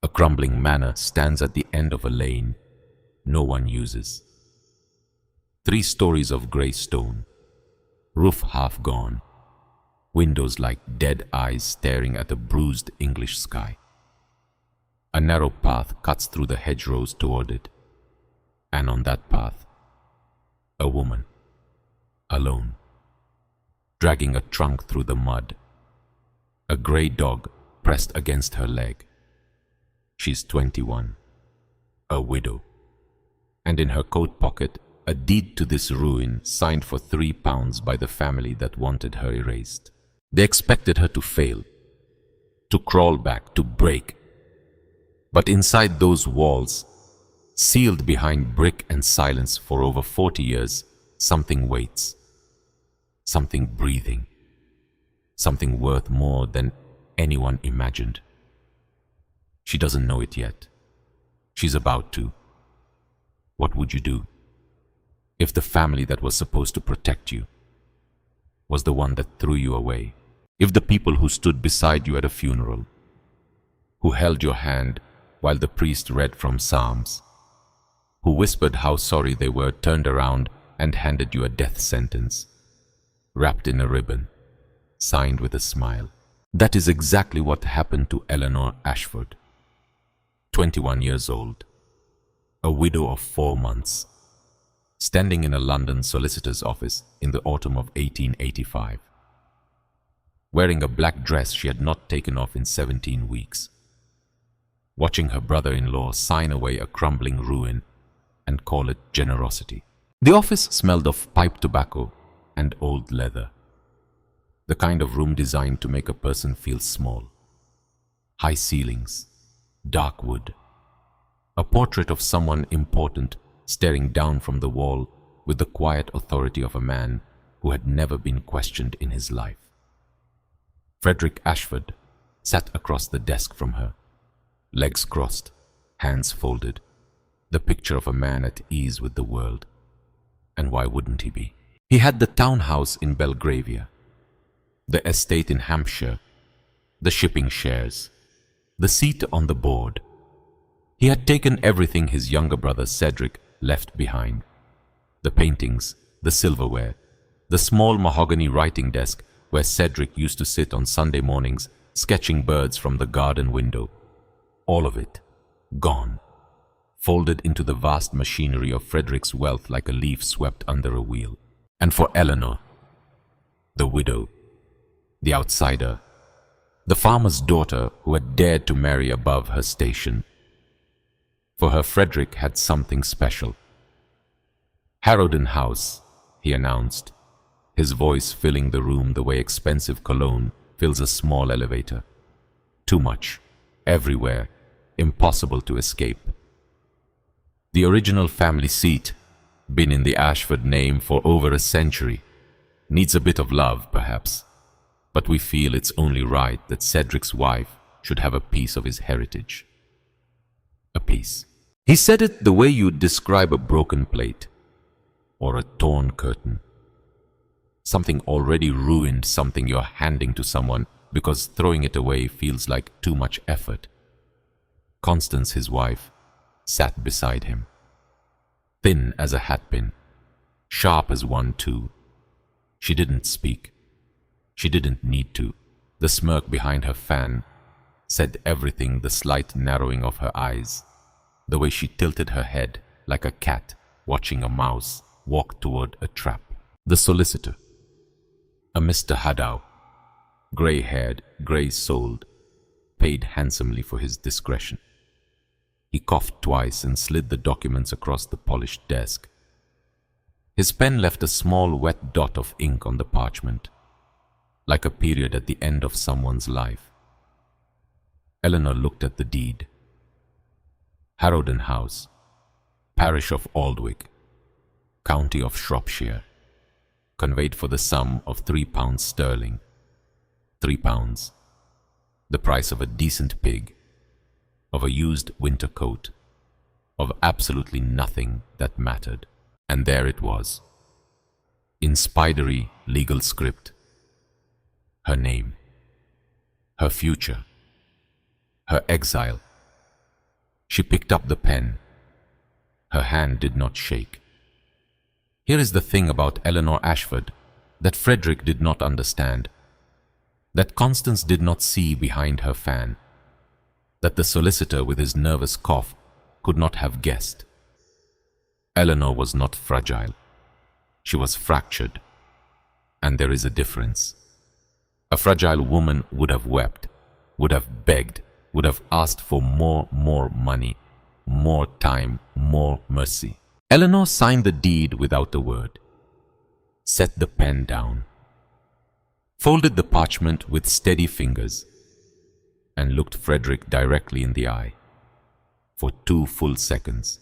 A crumbling manor stands at the end of a lane no one uses. 3 stories of grey stone, roof half gone, windows like dead eyes staring at a bruised English sky. A narrow path cuts through the hedgerows toward it, and on that path, a woman, alone, dragging a trunk through the mud, a grey dog pressed against her leg. She's 21, a widow, and in her coat pocket, a deed to this ruin signed for £3 by the family that wanted her erased. They expected her to fail, to crawl back, to break. But inside those walls, sealed behind brick and silence for over 40 years, something waits, something breathing, something worth more than anyone imagined. She doesn't know it yet. She's about to. What would you do if the family that was supposed to protect you was the one that threw you away? If the people who stood beside you at a funeral, who held your hand while the priest read from Psalms, who whispered how sorry they were, turned around and handed you a death sentence, wrapped in a ribbon, signed with a smile. That is exactly what happened to Eleanor Ashford, 21 years old, a widow of 4 months, standing in a London solicitor's office in the autumn of 1885, wearing a black dress she had not taken off in 17 weeks, watching her brother-in-law sign away a crumbling ruin and call it generosity. The office smelled of pipe tobacco and old leather, the kind of room designed to make a person feel small. High ceilings, dark wood, a portrait of someone important staring down from the wall with the quiet authority of a man who had never been questioned in his life. Frederick Ashford sat across the desk from her, legs crossed, hands folded, the picture of a man at ease with the world. And why wouldn't he be? He had the townhouse in Belgravia, the estate in Hampshire, the shipping shares, the seat on the board. He had taken everything his younger brother Cedric left behind: the paintings, the silverware, the small mahogany writing desk where Cedric used to sit on Sunday mornings sketching birds from the garden window. All of it gone, folded into the vast machinery of Frederick's wealth like a leaf swept under a wheel. And for Eleanor, the widow, the outsider, the farmer's daughter who had dared to marry above her station, for her Frederick had something special. Harrowden House, he announced, his voice filling the room the way expensive cologne fills a small elevator. Too much, everywhere, impossible to escape. The original family seat, been in the Ashford name for over a century, needs a bit of love, perhaps, but we feel it's only right that Cedric's wife should have a piece of his heritage. A piece. He said it the way you'd describe a broken plate or a torn curtain. Something already ruined, something you're handing to someone because throwing it away feels like too much effort. Constance, his wife, sat beside him, thin as a hatpin, sharp as one too. She didn't speak. She didn't need to. The smirk behind her fan said everything, the slight narrowing of her eyes, the way she tilted her head like a cat watching a mouse walk toward a trap. The solicitor, a Mr. Hadow, grey-haired, grey-souled, paid handsomely for his discretion. He coughed twice and slid the documents across the polished desk. His pen left a small wet dot of ink on the parchment, like a period at the end of someone's life. Eleanor looked at the deed. Harrowden House, Parish of Aldwick, County of Shropshire, conveyed for the sum of £3 sterling. £3, the price of a decent pig, of a used winter coat, of absolutely nothing that mattered. And there it was, in spidery legal script, her name, her future, her exile, She picked up the pen. Her hand did not shake. Here is the thing about Eleanor Ashford that Frederick did not understand, that Constance did not see behind her fan, that the solicitor with his nervous cough could not have guessed. Eleanor was not fragile. She was fractured. And there is a difference. A fragile woman would have wept, would have begged, would have asked for more money, more time, more mercy. Eleanor signed the deed without a word, set the pen down, folded the parchment with steady fingers, and looked Frederick directly in the eye for 2 full seconds.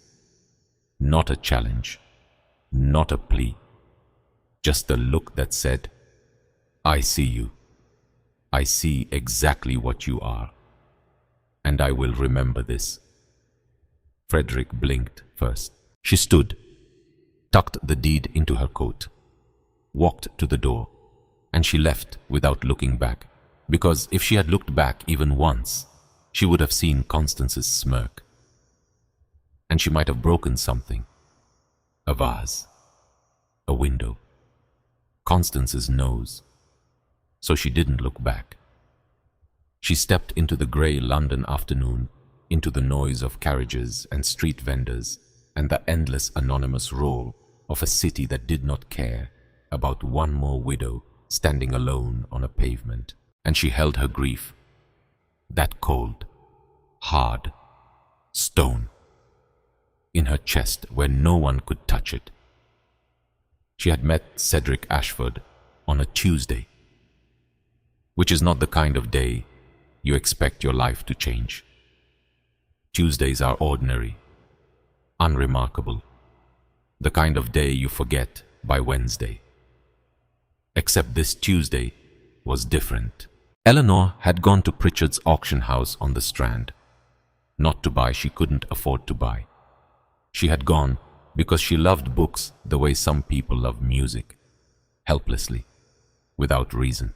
Not a challenge, not a plea, just a look that said, "I see you. I see exactly what you are, and I will remember this." Frederick blinked first. She stood, tucked the deed into her coat, walked to the door, and she left without looking back, because if she had looked back even once, she would have seen Constance's smirk. And she might have broken something, a vase, a window, Constance's nose. So she didn't look back. She stepped into the grey London afternoon, into the noise of carriages and street vendors and the endless anonymous roll of a city that did not care about one more widow standing alone on a pavement. And she held her grief, that cold, hard stone, in her chest where no one could touch it. She had met Cedric Ashford on a Tuesday, which is not the kind of day you expect your life to change. Tuesdays are ordinary, unremarkable, the kind of day you forget by Wednesday. Except this Tuesday was different. Eleanor had gone to Pritchard's auction house on the Strand, not to buy, she couldn't afford to buy. She had gone because she loved books the way some people love music, helplessly, without reason.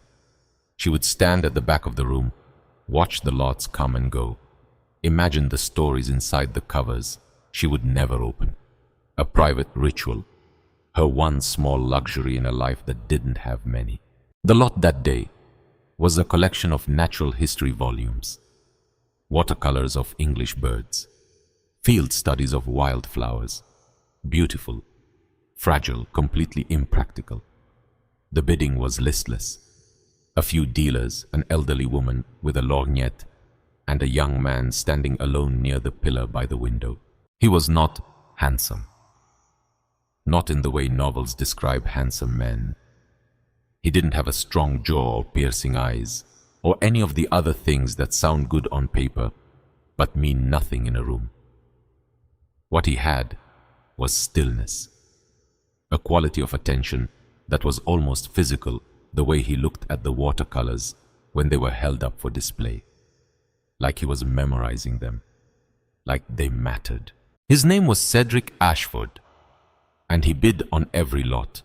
She would stand at the back of the room, watch the lots come and go, imagine the stories inside the covers she would never open. A private ritual, her one small luxury in a life that didn't have many. The lot that day was a collection of natural history volumes, watercolors of English birds, field studies of wildflowers, beautiful, fragile, completely impractical. The bidding was listless. A few dealers, an elderly woman with a lorgnette, and a young man standing alone near the pillar by the window. He was not handsome. Not in the way novels describe handsome men. He didn't have a strong jaw or piercing eyes, or any of the other things that sound good on paper, but mean nothing in a room. What he had was stillness, a quality of attention that was almost physical, the way he looked at the watercolors when they were held up for display, like he was memorizing them, like they mattered. His name was Cedric Ashford, and he bid on every lot,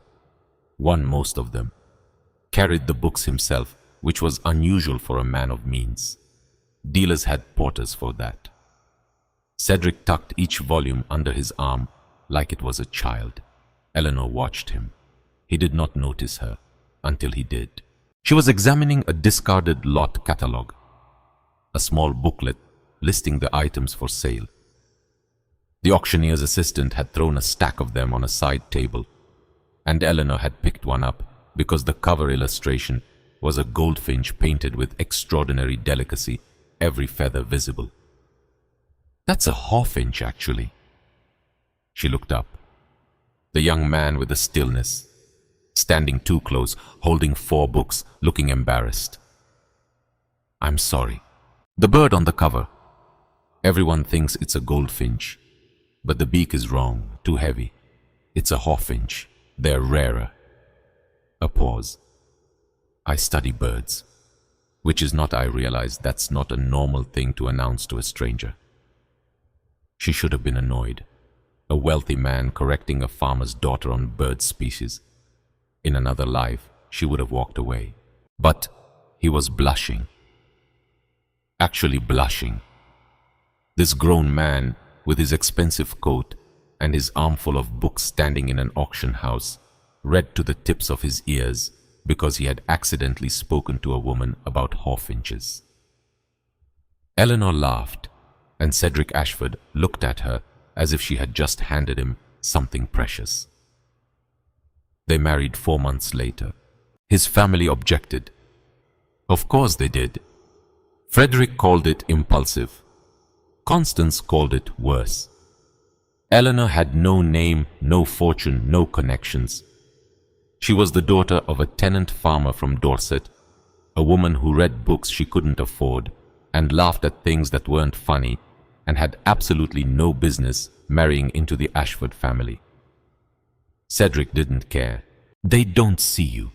won most of them, carried the books himself, which was unusual for a man of means. Dealers had porters for that. Cedric tucked each volume under his arm like it was a child. Eleanor watched him. He did not notice her until he did. She was examining a discarded lot catalogue, a small booklet listing the items for sale. The auctioneer's assistant had thrown a stack of them on a side table, and Eleanor had picked one up because the cover illustration was a goldfinch painted with extraordinary delicacy, every feather visible. "That's a hawfinch, actually." She looked up. The young man with the stillness, standing too close, holding 4 books, looking embarrassed. "I'm sorry. The bird on the cover. Everyone thinks it's a goldfinch, but the beak is wrong, too heavy. It's a hawfinch. They're rarer." A pause. "I study birds," which is not, I realized, that's not a normal thing to announce to a stranger. She should have been annoyed. A wealthy man correcting a farmer's daughter on bird species. In another life, she would have walked away. But he was blushing. Actually blushing. This grown man, with his expensive coat and his armful of books standing in an auction house, read to the tips of his ears because he had accidentally spoken to a woman about hawfinches. Eleanor laughed, and Cedric Ashford looked at her as if she had just handed him something precious. They married 4 months later. His family objected. Of course they did. Frederick called it impulsive. Constance called it worse. Eleanor had no name, no fortune, no connections. She was the daughter of a tenant farmer from Dorset, a woman who read books she couldn't afford and laughed at things that weren't funny, and had absolutely no business marrying into the Ashford family. Cedric didn't care. "They don't see you,"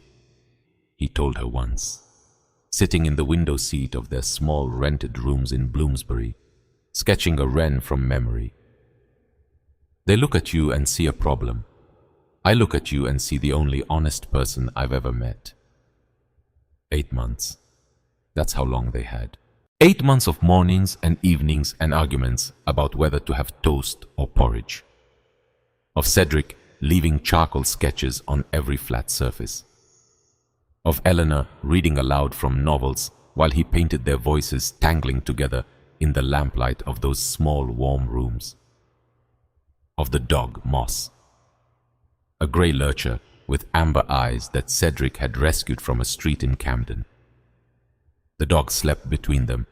he told her once, sitting in the window seat of their small rented rooms in Bloomsbury, sketching a wren from memory. "They look at you and see a problem. I look at you and see the only honest person I've ever met." 8 months. That's how long they had. 8 months of mornings and evenings and arguments about whether to have toast or porridge. Of Cedric leaving charcoal sketches on every flat surface. Of Eleanor reading aloud from novels while he painted their voices tangling together in the lamplight of those small warm rooms. Of the dog Moss, a grey lurcher with amber eyes that Cedric had rescued from a street in Camden. The dog slept between them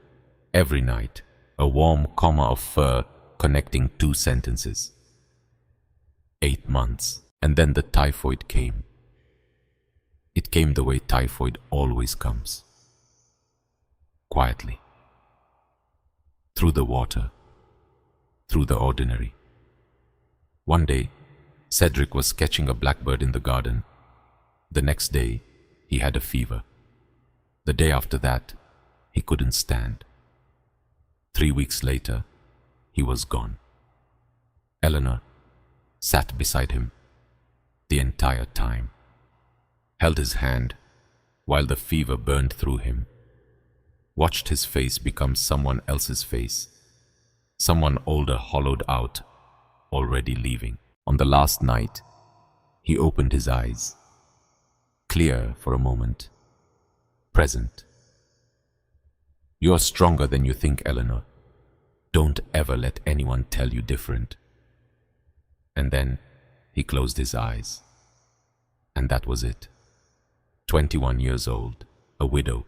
every night, a warm comma of fur connecting 2 sentences. 8 months, and then the typhoid came. It came the way typhoid always comes. Quietly. Through the water. Through the ordinary. One day, Cedric was sketching a blackbird in the garden. The next day, he had a fever. The day after that, he couldn't stand. 3 weeks later, he was gone. Eleanor sat beside him the entire time, held his hand while the fever burned through him, watched his face become someone else's face, someone older hollowed out, already leaving. On the last night, he opened his eyes, clear for a moment, present. "You're stronger than you think, Eleanor. Don't ever let anyone tell you different." And then he closed his eyes. And that was it. 21 years old, a widow,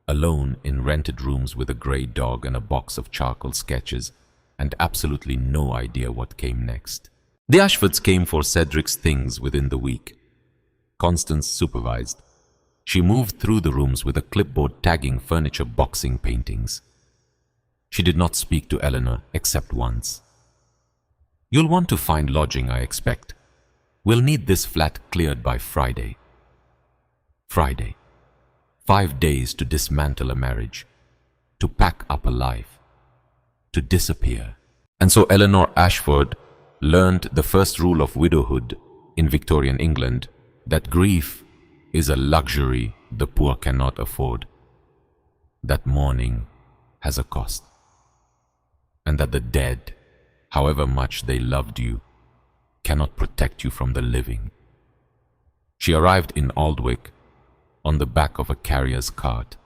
alone in rented rooms with a grey dog and a box of charcoal sketches, and absolutely no idea what came next. The Ashfords came for Cedric's things within the week. Constance supervised. She moved through the rooms with a clipboard tagging furniture boxing paintings. She did not speak to Eleanor except once. "You'll want to find lodging, I expect. We'll need this flat cleared by Friday." Friday. 5 days to dismantle a marriage, to pack up a life, to disappear. And so Eleanor Ashford learned the first rule of widowhood in Victorian England, that grief is a luxury the poor cannot afford, that mourning has a cost, and that the dead, however much they loved you, cannot protect you from the living. She arrived in Aldwick on the back of a carrier's cart,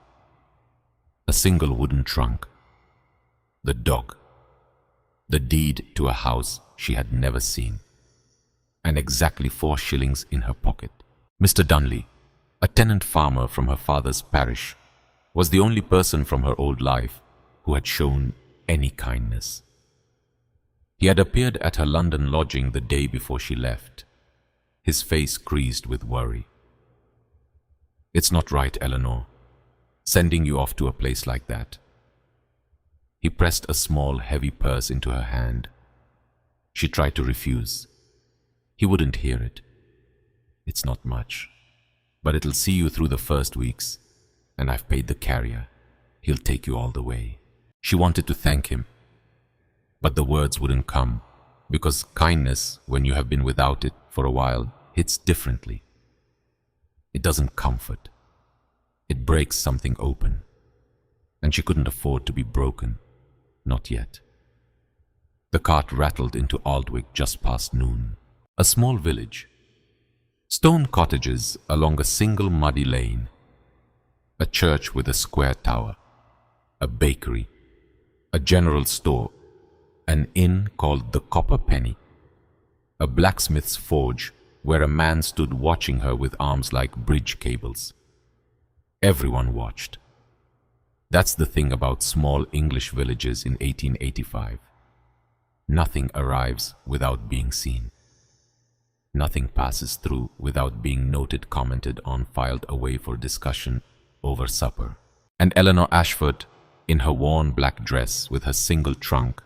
a single wooden trunk, the dog, the deed to a house she had never seen, and exactly 4 shillings in her pocket. Mr. Dunley, a tenant farmer from her father's parish, was the only person from her old life who had shown any kindness. He had appeared at her London lodging the day before she left, his face creased with worry. "It's not right, Eleanor, sending you off to a place like that." He pressed a small, heavy purse into her hand. She tried to refuse. He wouldn't hear it. "It's not much, but it'll see you through the first weeks, and I've paid the carrier. He'll take you all the way." She wanted to thank him, but the words wouldn't come, because kindness, when you have been without it for a while, hits differently. It doesn't comfort. It breaks something open, and she couldn't afford to be broken, not yet. The cart rattled into Aldwych just past noon. A small village. Stone cottages along a single muddy lane. A church with a square tower. A bakery. A general store. An inn called the Copper Penny. A blacksmith's forge where a man stood watching her with arms like bridge cables. Everyone watched. That's the thing about small English villages in 1885. Nothing arrives without being seen. Nothing passes through without being noted, commented on, filed away for discussion over supper. And Eleanor Ashford, in her worn black dress with her single trunk,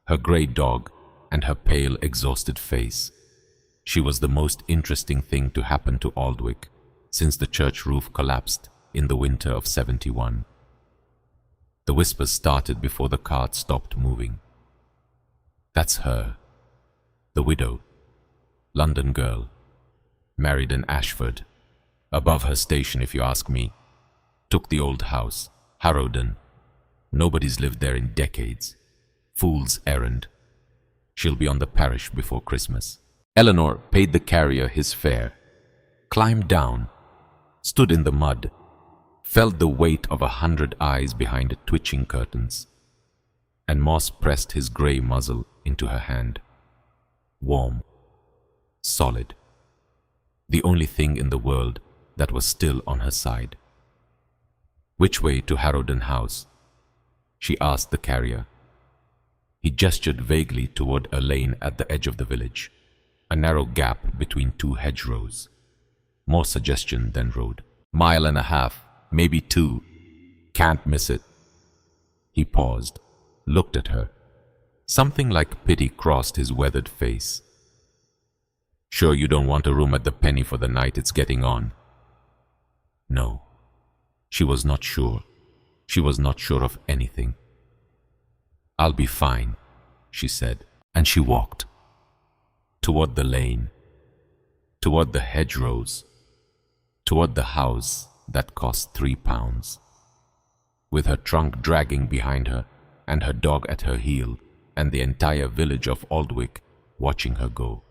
her grey dog, and her pale, exhausted face, she was the most interesting thing to happen to Aldwych since the church roof collapsed in the winter of '71. The whispers started before the cart stopped moving. That's her, the widow, London girl, married in Ashford, above her station if you ask me. Took the old house, Harrowden. Nobody's lived there in decades. Fool's errand. She'll be on the parish before Christmas. Eleanor paid the carrier his fare, climbed down, stood in the mud, felt the weight of 100 eyes behind twitching curtains, and Moss pressed his grey muzzle into her hand. Warm, solid, the only thing in the world that was still on her side. Which way to Harrowden House? She asked the carrier. He gestured vaguely toward a lane at the edge of the village, a narrow gap between two hedgerows. More suggestion than road. 1.5 miles, maybe 2. Can't miss it. He paused, looked at her. Something like pity crossed his weathered face. Sure you don't want a room at the Penny for the night? It's getting on. No. She was not sure. She was not sure of anything. I'll be fine, she said, and she walked. Toward the lane, toward the hedgerows, toward the house that cost £3, with her trunk dragging behind her and her dog at her heel and the entire village of Aldwych watching her go.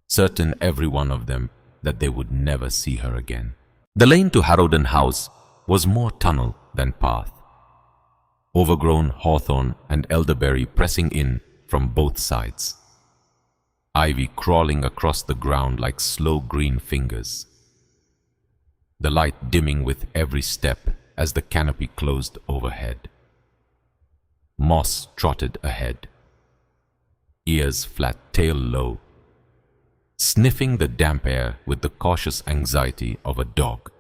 Certain every one of them that they would never see her again. The lane to Harrowden House was more tunnel than path. Overgrown hawthorn and elderberry pressing in from both sides. Ivy crawling across the ground like slow green fingers. The light dimming with every step as the canopy closed overhead. Moss trotted ahead, ears flat, tail low, sniffing the damp air with the cautious anxiety of a dog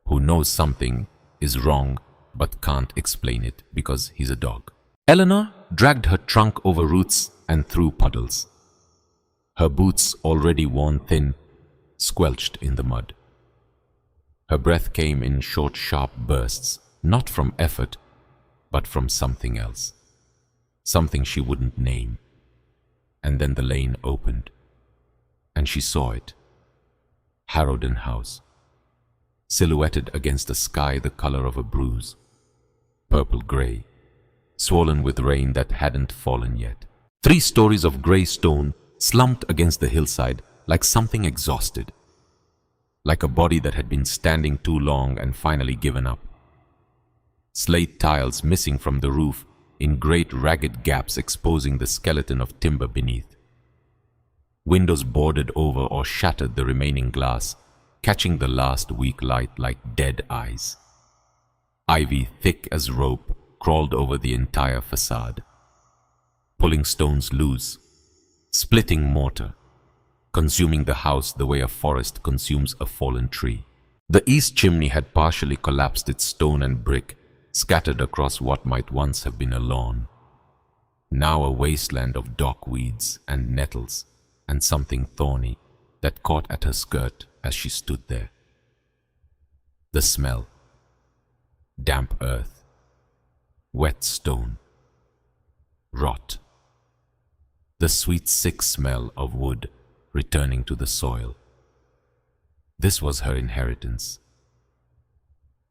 who knows something is wrong but can't explain it because he's a dog. Eleanor dragged her trunk over roots and through puddles. Her boots, already worn thin, squelched in the mud. Her breath came in short, sharp bursts, not from effort, but from something else. Something she wouldn't name. And then the lane opened, and she saw it. Harrowden House, silhouetted against a sky the color of a bruise, purple-gray, swollen with rain that hadn't fallen yet. 3 stories of grey stone slumped against the hillside like something exhausted, like a body that had been standing too long and finally given up. Slate tiles missing from the roof in great ragged gaps exposing the skeleton of timber beneath. Windows boarded over or shattered the remaining glass, catching the last weak light like dead eyes. Ivy, thick as rope, crawled over the entire facade, pulling stones loose, splitting mortar, consuming the house the way a forest consumes a fallen tree. The east chimney had partially collapsed, its stone and brick scattered across what might once have been a lawn, now a wasteland of dockweeds and nettles and something thorny that caught at her skirt as she stood there. The smell. Damp earth, wet stone, rot. The sweet, sick smell of wood returning to the soil. This was her inheritance.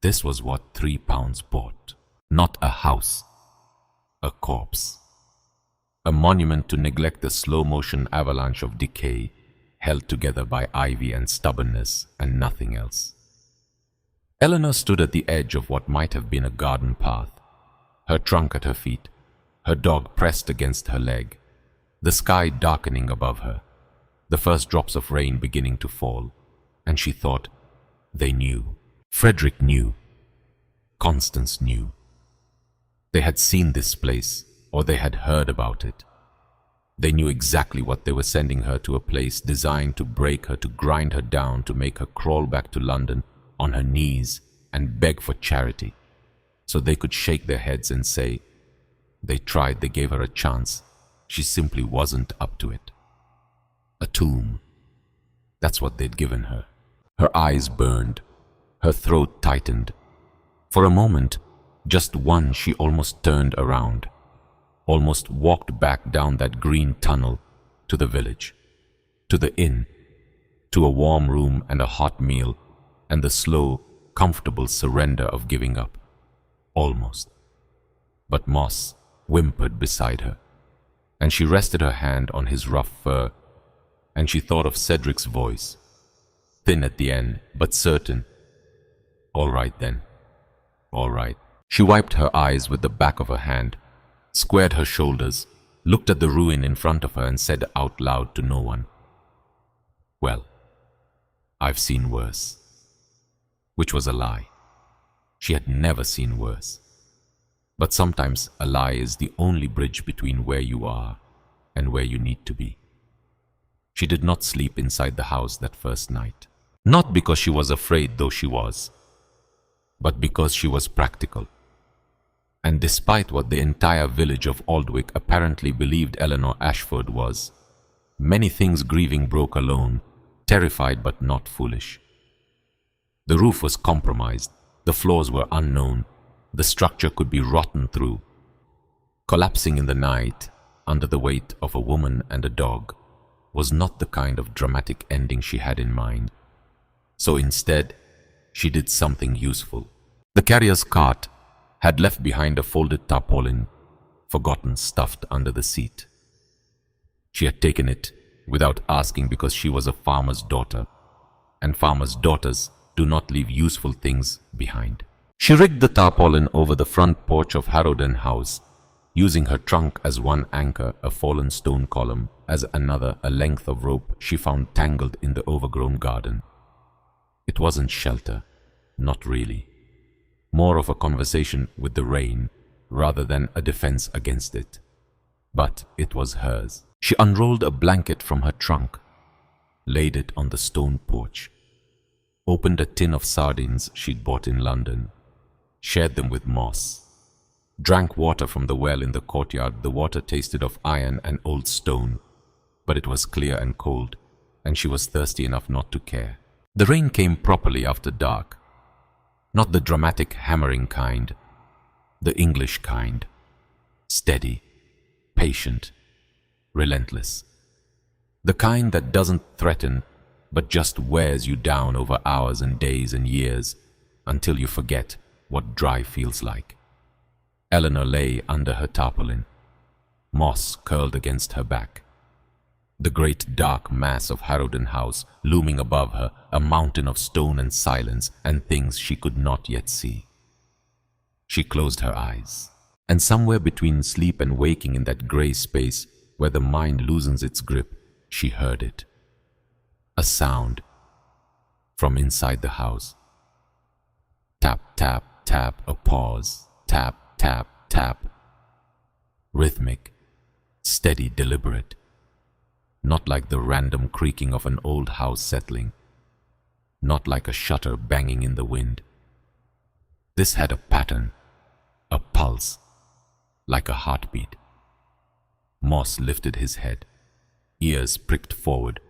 This was what £3 bought. Not a house, a corpse. A monument to neglect the slow-motion avalanche of decay held together by ivy and stubbornness and nothing else. Eleanor stood at the edge of what might have been a garden path, her trunk at her feet, her dog pressed against her leg, the sky darkening above her, the first drops of rain beginning to fall, and she thought, they knew. Frederick knew. Constance knew. They had seen this place, or they had heard about it. They knew exactly what they were sending her to, a place designed to break her, to grind her down, to make her crawl back to London on her knees and beg for charity, so they could shake their heads and say, they tried, they gave her a chance, she simply wasn't up to it. A tomb. That's what they'd given her. Her eyes burned, her throat tightened. For a moment, just one, she almost turned around, almost walked back down that green tunnel to the village, to the inn, to a warm room and a hot meal and the slow, comfortable surrender of giving up. Almost. But Moss whimpered beside her, and she rested her hand on his rough fur, and she thought of Cedric's voice, thin at the end, but certain. All right then. All right. She wiped her eyes with the back of her hand, squared her shoulders, looked at the ruin in front of her and said out loud to no one, well, I've seen worse. Which was a lie. She had never seen worse. But sometimes a lie is the only bridge between where you are and where you need to be. She did not sleep inside the house that first night. Not because she was afraid, though she was, but because she was practical. And despite what the entire village of Aldwick apparently believed Eleanor Ashford was, many things grieving broke alone, terrified but not foolish. The roof was compromised, the floors were unknown, the structure could be rotten through. Collapsing in the night under the weight of a woman and a dog was not the kind of dramatic ending she had in mind. So instead, she did something useful. The carrier's cart had left behind a folded tarpaulin, forgotten, stuffed under the seat. She had taken it without asking because she was a farmer's daughter, and farmers' daughters do not leave useful things behind. She rigged the tarpaulin over the front porch of Harrowden House, using her trunk as one anchor, a fallen stone column as another, a length of rope she found tangled in the overgrown garden. It wasn't shelter, not really. More of a conversation with the rain rather than a defense against it. But it was hers. She unrolled a blanket from her trunk, laid it on the stone porch, opened a tin of sardines she'd bought in London, shared them with Moss, drank water from the well in the courtyard. The water tasted of iron and old stone, but it was clear and cold, and she was thirsty enough not to care. The rain came properly after dark, not the dramatic hammering kind, the English kind, steady, patient, relentless, the kind that doesn't threaten but just wears you down over hours and days and years until you forget what dry feels like. Eleanor lay under her tarpaulin, Moss curled against her back. The great dark mass of Harrowden House looming above her, a mountain of stone and silence and things she could not yet see. She closed her eyes, and somewhere between sleep and waking, in that grey space where the mind loosens its grip, she heard it. A sound from inside the house. Tap, tap, tap, a pause. Tap, tap, tap. Rhythmic, steady, deliberate. Not like the random creaking of an old house settling. Not like a shutter banging in the wind. This had a pattern, a pulse, like a heartbeat. Moss lifted his head, ears pricked forward,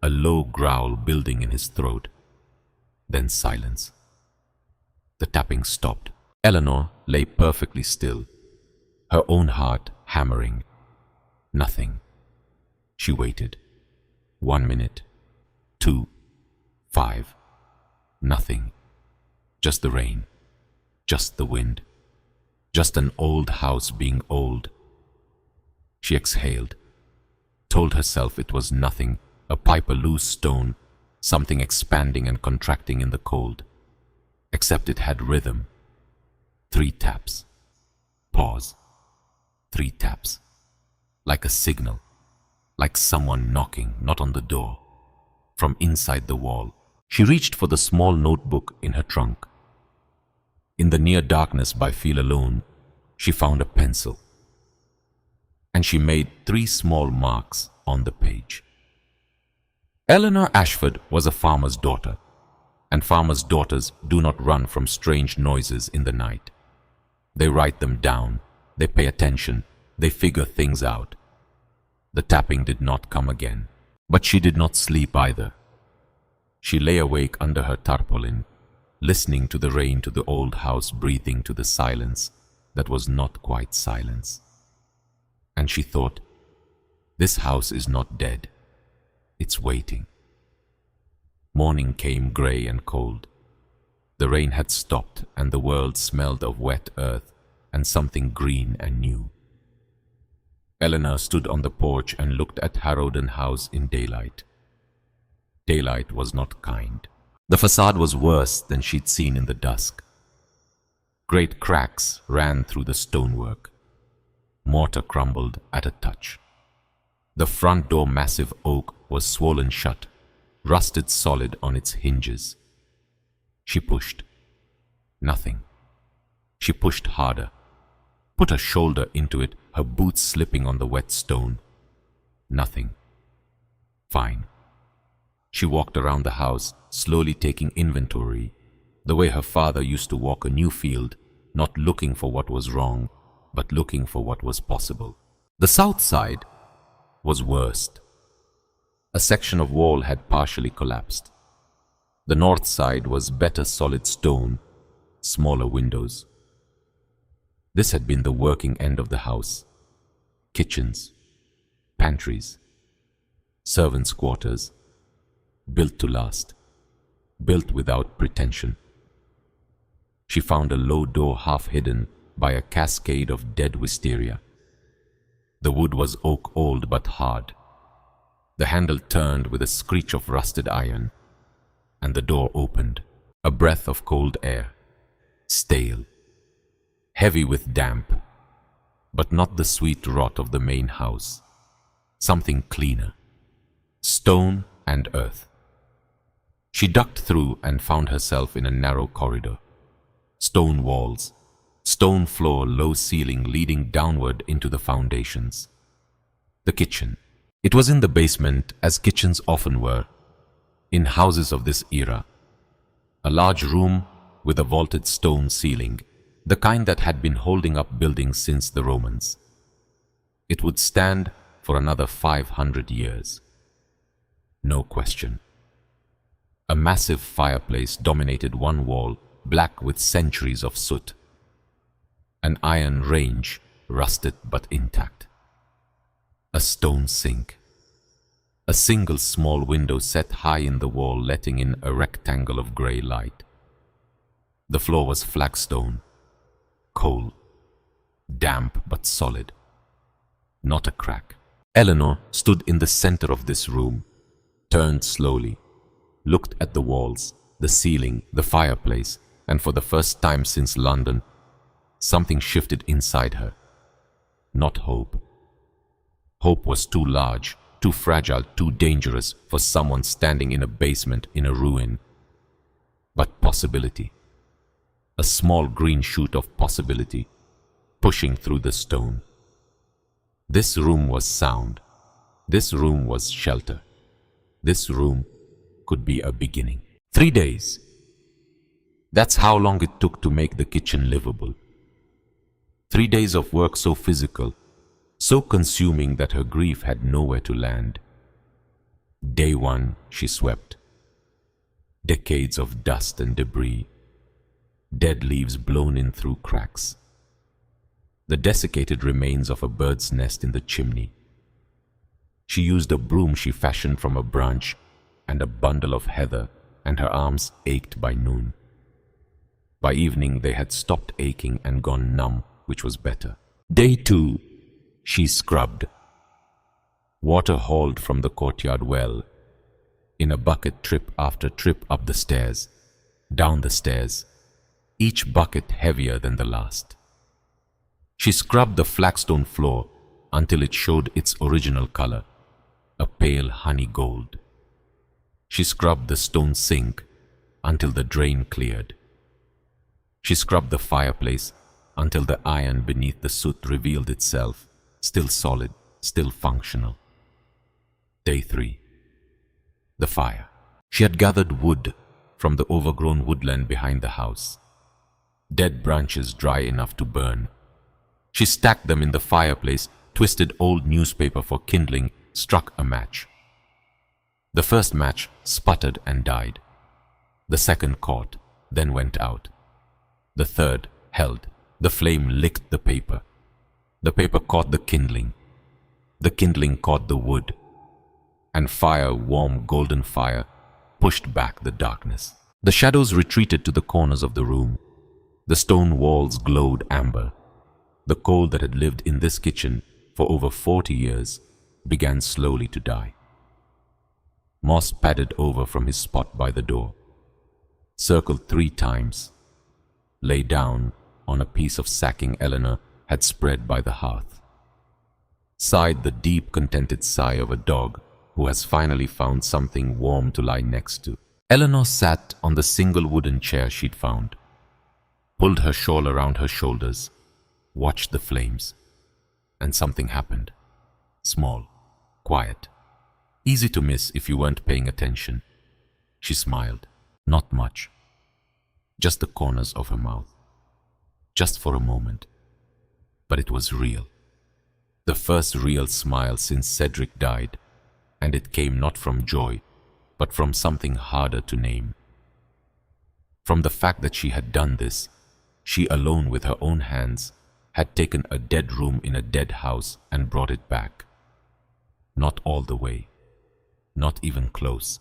a low growl building in his throat. Then silence. The tapping stopped. Eleanor lay perfectly still, her own heart hammering. Nothing. She waited. 1 minute, 2, 5. Nothing. Just the rain. Just the wind. Just an old house being old. She exhaled, told herself it was nothing, a pipe, a loose stone, something expanding and contracting in the cold. Except it had rhythm. 3 taps. Pause. 3 taps. Like a signal. Like someone knocking, not on the door. From inside the wall. She reached for the small notebook in her trunk. In the near darkness by Feel Alone, she found a pencil. And she made 3 small marks on the page. Eleanor Ashford was a farmer's daughter, and farmers' daughters do not run from strange noises in the night. They write them down, they pay attention, they figure things out. The tapping did not come again, but she did not sleep either. She lay awake under her tarpaulin, listening to the rain, to the old house breathing to the silence that was not quite silence. And she thought, this house is not dead, it's waiting. Morning came grey and cold. The rain had stopped and the world smelled of wet earth and something green and new. Eleanor stood on the porch and looked at Harrowden House in daylight. Daylight was not kind. The facade was worse than she'd seen in the dusk. Great cracks ran through the stonework. Mortar crumbled at a touch. The front door, massive oak, was swollen shut, rusted solid on its hinges. She pushed. Nothing. She pushed harder, put her shoulder into it, her boots slipping on the wet stone. Nothing. Fine. She walked around the house, slowly taking inventory, the way her father used to walk a new field, not looking for what was wrong, but looking for what was possible. The south side was worst. A section of wall had partially collapsed. The north side was better solid stone, smaller windows. This had been the working end of the house. Kitchens, pantries, servants' quarters, built to last, built without pretension. She found a low door half hidden by a cascade of dead wisteria. The wood was oak old but hard. The handle turned with a screech of rusted iron, and the door opened. A breath of cold air, stale, heavy with damp, but not the sweet rot of the main house. Something cleaner, stone and earth. She ducked through and found herself in a narrow corridor. Stone walls, stone floor, low ceiling leading downward into the foundations. The kitchen. It was in the basement, as kitchens often were, in houses of this era. A large room with a vaulted stone ceiling, the kind that had been holding up buildings since the Romans. It would stand for another 500 years. No question. A massive fireplace dominated one wall, black with centuries of soot. An iron range, rusted but intact. A stone sink. A single small window set high in the wall, letting in a rectangle of grey light. The floor was flagstone, coal, damp but solid. Not a crack. Eleanor stood in the center of this room, turned slowly, looked at the walls, the ceiling, the fireplace, and for the first time since London, something shifted inside her. Not hope. Hope was too large, too fragile, too dangerous for someone standing in a basement in a ruin. But possibility. A small green shoot of possibility, pushing through the stone. This room was sound. This room was shelter. This room could be a beginning. 3 days. That's how long it took to make the kitchen livable. 3 days of work so physical, so consuming that her grief had nowhere to land. Day 1, she swept. Decades of dust and debris, dead leaves blown in through cracks. The desiccated remains of a bird's nest in the chimney. She used a broom she fashioned from a branch and a bundle of heather, and her arms ached by noon. By evening they had stopped aching and gone numb which was better. Day 2, she scrubbed. Water hauled from the courtyard well, in a bucket trip after trip up the stairs, down the stairs, each bucket heavier than the last. She scrubbed the flagstone floor until it showed its original color, a pale honey gold. She scrubbed the stone sink until the drain cleared. She scrubbed the fireplace until the iron beneath the soot revealed itself, still solid, still functional. Day 3. The fire. She had gathered wood from the overgrown woodland behind the house. Dead branches dry enough to burn. She stacked them in the fireplace, twisted old newspaper for kindling, struck a match. The first match sputtered and died. The second caught, then went out. The third held. The flame licked the paper. The paper caught the kindling. The kindling caught the wood. And fire, warm golden fire, pushed back the darkness. The shadows retreated to the corners of the room. The stone walls glowed amber. The coal that had lived in this kitchen for over 40 years began slowly to die. Moss padded over from his spot by the door, circled 3 times, lay down on a piece of sacking Eleanor had spread by the hearth, sighed the deep, contented sigh of a dog who has finally found something warm to lie next to. Eleanor sat on the single wooden chair she'd found, pulled her shawl around her shoulders, watched the flames, and something happened. Small, quiet, easy to miss if you weren't paying attention. She smiled. Not much. Just the corners of her mouth. Just for a moment. But it was real. The first real smile since Cedric died, and it came not from joy, but from something harder to name. From the fact that she had done this, she alone with her own hands had taken a dead room in a dead house and brought it back. Not all the way, not even close,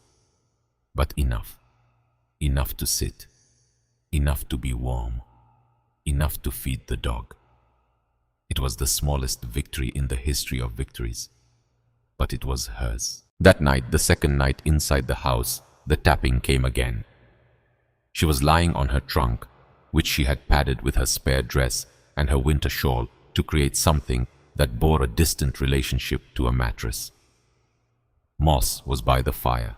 but enough. Enough to sit, enough to be warm, enough to feed the dog. It was the smallest victory in the history of victories, but it was hers. That night, the second night inside the house, the tapping came again. She was lying on her trunk, which she had padded with her spare dress and her winter shawl to create something that bore a distant relationship to a mattress. Moss was by the fire.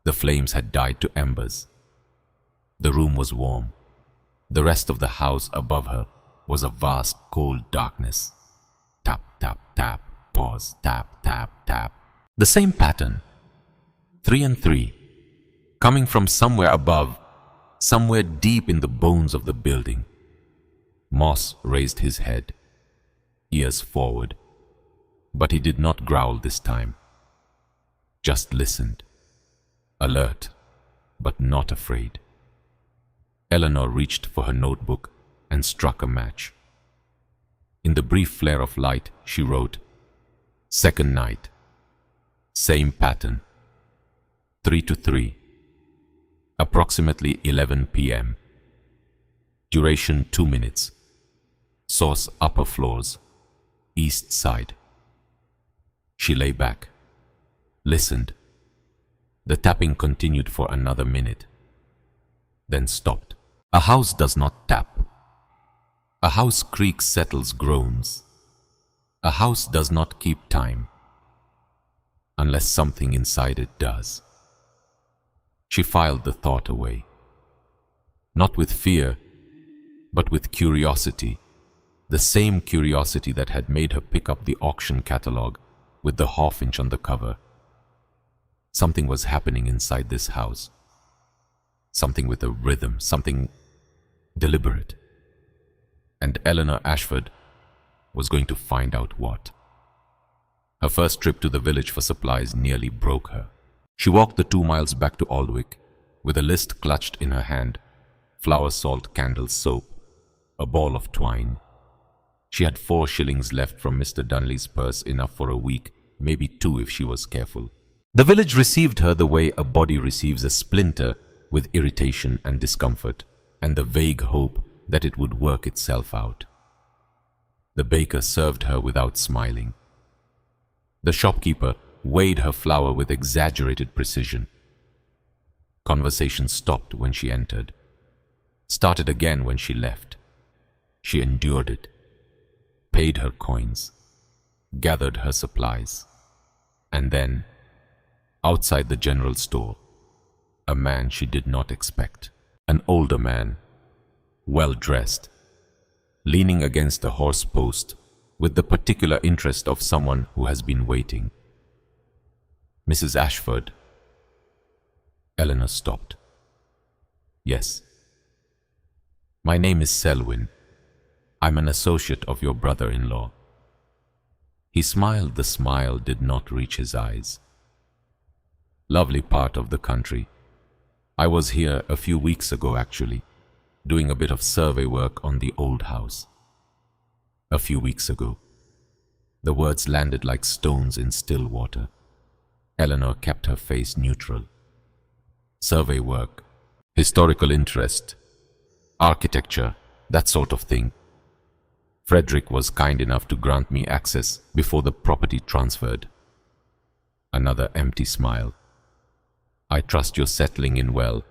The flames had died to embers. The room was warm. The rest of the house above her was a vast, cold darkness. Tap, tap, tap, pause, tap, tap, tap. The same pattern. 3 and 3. Coming from somewhere above, somewhere deep in the bones of the building. Moss raised his head, ears forward, but he did not growl this time. Just listened, alert, but not afraid. Eleanor reached for her notebook and struck a match. In the brief flare of light, she wrote, "Second night, same pattern, 3 to 3, approximately 11 p.m. Duration 2 minutes. Source upper floors, east side." She lay back, listened. The tapping continued for another minute, then stopped. A house does not tap. A house creaks, settles, groans. A house does not keep time, unless something inside it does. She filed the thought away, not with fear, but with curiosity. The same curiosity that had made her pick up the auction catalog with the half-inch on the cover. Something was happening inside this house. Something with a rhythm, something deliberate. And Eleanor Ashford was going to find out what. Her first trip to the village for supplies nearly broke her. She walked the 2 miles back to Aldwick with a list clutched in her hand, flour, salt, candles, soap, a ball of twine. She had 4 shillings left from Mr. Dunley's purse, enough for a week, maybe 2 if she was careful. The village received her the way a body receives a splinter, with irritation and discomfort, and the vague hope that it would work itself out. The baker served her without smiling. The shopkeeper weighed her flour with exaggerated precision. Conversation stopped when she entered, started again when she left. She endured it, paid her coins, gathered her supplies, and then, outside the general store, a man she did not expect, an older man, well-dressed, leaning against a horse post with the particular interest of someone who has been waiting. Mrs. Ashford. Eleanor stopped. Yes. My name is Selwyn. I'm an associate of your brother-in-law. He smiled. The smile did not reach his eyes. Lovely part of the country. I was here a few weeks ago, actually, doing a bit of survey work on the old house. A few weeks ago. The words landed like stones in still water. Eleanor kept her face neutral. Survey work, historical interest, architecture, that sort of thing. Frederick was kind enough to grant me access before the property transferred. Another empty smile. I trust you're settling in well.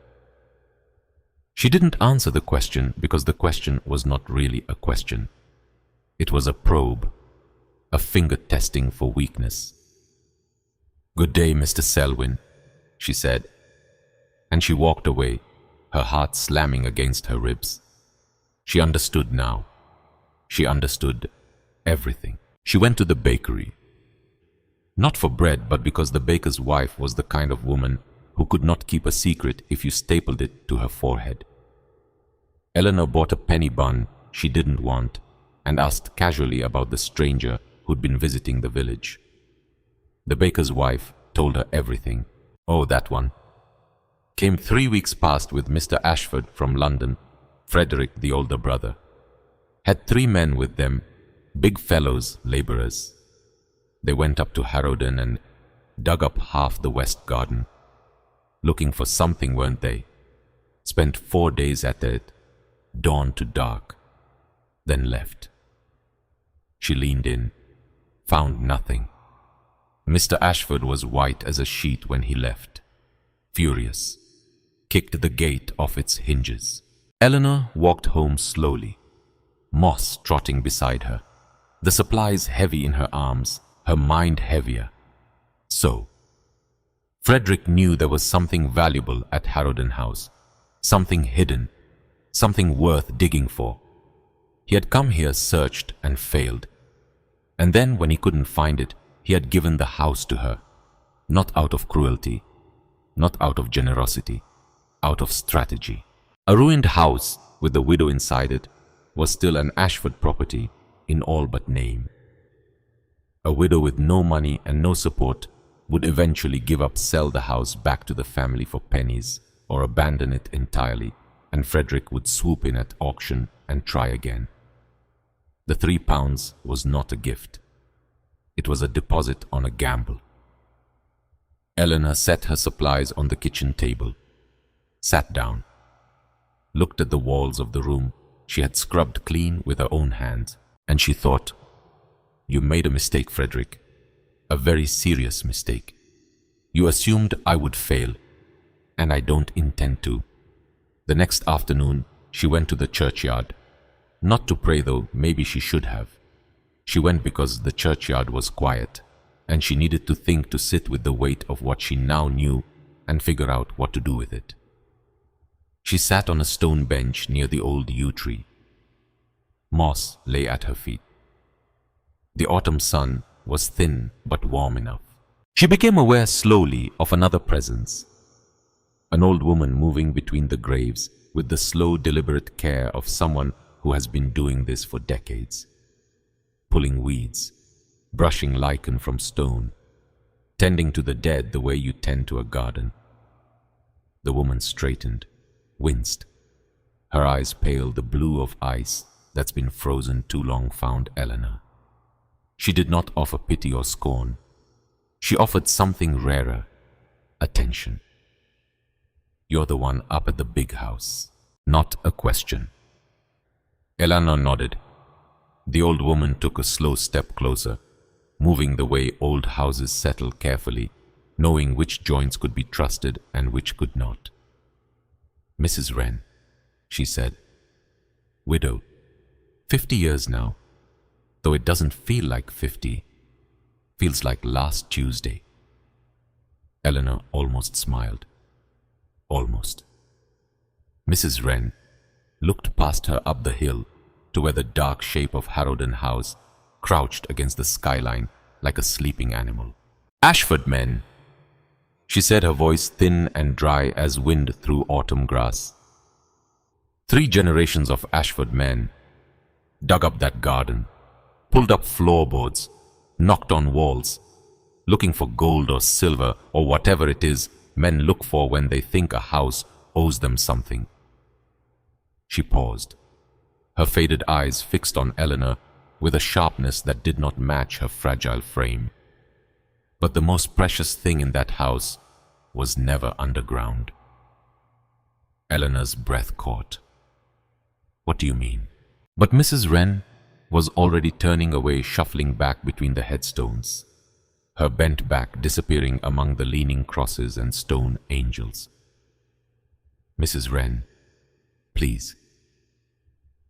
She didn't answer the question because the question was not really a question. It was a probe, a finger testing for weakness. Good day, Mr. Selwyn, she said, and she walked away, her heart slamming against her ribs. She understood now. She understood everything. She went to the bakery. Not for bread, but because the baker's wife was the kind of woman who could not keep a secret if you stapled it to her forehead. Eleanor bought a penny bun she didn't want and asked casually about the stranger who'd been visiting the village. The baker's wife told her everything. Oh, that one. Came 3 weeks past with Mr. Ashford from London, Frederick, the older brother. Had 3 men with them, big fellows, labourers. They went up to Harrowden and dug up half the west garden. Looking for something, weren't they? Spent 4 days at it, dawn to dark, then left. She leaned in, found nothing. Mr. Ashford was white as a sheet when he left, furious, kicked the gate off its hinges. Eleanor walked home slowly, Moss trotting beside her, the supplies heavy in her arms, her mind heavier. So, Frederick knew there was something valuable at Harrowden House, something hidden, something worth digging for. He had come here, searched, and failed. And then, when he couldn't find it, he had given the house to her, not out of cruelty, not out of generosity, out of strategy. A ruined house with the widow inside it was still an Ashford property in all but name. A widow with no money and no support would eventually sell the house back to the family for pennies or abandon it entirely, and Frederick would swoop in at auction and try again. The £3 was not a gift. It was a deposit on a gamble. Eleanor set her supplies on the kitchen table, sat down, looked at the walls of the room she had scrubbed clean with her own hands, and she thought, "You made a mistake, Frederick, a very serious mistake. You assumed I would fail, and I don't intend to." The next afternoon, she went to the churchyard. Not to pray, though maybe she should have. She went because the churchyard was quiet, and she needed to think, to sit with the weight of what she now knew and figure out what to do with it. She sat on a stone bench near the old yew tree. Moss lay at her feet. The autumn sun was thin but warm enough. She became aware slowly of another presence. An old woman moving between the graves with the slow, deliberate care of someone who has been doing this for decades. Pulling weeds, brushing lichen from stone, tending to the dead the way you tend to a garden. The woman straightened, winced. Her eyes pale, the blue of ice that's been frozen too long, found Eleanor. She did not offer pity or scorn. She offered something rarer, attention. "You're the one up at the big house." Not a question. Eleanor nodded. The old woman took a slow step closer, moving the way old houses settle carefully, knowing which joints could be trusted and which could not. "Mrs. Wren," she said, "widow, 50 years now, though it doesn't feel like 50, feels like last Tuesday." Eleanor almost smiled. Almost. Mrs. Wren looked past her up the hill to where the dark shape of Harrowden House crouched against the skyline like a sleeping animal. "Ashford men," she said, her voice thin and dry as wind through autumn grass. 3 generations of Ashford men dug up that garden, pulled up floorboards, knocked on walls, looking for gold or silver or whatever it is men look for when they think a house owes them something. She paused, her faded eyes fixed on Eleanor with a sharpness that did not match her fragile frame. But the most precious thing in that house was never underground. Eleanor's breath caught. "What do you mean?" But Mrs. Wren was already turning away, shuffling back between the headstones, her bent back disappearing among the leaning crosses and stone angels. "Mrs. Wren, please."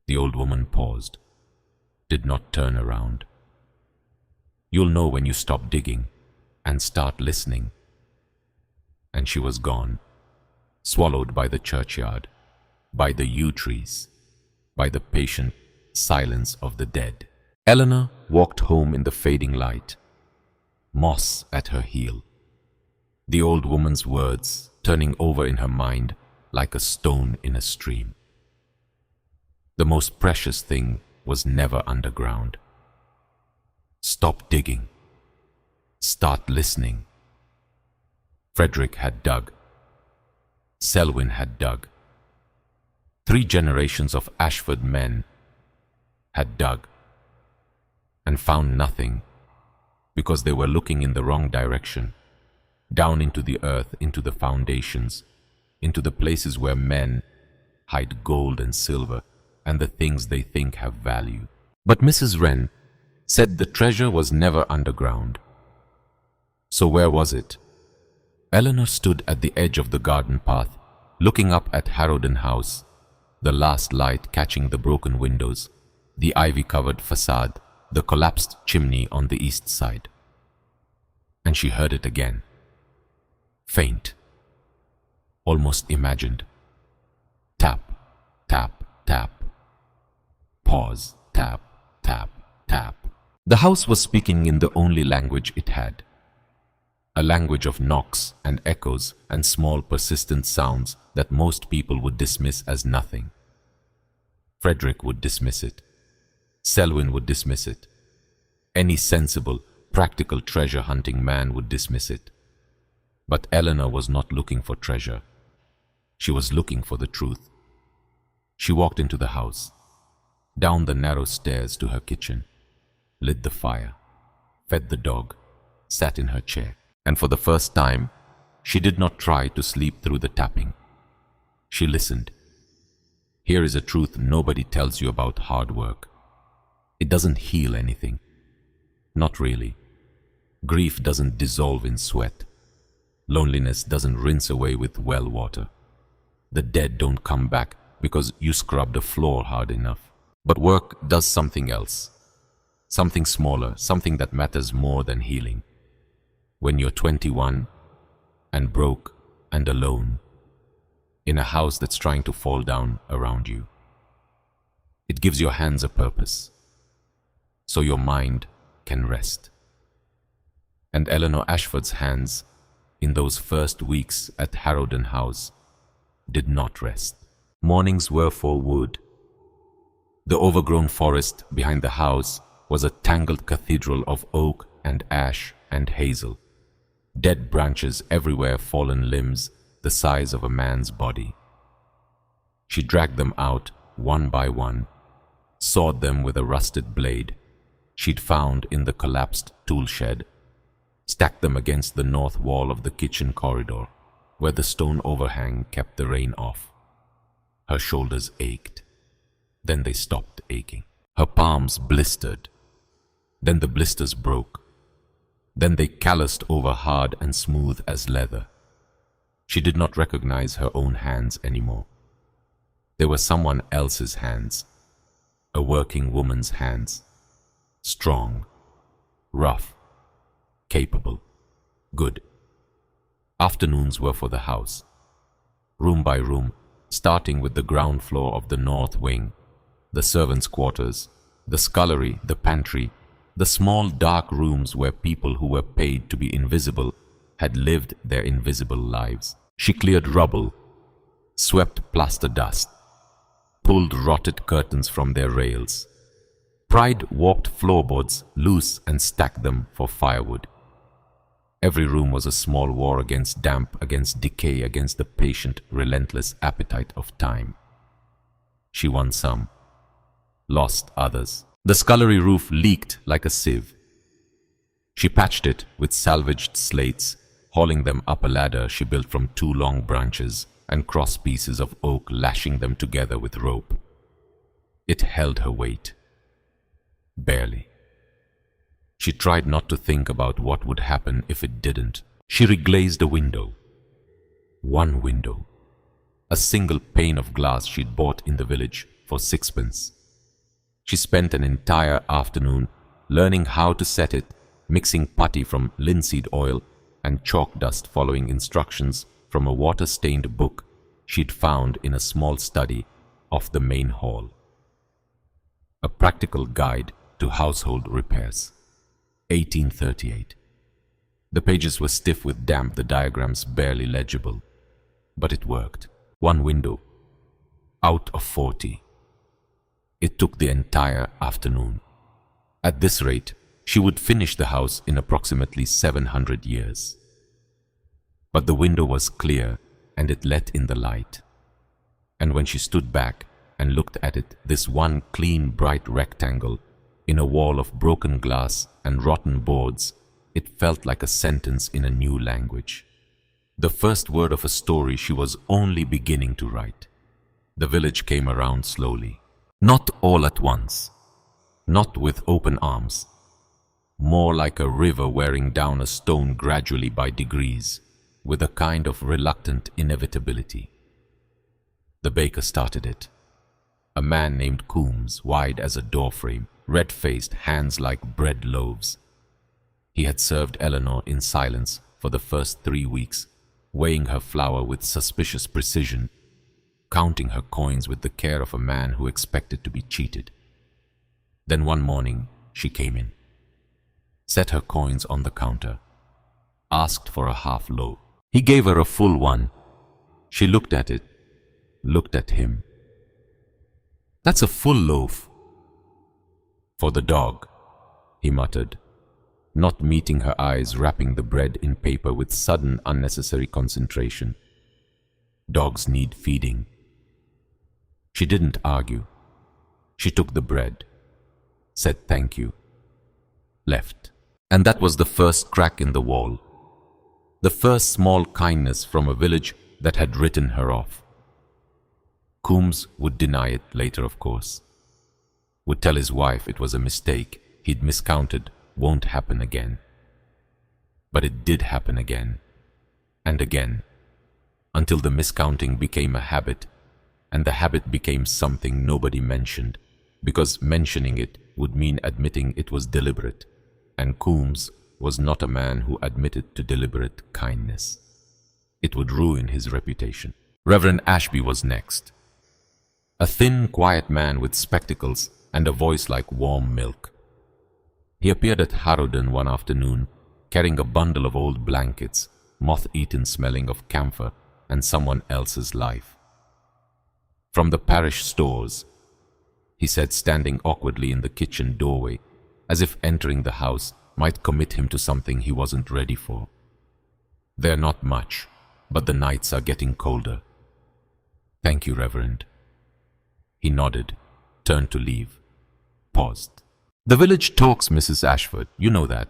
The old woman paused, did not turn around. "You'll know when you stop digging and start listening." And she was gone, swallowed by the churchyard, by the yew trees, by the patient silence of the dead. Eleanor walked home in the fading light, moss at her heel, the old woman's words turning over in her mind like a stone in a stream. The most precious thing was never underground. Stop digging. Start listening. Frederick had dug. Selwyn had dug. 3 generations of Ashford men had dug and found nothing because they were looking in the wrong direction, down into the earth, into the foundations, into the places where men hide gold and silver and the things they think have value. But Mrs. Wren said the treasure was never underground. So where was it? Eleanor stood at the edge of the garden path, looking up at Harrowden House, the last light catching the broken windows, the ivy-covered facade, the collapsed chimney on the east side. And she heard it again. Faint. Almost imagined. Tap, tap, tap. Pause, tap, tap, tap. The house was speaking in the only language it had. A language of knocks and echoes and small persistent sounds that most people would dismiss as nothing. Frederick would dismiss it. Selwyn would dismiss it. Any sensible, practical treasure-hunting man would dismiss it. But Eleanor was not looking for treasure. She was looking for the truth. She walked into the house, down the narrow stairs to her kitchen, lit the fire, fed the dog, sat in her chair, and for the first time, she did not try to sleep through the tapping. She listened. Here is a truth nobody tells you about hard work. It doesn't heal anything. Not really. Grief doesn't dissolve in sweat. Loneliness doesn't rinse away with well water. The dead don't come back because you scrubbed the floor hard enough. But work does something else. Something smaller, something that matters more than healing. When you're 21 and broke and alone in a house that's trying to fall down around you, it gives your hands a purpose, so your mind can rest. And Eleanor Ashford's hands in those first weeks at Harrowden House did not rest. Mornings were for wood. The overgrown forest behind the house was a tangled cathedral of oak and ash and hazel. Dead branches everywhere, fallen limbs the size of a man's body. She dragged them out one by one, sawed them with a rusted blade she'd found in the collapsed tool shed, stacked them against the north wall of the kitchen corridor, where the stone overhang kept the rain off. Her shoulders ached. Then they stopped aching. Her palms blistered. Then the blisters broke. Then they calloused over hard and smooth as leather. She did not recognize her own hands anymore. They were someone else's hands, a working woman's hands, strong, rough, capable, good. Afternoons were for the house, room by room, starting with the ground floor of the north wing, the servants' quarters, the scullery, the pantry, the small dark rooms where people who were paid to be invisible had lived their invisible lives. She cleared rubble, swept plaster dust, pulled rotted curtains from their rails, pried warped floorboards loose and stacked them for firewood. Every room was a small war against damp, against decay, against the patient, relentless appetite of time. She won some, lost others. The scullery roof leaked like a sieve. She patched it with salvaged slates, hauling them up a ladder she built from 2 long branches and cross pieces of oak, lashing them together with rope. It held her weight. Barely. She tried not to think about what would happen if it didn't. She reglazed a window. One window. A single pane of glass she'd bought in the village for 6pence. She spent an entire afternoon learning how to set it, mixing putty from linseed oil and chalk dust, following instructions from a water-stained book she'd found in a small study off the main hall. A practical guide to household repairs. 1838. The pages were stiff with damp, the diagrams barely legible. But it worked. One window. Out of 40. It took the entire afternoon. At this rate, she would finish the house in approximately 700 years. But the window was clear and it let in the light. And when she stood back and looked at it, this one clean, bright rectangle in a wall of broken glass and rotten boards, it felt like a sentence in a new language. The first word of a story she was only beginning to write. The village came around slowly. Not all at once. Not with open arms. More like a river wearing down a stone gradually by degrees, with a kind of reluctant inevitability. The baker started it. A man named Coombs, wide as a doorframe, red-faced, hands like bread loaves. He had served Eleanor in silence for the first 3 weeks, weighing her flour with suspicious precision, counting her coins with the care of a man who expected to be cheated. Then one morning she came in, set her coins on the counter, asked for a half loaf. He gave her a full one. She looked at it, looked at him. "That's a full loaf." "For the dog," he muttered, not meeting her eyes, wrapping the bread in paper with sudden unnecessary concentration. Dogs need feeding. She didn't argue. She took the bread, said thank you, left. And that was the first crack in the wall. The first small kindness from a village that had written her off. Coombs would deny it later, of course. Would tell his wife it was a mistake, he'd miscounted, won't happen again. But it did happen again, and again, until the miscounting became a habit, and the habit became something nobody mentioned, because mentioning it would mean admitting it was deliberate, and Coombs was not a man who admitted to deliberate kindness. It would ruin his reputation. Reverend Ashby was next. A thin, quiet man with spectacles and a voice like warm milk. He appeared at Harrowden one afternoon, carrying a bundle of old blankets, moth-eaten, smelling of camphor and someone else's life. "From the parish stores," he said, standing awkwardly in the kitchen doorway, as if entering the house might commit him to something he wasn't ready for. "They're not much, but the nights are getting colder." "Thank you, Reverend." He nodded, turned to leave, paused. "The village talks, Mrs. Ashford, you know that."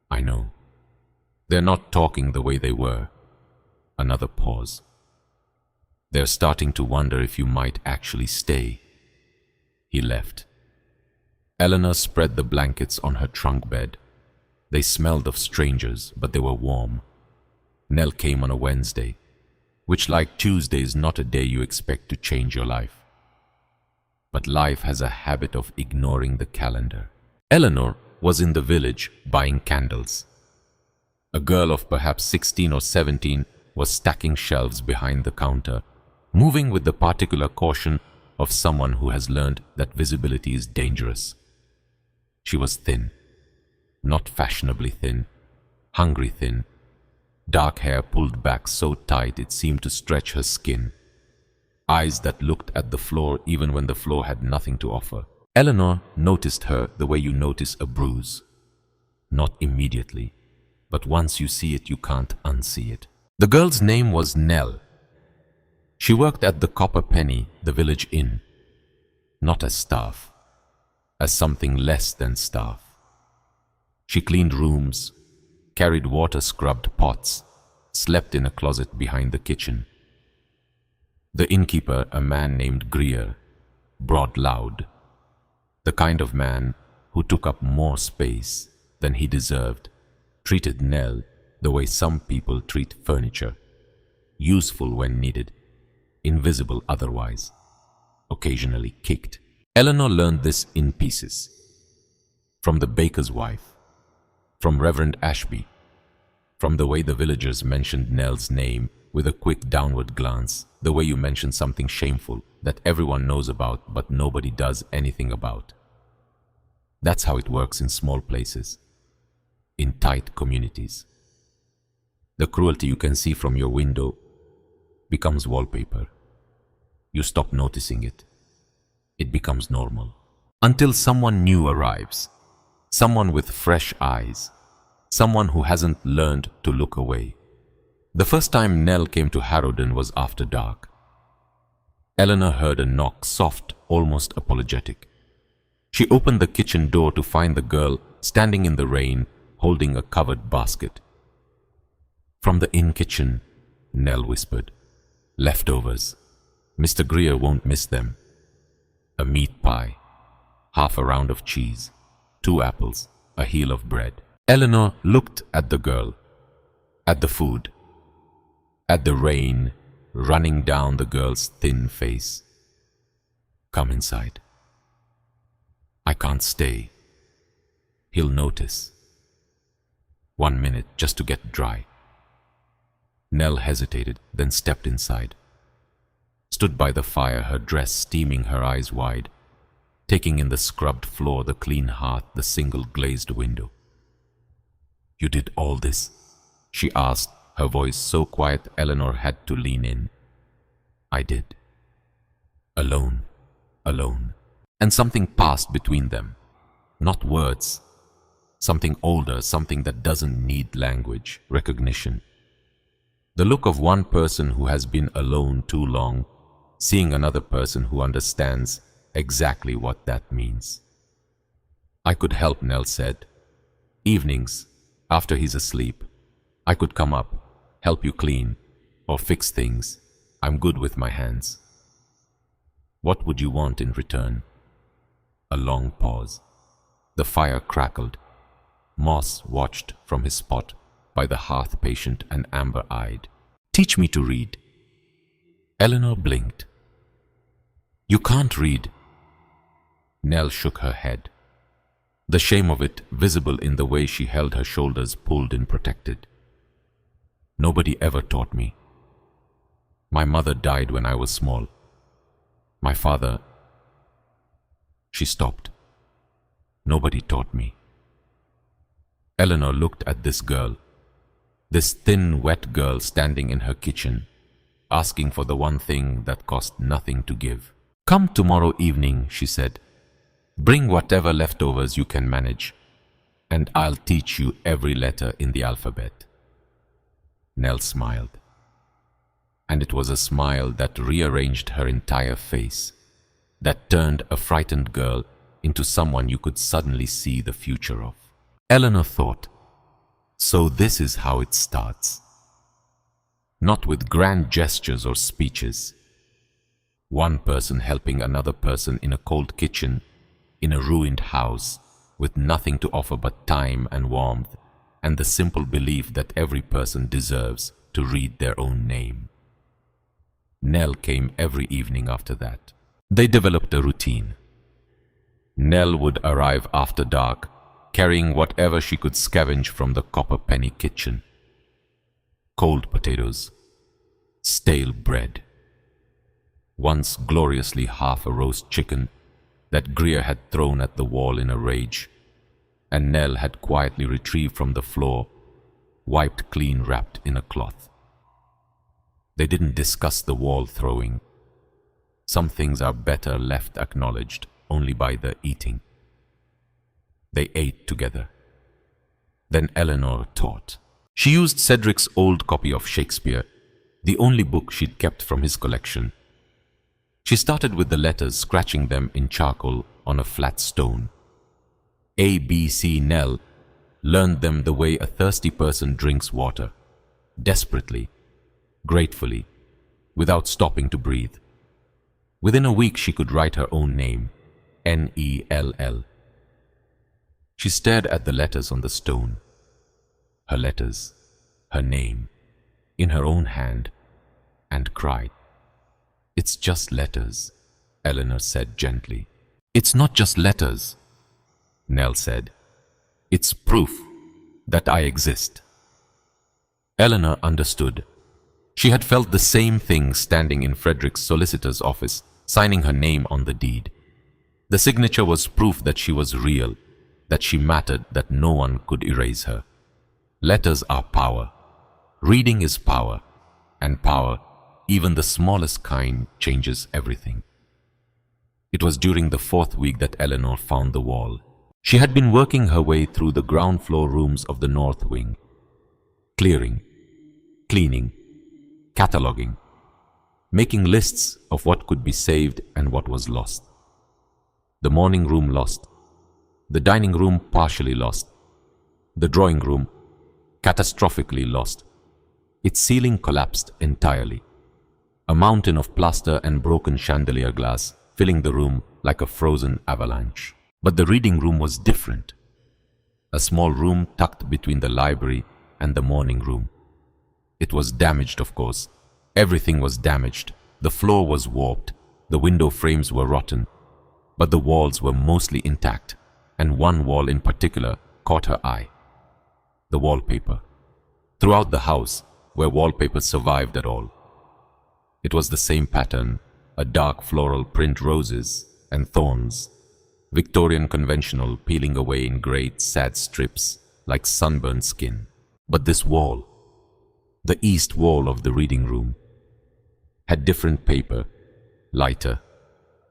"I know. They're not talking the way they were." Another pause. "They're starting to wonder if you might actually stay." He left. Eleanor spread the blankets on her trunk bed. They smelled of strangers, but they were warm. Nell came on a Wednesday, which, like Tuesday, is not a day you expect to change your life. But life has a habit of ignoring the calendar. Eleanor was in the village buying candles. A girl of perhaps 16 or 17 was stacking shelves behind the counter, moving with the particular caution of someone who has learned that visibility is dangerous. She was thin, not fashionably thin, hungry thin, dark hair pulled back so tight it seemed to stretch her skin, eyes that looked at the floor even when the floor had nothing to offer. Eleanor noticed her the way you notice a bruise. Not immediately, but once you see it, you can't unsee it. The girl's name was Nell. She worked at the Copper Penny, the village inn, not as staff, as something less than staff. She cleaned rooms, carried water-scrubbed pots, slept in a closet behind the kitchen. The innkeeper, a man named Greer, brought loud, the kind of man who took up more space than he deserved, treated Nell the way some people treat furniture, useful when needed, invisible otherwise, occasionally kicked. Eleanor learned this in pieces. From the baker's wife, from Reverend Ashby, from the way the villagers mentioned Nell's name with a quick downward glance, the way you mention something shameful that everyone knows about but nobody does anything about. That's how it works in small places, in tight communities. The cruelty you can see from your window becomes wallpaper. You stop noticing it. It becomes normal. Until someone new arrives, someone with fresh eyes, someone who hasn't learned to look away. The first time Nell came to Harrowden was after dark. Eleanor heard a knock, soft, almost apologetic. She opened the kitchen door to find the girl standing in the rain, holding a covered basket. From the inn kitchen, Nell whispered, "Leftovers. Mr. Greer won't miss them. A meat pie, half a round of cheese, 2 apples, a heel of bread." Eleanor looked at the girl, at the food, at the rain running down the girl's thin face. "Come inside." "I can't stay. He'll notice." 1 minute just to get dry. Nell hesitated, then stepped inside. Stood by the fire, her dress steaming, her eyes wide, taking in the scrubbed floor, the clean hearth, the single glazed window. "You did all this?" she asked, her voice so quiet Eleanor had to lean in. "I did. Alone, alone." And something passed between them. Not words. Something older, something that doesn't need language, recognition. The look of one person who has been alone too long, seeing another person who understands exactly what that means. "I could help," Nell said. "Evenings, after he's asleep, I could come up, help you clean, or fix things. I'm good with my hands." "What would you want in return?" A long pause. The fire crackled. Moss watched from his spot by the hearth, patient and amber-eyed. "Teach me to read." Eleanor blinked. "You can't read." Nell shook her head, the shame of it visible in the way she held her shoulders pulled and protected. "Nobody ever taught me. My mother died when I was small. My father..." She stopped. "Nobody taught me." Eleanor looked at this girl, this thin, wet girl standing in her kitchen, asking for the one thing that cost nothing to give. "Come tomorrow evening," she said. "Bring whatever leftovers you can manage, and I'll teach you every letter in the alphabet." Nell smiled, and it was a smile that rearranged her entire face, that turned a frightened girl into someone you could suddenly see the future of. Eleanor thought, so this is how it starts. Not with grand gestures or speeches. One person helping another person in a cold kitchen in a ruined house with nothing to offer but time and warmth and the simple belief that every person deserves to read their own name. Nell came every evening after that. They developed a routine. Nell would arrive after dark, carrying whatever she could scavenge from the copper penny kitchen. Cold potatoes, stale bread, once gloriously half a roast chicken that Greer had thrown at the wall in a rage, and Nell had quietly retrieved from the floor, wiped clean, wrapped in a cloth. They didn't discuss the wall throwing. Some things are better left acknowledged only by the eating. They ate together. Then Eleanor taught. She used Cedric's old copy of Shakespeare, the only book she'd kept from his collection. She started with the letters, scratching them in charcoal on a flat stone. A, B, C, Nell learned them the way a thirsty person drinks water, desperately, gratefully, without stopping to breathe. Within a week she could write her own name, Nell. She stared at the letters on the stone. Her letters, her name, in her own hand, and cried. "It's just letters," Eleanor said gently. "It's not just letters," Nell said. "It's proof that I exist." Eleanor understood. She had felt the same thing standing in Frederick's solicitor's office, signing her name on the deed. The signature was proof that she was real, that she mattered, that no one could erase her. Letters are power. Reading is power, and power, even the smallest kind, changes everything. It was during the 4th week that Eleanor found the wall. She had been working her way through the ground floor rooms of the north wing, clearing, cleaning, cataloging, making lists of what could be saved and what was lost. The morning room lost, the dining room partially lost, the drawing room catastrophically lost. Its ceiling collapsed entirely. A mountain of plaster and broken chandelier glass filling the room like a frozen avalanche. But the reading room was different. A small room tucked between the library and the morning room. It was damaged, of course. Everything was damaged. The floor was warped. The window frames were rotten. But the walls were mostly intact, and one wall in particular caught her eye. The wallpaper. Throughout the house, where wallpaper survived at all, it was the same pattern, a dark floral print, roses and thorns, Victorian conventional, peeling away in great sad strips like sunburned skin. But this wall, the east wall of the reading room, had different paper, lighter,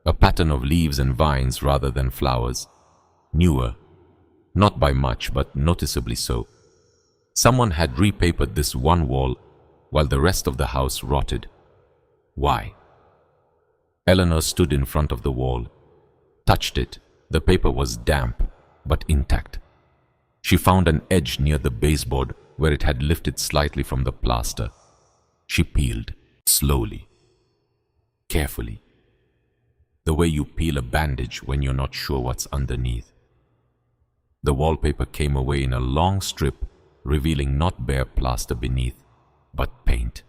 a pattern of leaves and vines rather than flowers, newer, not by much but noticeably so. Someone had repapered this one wall while the rest of the house rotted. Why? Eleanor stood in front of the wall, touched it. The paper was damp but intact. She found an edge near the baseboard where it had lifted slightly from the plaster. She peeled, slowly, carefully, the way you peel a bandage when you're not sure what's underneath. The wallpaper came away in a long strip, revealing not bare plaster beneath, but paint.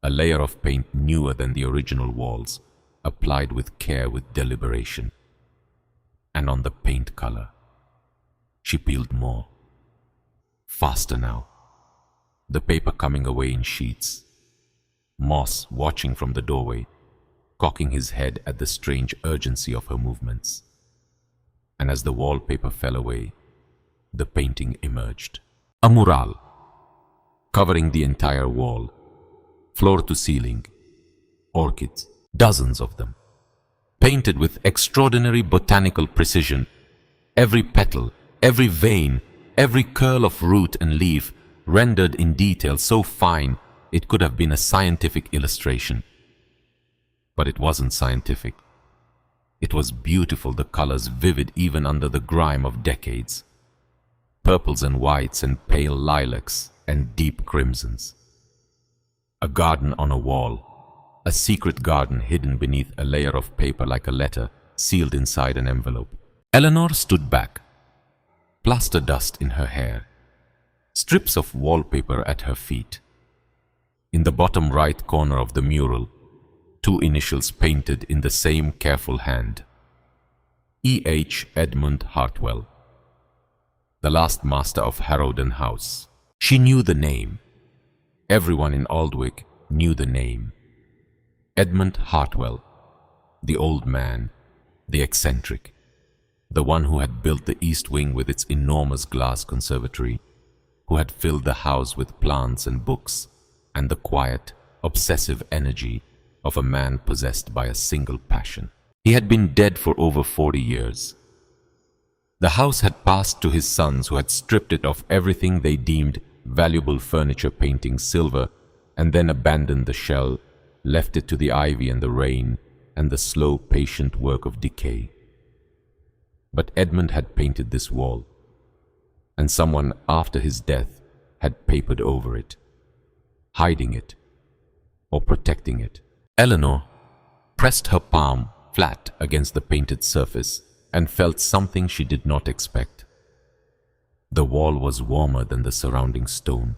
A layer of paint newer than the original walls, applied with care, with deliberation. And on the paint color, she peeled more. Faster now, the paper coming away in sheets. Moss watching from the doorway, cocking his head at the strange urgency of her movements. And as the wallpaper fell away, the painting emerged. A mural, covering the entire wall, floor to ceiling, orchids, dozens of them, painted with extraordinary botanical precision. Every petal, every vein, every curl of root and leaf rendered in detail so fine it could have been a scientific illustration. But it wasn't scientific. It was beautiful, the colors vivid even under the grime of decades. Purples and whites and pale lilacs and deep crimsons. A garden on a wall, a secret garden hidden beneath a layer of paper like a letter sealed inside an envelope. Eleanor stood back, plaster dust in her hair, strips of wallpaper at her feet. In the bottom right corner of the mural, two initials painted in the same careful hand. E.H. Edmund Heartfelt, the last master of Harrowden House. She knew the name. Everyone in Aldwych knew the name. Edmund Heartfelt, the old man, the eccentric, the one who had built the East Wing with its enormous glass conservatory, who had filled the house with plants and books, and the quiet, obsessive energy of a man possessed by a single passion. He had been dead for over 40 years. The house had passed to his sons, who had stripped it of everything they deemed valuable furniture, paintings, silver, and then abandoned the shell, left it to the ivy and the rain and the slow, patient work of decay. But Edmund had painted this wall, and someone after his death had papered over it, hiding it or protecting it. Eleanor pressed her palm flat against the painted surface and felt something she did not expect. The wall was warmer than the surrounding stone,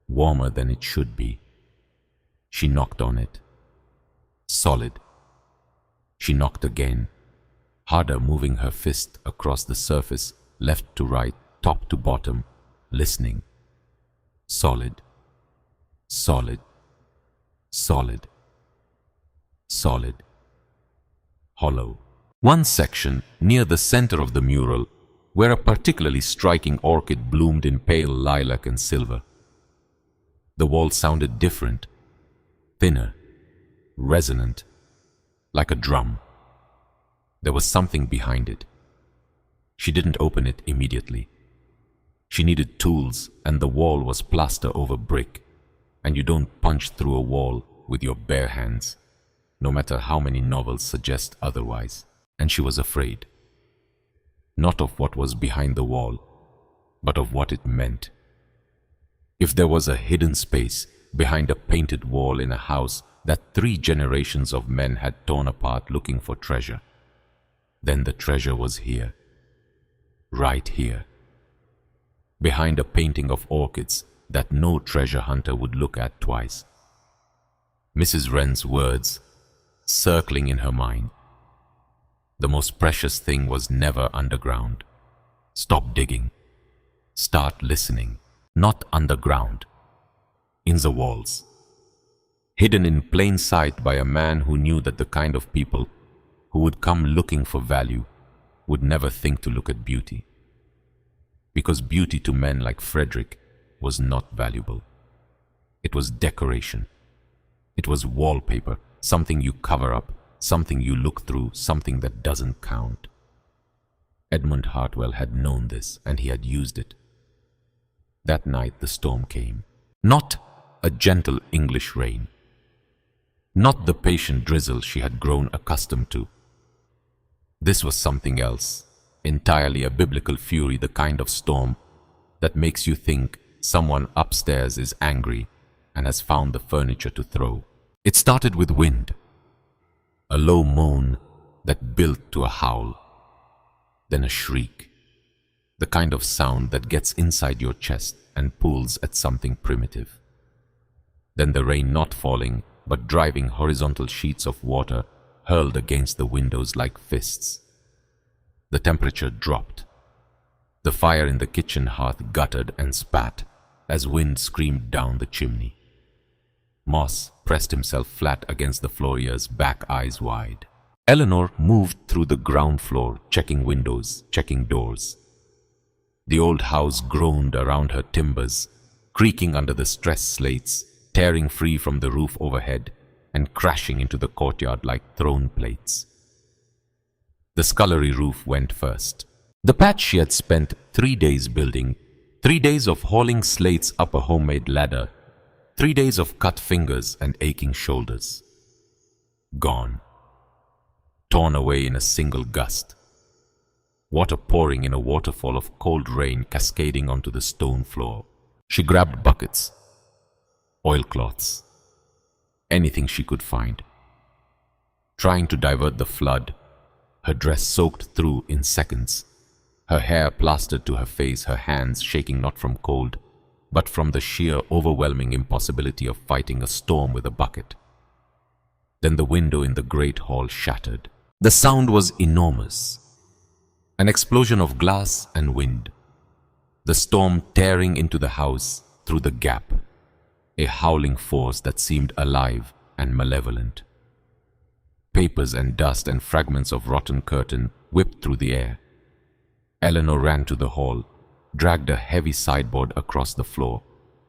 warmer than it should be. She knocked on it. Solid. She knocked again, harder, moving her fist across the surface, left to right, top to bottom, listening. Solid. Solid. Solid. Solid. Hollow. One section, near the center of the mural, where a particularly striking orchid bloomed in pale lilac and silver. The wall sounded different, thinner, resonant, like a drum. There was something behind it. She didn't open it immediately. She needed tools, and the wall was plaster over brick, and you don't punch through a wall with your bare hands, no matter how many novels suggest otherwise. And she was afraid, not of what was behind the wall, but of what it meant. If there was a hidden space behind a painted wall in a house that 3 generations of men had torn apart looking for treasure, then the treasure was here, right here, behind a painting of orchids that no treasure hunter would look at twice. Mrs. Wren's words circling in her mind. The most precious thing was never underground. Stop digging. Start listening. Not underground. In the walls. Hidden in plain sight by a man who knew that the kind of people who would come looking for value would never think to look at beauty. Because beauty to men like Frederick was not valuable. It was decoration. It was wallpaper, something you cover up, something you look through, something that doesn't count. Edmund Heartfelt had known this, and he had used it. That night the storm came. Not a gentle English rain. Not the patient drizzle she had grown accustomed to. This was something else, entirely a biblical fury, the kind of storm that makes you think someone upstairs is angry and has found the furniture to throw. It started with wind, a low moan that built to a howl, then a shriek, the kind of sound that gets inside your chest and pulls at something primitive. Then the rain, not falling, but driving horizontal sheets of water hurled against the windows like fists. The temperature dropped. The fire in the kitchen hearth guttered and spat as wind screamed down the chimney. Moss pressed himself flat against the Florier's back, eyes wide. Eleanor moved through the ground floor, checking windows, checking doors. The old house groaned around her timbers, creaking under the stressed slates, tearing free from the roof overhead and crashing into the courtyard like thrown plates. The scullery roof went first. The patch she had spent 3 days building, 3 days of hauling slates up a homemade ladder, 3 days of cut fingers and aching shoulders. Gone. Torn away in a single gust. Water pouring in a waterfall of cold rain cascading onto the stone floor. She grabbed buckets, oilcloths, anything she could find, trying to divert the flood her dress soaked through in seconds, her hair plastered to her face, her hands shaking not from cold, but from the sheer overwhelming impossibility of fighting a storm with a bucket. Then the window in the great hall shattered. The sound was enormous, an explosion of glass and wind, the storm tearing into the house through the gap, a howling force that seemed alive and malevolent. Papers and dust and fragments of rotten curtain whipped through the air. Eleanor ran to the hall, dragged a heavy sideboard across the floor,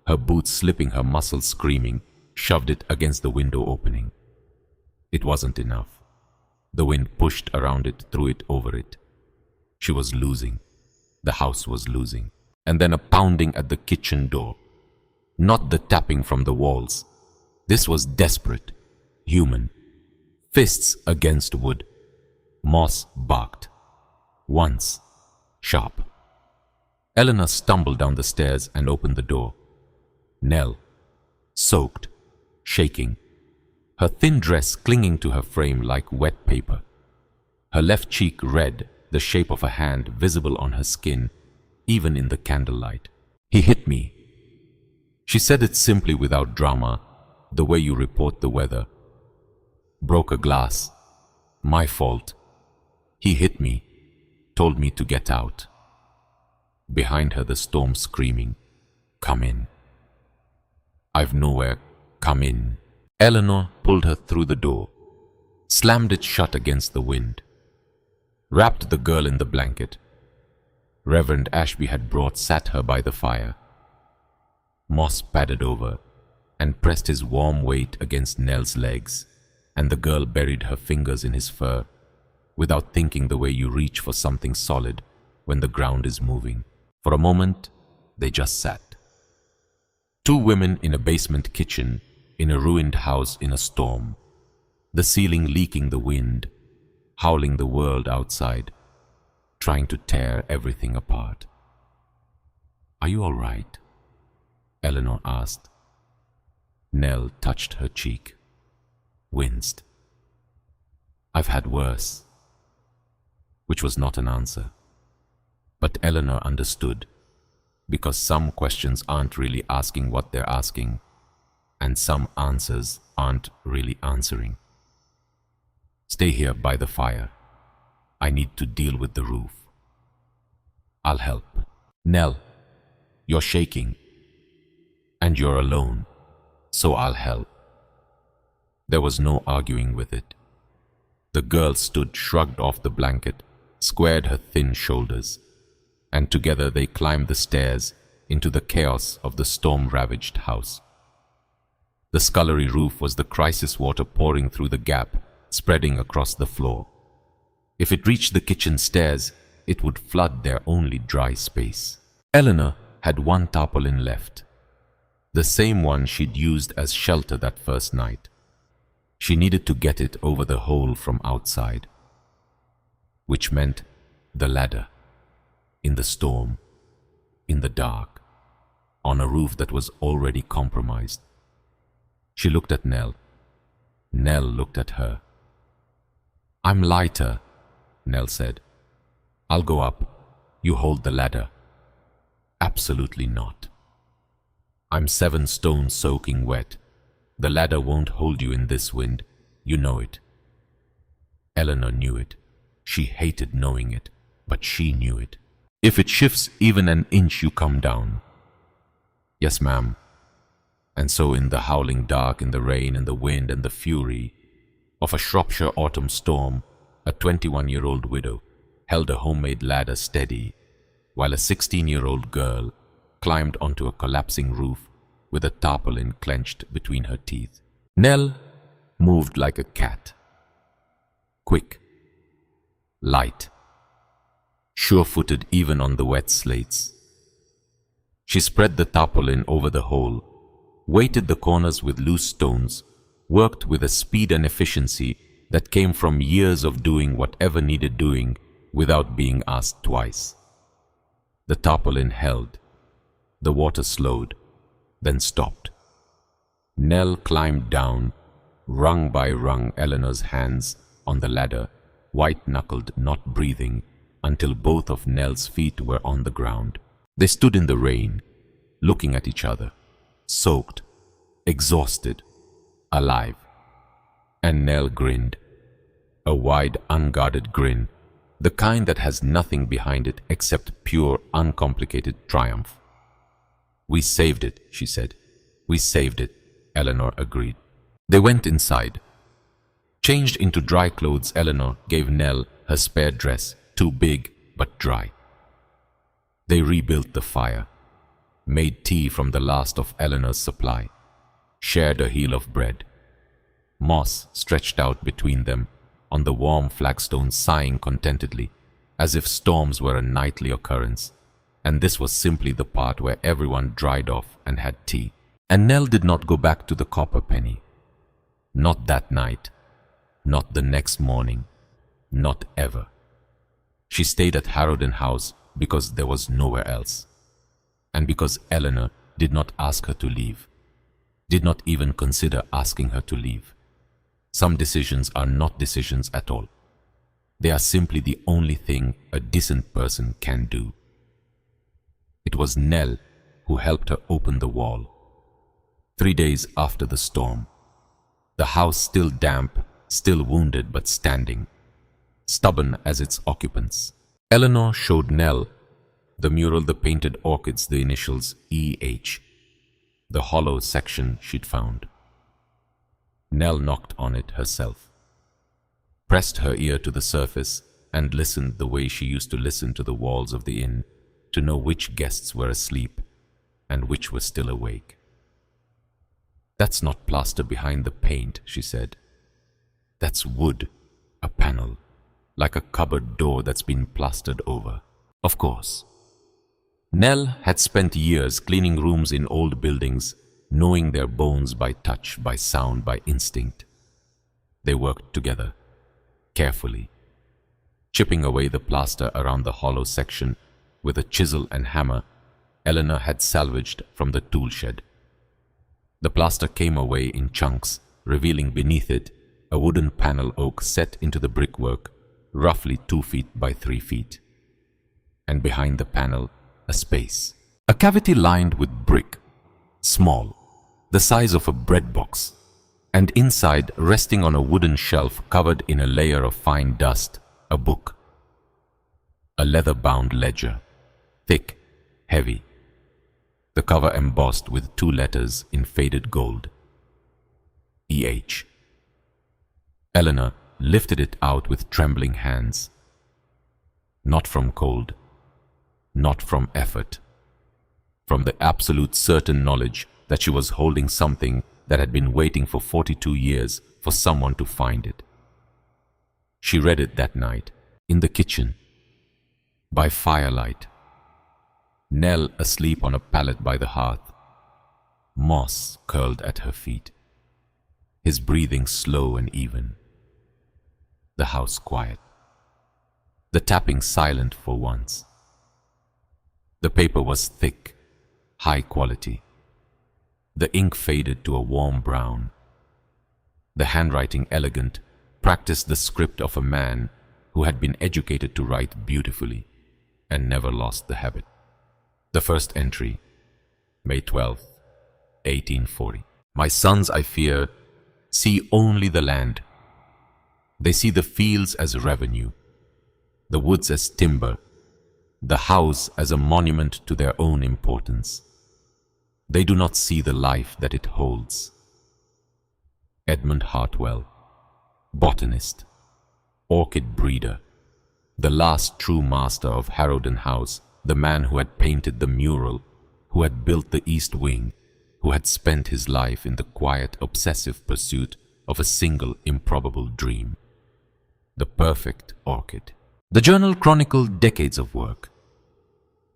her boots slipping, her muscles screaming, shoved it against the window opening. It wasn't enough. The wind pushed around it, threw it over it. She was losing. The house was losing. And then a pounding at the kitchen door. Not the tapping from the walls. This was desperate, human. Fists against wood. Moss barked. Once, sharp. Eleanor stumbled down the stairs and opened the door. Nell, soaked, shaking, her thin dress clinging to her frame like wet paper. Her left cheek red, the shape of a hand visible on her skin, even in the candlelight. "He hit me." She said it simply without drama, the way you report the weather. "Broke a glass. My fault. He hit me, told me to get out." Behind her the storm screaming, "Come in. I've nowhere. Come in." Eleanor pulled her through the door, slammed it shut against the wind, wrapped the girl in the blanket. Reverend Ashby had brought sat her by the fire. Moss padded over and pressed his warm weight against Nell's legs, and the girl buried her fingers in his fur, without thinking the way you reach for something solid when the ground is moving. For a moment, they just sat. Two women in a basement kitchen, in a ruined house in a storm, the ceiling leaking the wind, howling the world outside, trying to tear everything apart. "Are you all right?" Eleanor asked. Nell touched her cheek, winced. "I've had worse," which was not an answer. But Eleanor understood, because some questions aren't really asking what they're asking, and some answers aren't really answering. "Stay here by the fire. I need to deal with the roof." "I'll help." "Nell, you're shaking. And you're alone, so I'll help." There was no arguing with it. The girl stood, shrugged off the blanket, squared her thin shoulders, and together they climbed the stairs into the chaos of the storm-ravaged house. The scullery roof was the crisis water pouring through the gap, spreading across the floor. If it reached the kitchen stairs, it would flood their only dry space. Eleanor had one tarpaulin left, the same one she'd used as shelter that first night. She needed to get it over the hole from outside, which meant the ladder, in the storm, in the dark, on a roof that was already compromised. She looked at Nell. Nell looked at her. "I'm lighter," Nell said. "I'll go up. You hold the ladder." "Absolutely not. I'm 7 stone soaking wet. The ladder won't hold you in this wind. You know it." Eleanor knew it. She hated knowing it, but she knew it. "If it shifts even an inch, you come down." "Yes, ma'am." And so in the howling dark, in the rain and the wind and the fury of a Shropshire autumn storm, a 21-year-old widow held a homemade ladder steady, while a 16-year-old girl climbed onto a collapsing roof with a tarpaulin clenched between her teeth. Nell moved like a cat. Quick, light, sure-footed even on the wet slates. She spread the tarpaulin over the hole, weighted the corners with loose stones, worked with a speed and efficiency that came from years of doing whatever needed doing without being asked twice. The tarpaulin held. The water slowed, then stopped. Nell climbed down, rung by rung, Eleanor's hands on the ladder, white-knuckled, not breathing, until both of Nell's feet were on the ground. They stood in the rain, looking at each other, soaked, exhausted, alive. And Nell grinned, a wide, unguarded grin, the kind that has nothing behind it except pure, uncomplicated triumph. "We saved it," she said. "We saved it," Eleanor agreed. They went inside. Changed into dry clothes, Eleanor gave Nell her spare dress, too big but dry. They rebuilt the fire, made tea from the last of Eleanor's supply, shared a heel of bread. Moss stretched out between them on the warm flagstones, sighing contentedly, as if storms were a nightly occurrence, and this was simply the part where everyone dried off and had tea. And Nell did not go back to the copper penny. Not that night, not the next morning, not ever. She stayed at Harrowden House because there was nowhere else, and because Eleanor did not ask her to leave, did not even consider asking her to leave. Some decisions are not decisions at all. They are simply the only thing a decent person can do. It was Nell who helped her open the wall. 3 days after the storm, the house still damp, still wounded but standing, stubborn as its occupants. Eleanor showed Nell the mural, the painted orchids, the initials E.H., the hollow section she'd found. Nell knocked on it herself, pressed her ear to the surface, and listened the way she used to listen to the walls of the inn to know which guests were asleep and which were still awake. "That's not plaster behind the paint," she said. "That's wood, a panel, like a cupboard door that's been plastered over." Of course. Nell had spent years cleaning rooms in old buildings, knowing their bones by touch, by sound, by instinct. They worked together, carefully, chipping away the plaster around the hollow section with a chisel and hammer Eleanor had salvaged from the tool shed. The plaster came away in chunks, revealing beneath it a wooden panel oak set into the brickwork, roughly 2 feet by 3 feet. And behind the panel, a space, a cavity lined with brick, small, the size of a bread box, and inside, resting on a wooden shelf covered in a layer of fine dust, a book. A leather-bound ledger, thick, heavy, the cover embossed with 2 letters in faded gold. E.H. Eleanor lifted it out with trembling hands. Not from cold, not from effort, from the absolute certain knowledge that she was holding something that had been waiting for 42 years for someone to find it. She read it that night, in the kitchen, by firelight. Nell asleep on a pallet by the hearth, Moss curled at her feet, his breathing slow and even. The house quiet, the tapping silent for once. The paper was thick, high quality. The ink faded to a warm brown. The handwriting elegant, practiced the script of a man who had been educated to write beautifully and never lost the habit. The first entry, May 12th, 1840. "My sons, I fear, see only the land. They see the fields as revenue, the woods as timber, the house as a monument to their own importance. They do not see the life that it holds." Edmund Hartwell, botanist, orchid breeder, the last true master of Harrowden House, the man who had painted the mural, who had built the East Wing, who had spent his life in the quiet, obsessive pursuit of a single improbable dream. The perfect orchid. The journal chronicled decades of work.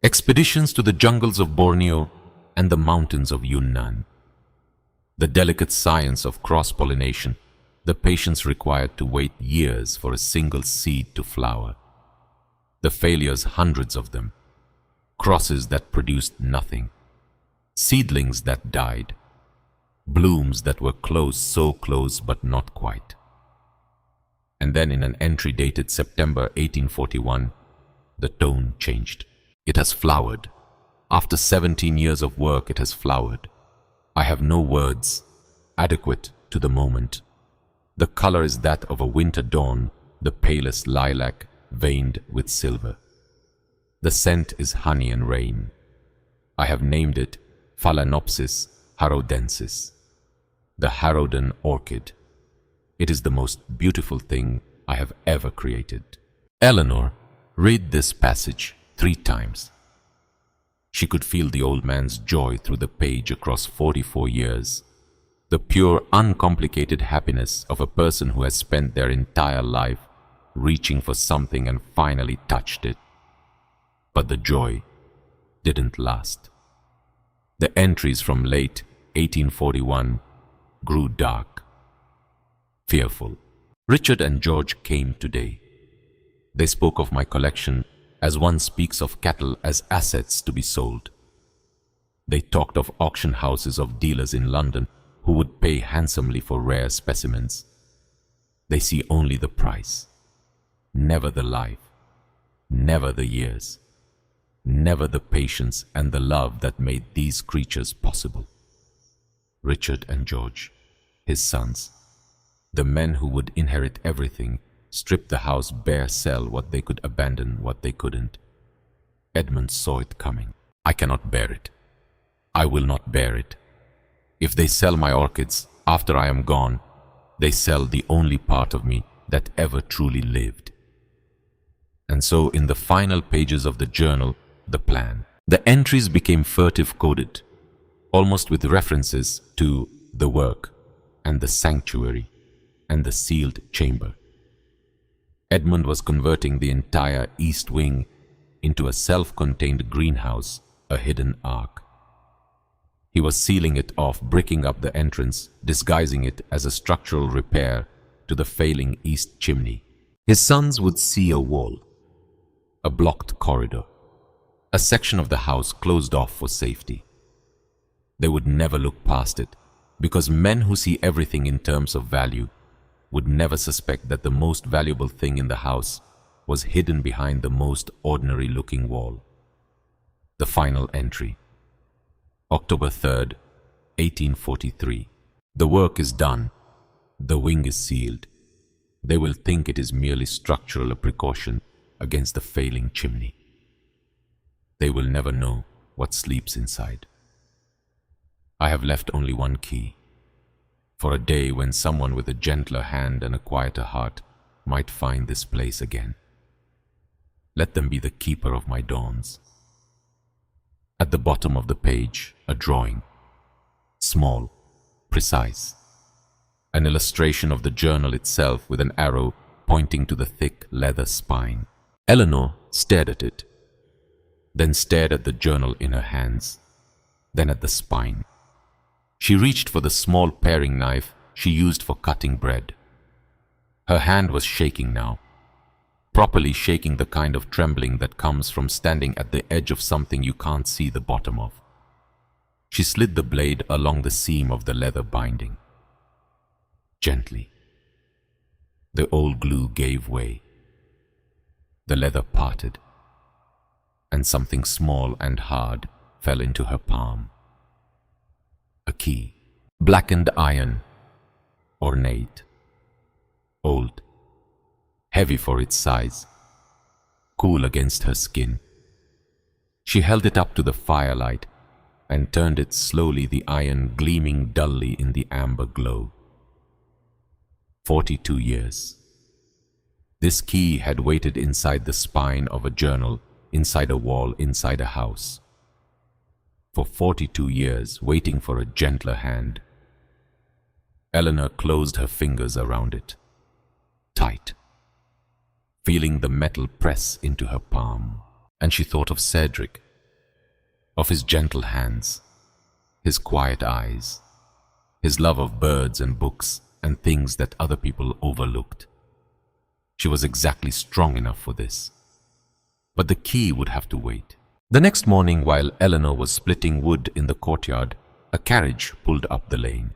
Expeditions to the jungles of Borneo and the mountains of Yunnan. The delicate science of cross-pollination, the patience required to wait years for a single seed to flower. The failures, hundreds of them. Crosses that produced nothing. Seedlings that died. Blooms that were close, so close but not quite. And then in an entry dated September 1841, the tone changed. It has flowered. After 17 years of work, it has flowered. I have no words adequate to the moment. The color is that of a winter dawn, the palest lilac veined with silver. The scent is honey and rain. I have named it Phalaenopsis harrodensis, the Harrowden orchid. It is the most beautiful thing I have ever created. Eleanor, read this passage 3 times. She could feel the old man's joy through the page across 44 years, the pure, uncomplicated happiness of a person who has spent their entire life reaching for something and finally touched it. But the joy didn't last. The entries from late 1841 grew dark, fearful. Richard and George came today. They spoke of my collection as one speaks of cattle as assets to be sold. They talked of auction houses of dealers in London who would pay handsomely for rare specimens. They see only the price, never the life, never the years, never the patience and the love that made these creatures possible. Richard and George, his sons, the men who would inherit everything, strip the house bare, sell what they could, abandon what they couldn't. Edmund saw it coming. I cannot bear it. I will not bear it. If they sell my orchids after I am gone, they sell the only part of me that ever truly lived. And so in the final pages of the journal, the plan. The entries became furtive coded, almost with references to the work and the sanctuary and the sealed chamber. Edmund was converting the entire east wing into a self-contained greenhouse, a hidden ark. He was sealing it off, bricking up the entrance, disguising it as a structural repair to the failing east chimney. His sons would see a wall, a blocked corridor, a section of the house closed off for safety. They would never look past it, because men who see everything in terms of value would never suspect that the most valuable thing in the house was hidden behind the most ordinary-looking wall. The final entry. October 3rd, 1843. The work is done. The wing is sealed. They will think it is merely structural, a precaution against the failing chimney. They will never know what sleeps inside. I have left only one key, for a day when someone with a gentler hand and a quieter heart might find this place again. Let them be the keeper of my dawns. At the bottom of the page, a drawing, small, precise, an illustration of the journal itself with an arrow pointing to the thick leather spine. Eleanor stared at it, then stared at the journal in her hands, then at the spine. She reached for the small paring knife she used for cutting bread. Her hand was shaking now, properly shaking, the kind of trembling that comes from standing at the edge of something you can't see the bottom of. She slid the blade along the seam of the leather binding. Gently, the old glue gave way. The leather parted, and something small and hard fell into her palm. A key, blackened iron, ornate, old, heavy for its size, cool against her skin. She held it up to the firelight and turned it slowly, the iron gleaming dully in the amber glow. 42 years. This key had waited inside the spine of a journal, inside a wall, inside a house. For 42 years, waiting for a gentler hand. Eleanor closed her fingers around it, tight, feeling the metal press into her palm. And she thought of Cedric, of his gentle hands, his quiet eyes, his love of birds and books and things that other people overlooked. She was exactly strong enough for this. But the key would have to wait. The next morning, while Eleanor was splitting wood in the courtyard, a carriage pulled up the lane.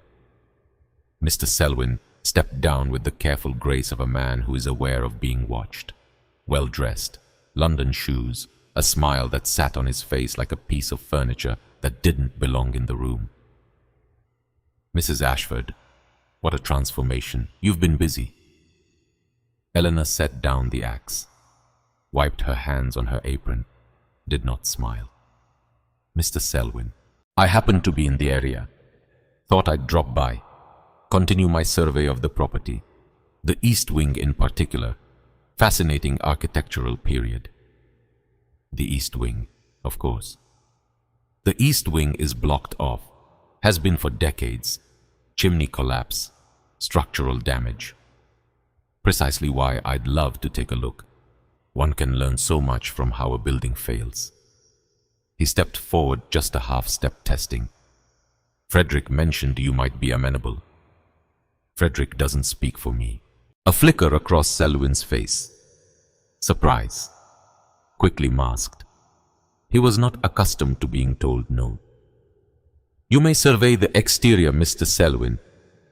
Mr. Selwyn stepped down with the careful grace of a man who is aware of being watched. Well-dressed, London shoes, a smile that sat on his face like a piece of furniture that didn't belong in the room. "Mrs. Ashford, what a transformation. You've been busy." Eleanor set down the axe, wiped her hands on her apron, did not smile. "Mr. Selwyn, I happened to be in the area. Thought I'd drop by, continue my survey of the property, the east wing in particular. Fascinating architectural period." The east wing, of course. The east wing is blocked off, has been for decades. Chimney collapse, structural damage. Precisely why I'd love to take a look. One can learn so much from how a building fails. He stepped forward just a half-step, testing. "Frederick mentioned you might be amenable." "Frederick doesn't speak for me." A flicker across Selwyn's face. Surprise, quickly masked. He was not accustomed to being told no. "You may survey the exterior, Mr. Selwyn,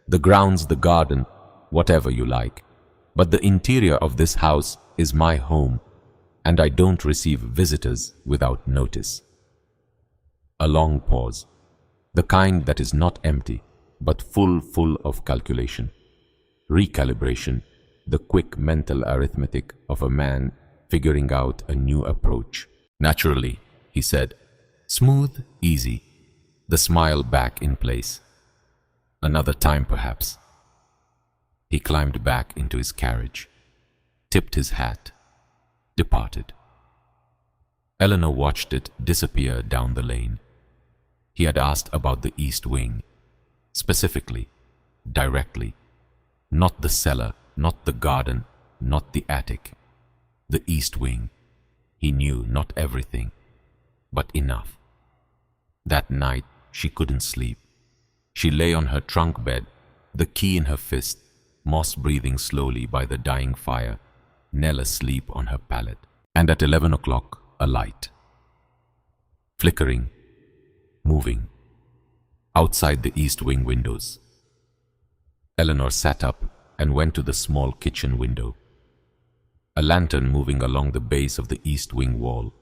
the grounds, the garden, whatever you like, but the interior of this house is my home, and I don't receive visitors without notice." A long pause, the kind that is not empty, but full of calculation, recalibration, the quick mental arithmetic of a man figuring out a new approach. "Naturally," he said, "smooth, easy, the smile back in place. Another time, perhaps." He climbed back into his carriage, tipped his hat, departed. Eleanor watched it disappear down the lane. He had asked about the east wing, specifically, directly. Not the cellar, not the garden, not the attic. The east wing. He knew not everything, but enough. That night, she couldn't sleep. She lay on her trunk bed, the key in her fist, Moss breathing slowly by the dying fire, Nell asleep on her pallet. And at 11 o'clock, a light. Flickering, moving, outside the east wing windows. Eleanor sat up and went to the small kitchen window. A lantern moving along the base of the east wing wall.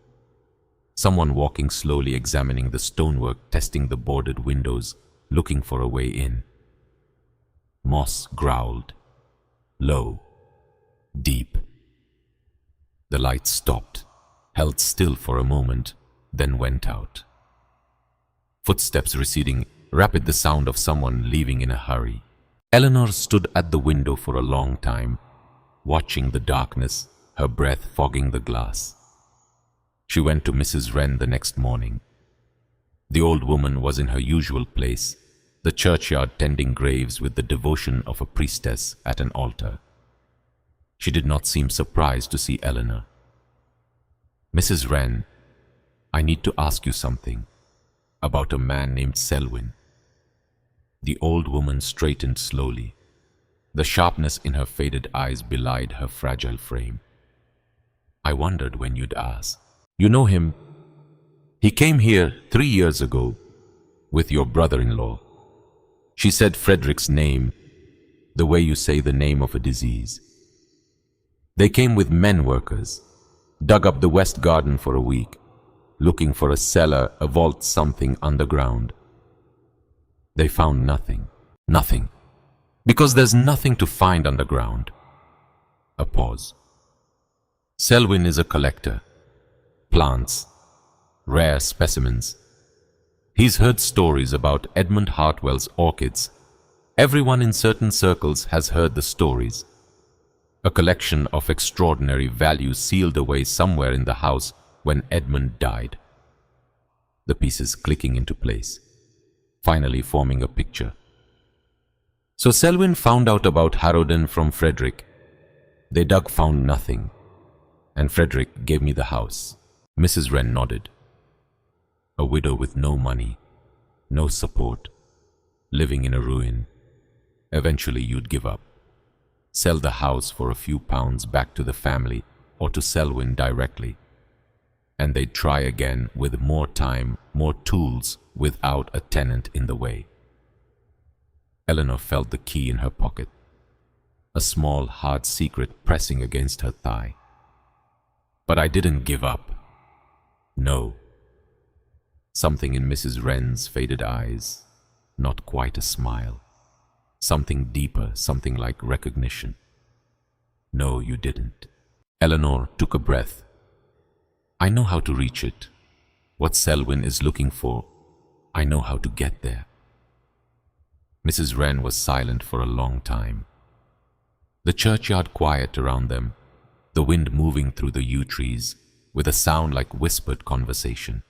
Someone walking slowly, examining the stonework, testing the boarded windows, looking for a way in. Moss growled, low, deep. The light stopped, held still for a moment, then went out. Footsteps receding, rapid, the sound of someone leaving in a hurry. Eleanor stood at the window for a long time, watching the darkness, her breath fogging the glass. She went to Mrs. Wren the next morning. The old woman was in her usual place, the churchyard, tending graves with the devotion of a priestess at an altar. She did not seem surprised to see Eleanor. "Mrs. Wren, I need to ask you something about a man named Selwyn." The old woman straightened slowly. The sharpness in her faded eyes belied her fragile frame. "I wondered when you'd ask. You know him? He came here 3 years ago with your brother-in-law." She said Frederick's name, the way you say the name of a disease. "They came with men workers, dug up the west garden for a week, looking for a cellar, a vault, something underground. They found nothing. Nothing. Because there's nothing to find underground." A pause. "Selwyn is a collector. Plants. Rare specimens. He's heard stories about Edmund Hartwell's orchids. Everyone in certain circles has heard the stories. A collection of extraordinary value sealed away somewhere in the house when Edmund died." The pieces clicking into place, finally forming a picture. "So Selwyn found out about Harrowden from Frederick. They dug, found nothing, and Frederick gave me the house." Mrs. Wren nodded. "A widow with no money, no support, living in a ruin. Eventually you'd give up, sell the house for a few pounds back to the family or to Selwyn directly, and they'd try again with more time, more tools, without a tenant in the way." Eleanor felt the key in her pocket, a small, hard secret pressing against her thigh. But I didn't give up. No. Something in Mrs. Wren's faded eyes, not quite a smile. Something deeper, something like recognition. No, you didn't. Eleanor took a breath. I know how to reach it. What Selwyn is looking for, I know how to get there. Mrs. Wren was silent for a long time. The churchyard quiet around them, the wind moving through the yew trees with a sound like whispered conversation.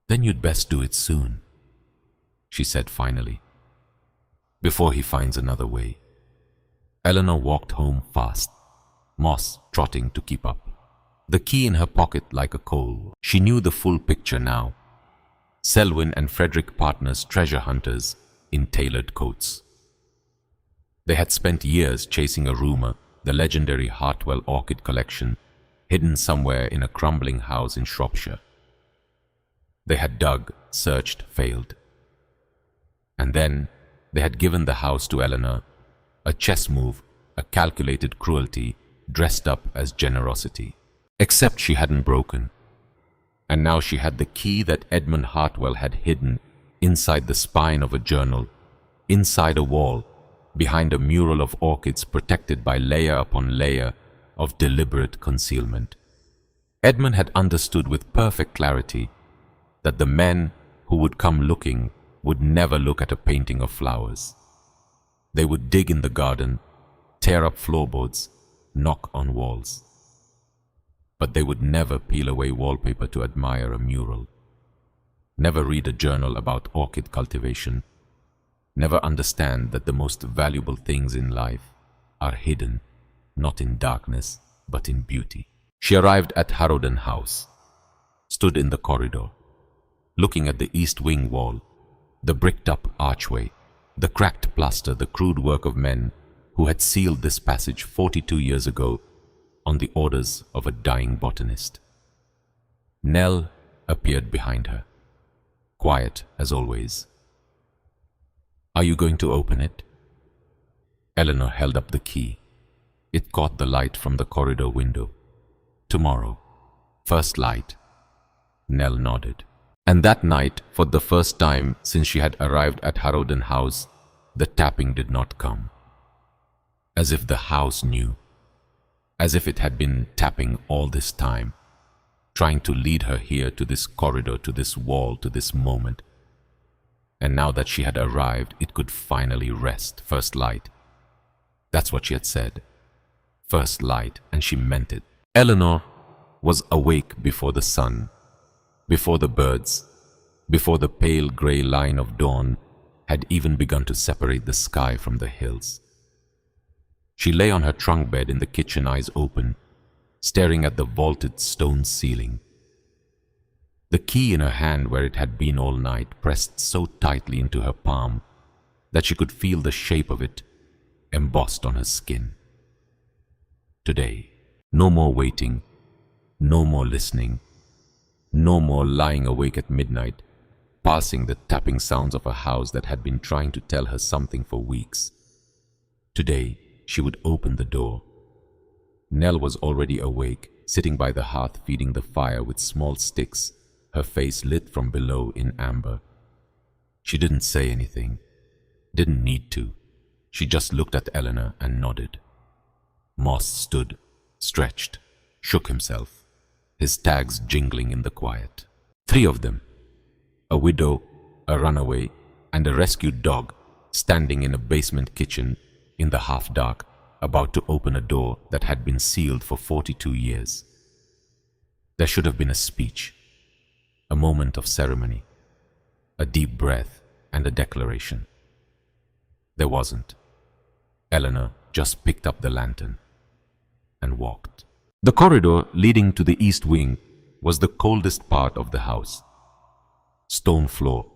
Then you'd best do it soon, she said finally, before he finds another way. Eleanor walked home fast, Moss trotting to keep up, the key in her pocket like a coal. She knew the full picture now. Selwyn and Frederick partners, treasure hunters in tailored coats. They had spent years chasing a rumor, the legendary Heartfelt orchid collection, hidden somewhere in a crumbling house in Shropshire. They had dug, searched, failed. And then they had given the house to Eleanor, a chess move, a calculated cruelty dressed up as generosity. Except she hadn't broken. And now she had the key that Edmund Heartfelt had hidden inside the spine of a journal, inside a wall, behind a mural of orchids protected by layer upon layer of deliberate concealment. Edmund had understood with perfect clarity that the men who would come looking would never look at a painting of flowers. They would dig in the garden, tear up floorboards, knock on walls. But they would never peel away wallpaper to admire a mural, never read a journal about orchid cultivation, never understand that the most valuable things in life are hidden, not in darkness, but in beauty. She arrived at Harrowden House, stood in the corridor, looking at the east wing wall, the bricked-up archway, the cracked plaster, the crude work of men who had sealed this passage 42 years ago on the orders of a dying botanist. Nell appeared behind her, quiet as always. Are you going to open it? Eleanor held up the key. It caught the light from the corridor window. Tomorrow. First light. Nell nodded. And that night, for the first time since she had arrived at Harrowden House, the tapping did not come. As if the house knew. As if it had been tapping all this time, trying to lead her here to this corridor, to this wall, to this moment. And now that she had arrived, it could finally rest. First light. That's what she had said. First light, and she meant it. Eleanor was awake before the sun, before the birds, before the pale grey line of dawn had even begun to separate the sky from the hills. She lay on her trunk bed in the kitchen, eyes open, staring at the vaulted stone ceiling. The key in her hand, where it had been all night, pressed so tightly into her palm that she could feel the shape of it embossed on her skin. Today, no more waiting, no more listening, no more lying awake at midnight, passing the tapping sounds of a house that had been trying to tell her something for weeks. Today, she would open the door. Nell was already awake, sitting by the hearth feeding the fire with small sticks, her face lit from below in amber. She didn't say anything, didn't need to. She just looked at Eleanor and nodded. Moss stood, stretched, shook himself, his tags jingling in the quiet. 3 of them, a widow, a runaway, and a rescued dog, standing in a basement kitchen in the half-dark, about to open a door that had been sealed for 42 years. There should have been a speech, a moment of ceremony, a deep breath and a declaration. There wasn't. Eleanor just picked up the lantern and walked. The corridor leading to the east wing was the coldest part of the house. Stone floor,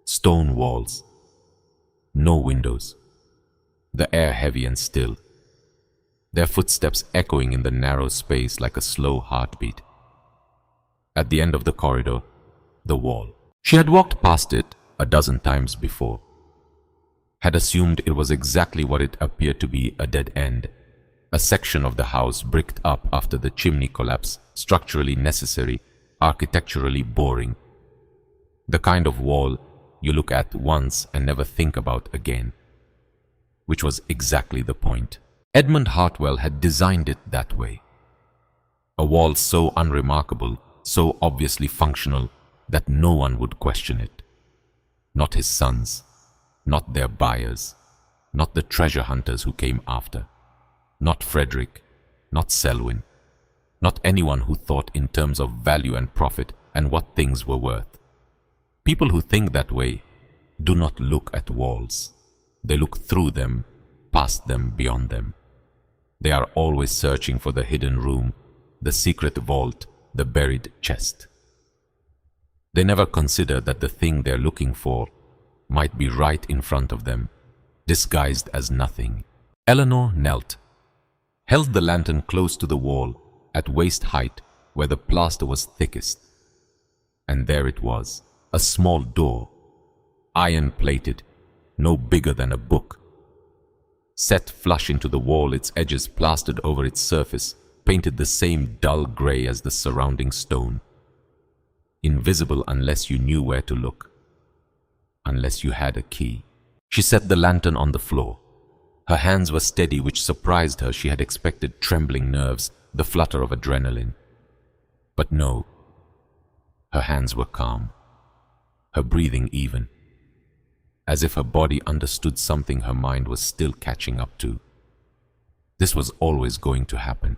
stone walls, no windows, the air heavy and still, their footsteps echoing in the narrow space like a slow heartbeat. At the end of the corridor, the wall. She had walked past it a dozen times before. had assumed it was exactly what it appeared to be, a dead end, a section of the house bricked up after the chimney collapse, structurally necessary, architecturally boring. The kind of wall you look at once and never think about again. Which was exactly the point. Edmund Hartwell had designed it that way. A wall so unremarkable, so obviously functional, that no one would question it. Not his sons, not their buyers, not the treasure hunters who came after, not Frederick, not Selwyn, not anyone who thought in terms of value and profit and what things were worth. People who think that way do not look at walls. They look through them, past them, beyond them. They are always searching for the hidden room, the secret vault, the buried chest. They never consider that the thing they're looking for might be right in front of them, disguised as nothing. Eleanor knelt, held the lantern close to the wall at waist height where the plaster was thickest. And there it was, a small door, iron-plated, no bigger than a book. Set flush into the wall, its edges plastered over its surface, painted the same dull grey as the surrounding stone. Invisible unless you knew where to look, unless you had a key. She set the lantern on the floor. Her hands were steady, which surprised her. She had expected trembling nerves, the flutter of adrenaline. But no, her hands were calm, her breathing even, as if her body understood something her mind was still catching up to. This was always going to happen.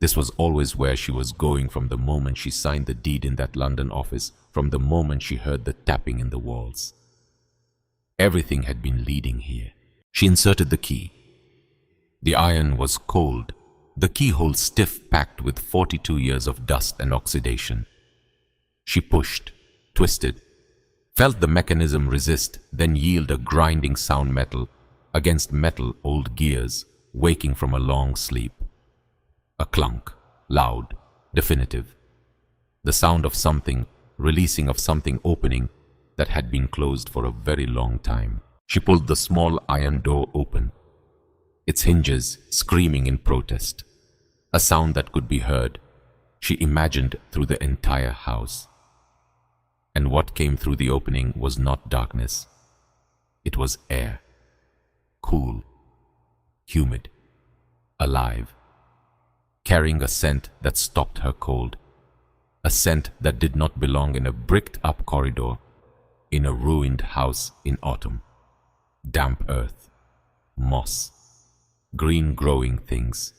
This was always where she was going from the moment she signed the deed in that London office, from the moment she heard the tapping in the walls. Everything had been leading here. She inserted the key. The iron was cold, the keyhole stiff, packed with 42 years of dust and oxidation. She pushed, twisted, felt the mechanism resist, then yield a grinding sound, metal against metal, old gears waking from a long sleep. A clunk, loud, definitive. The sound of something, releasing, of something opening that had been closed for a very long time. She pulled the small iron door open, its hinges screaming in protest. A sound that could be heard, she imagined, through the entire house. And what came through the opening was not darkness. It was air. Cool, humid, alive, carrying a scent that stopped her cold. A scent that did not belong in a bricked-up corridor, in a ruined house in autumn. Damp earth, moss, green growing things,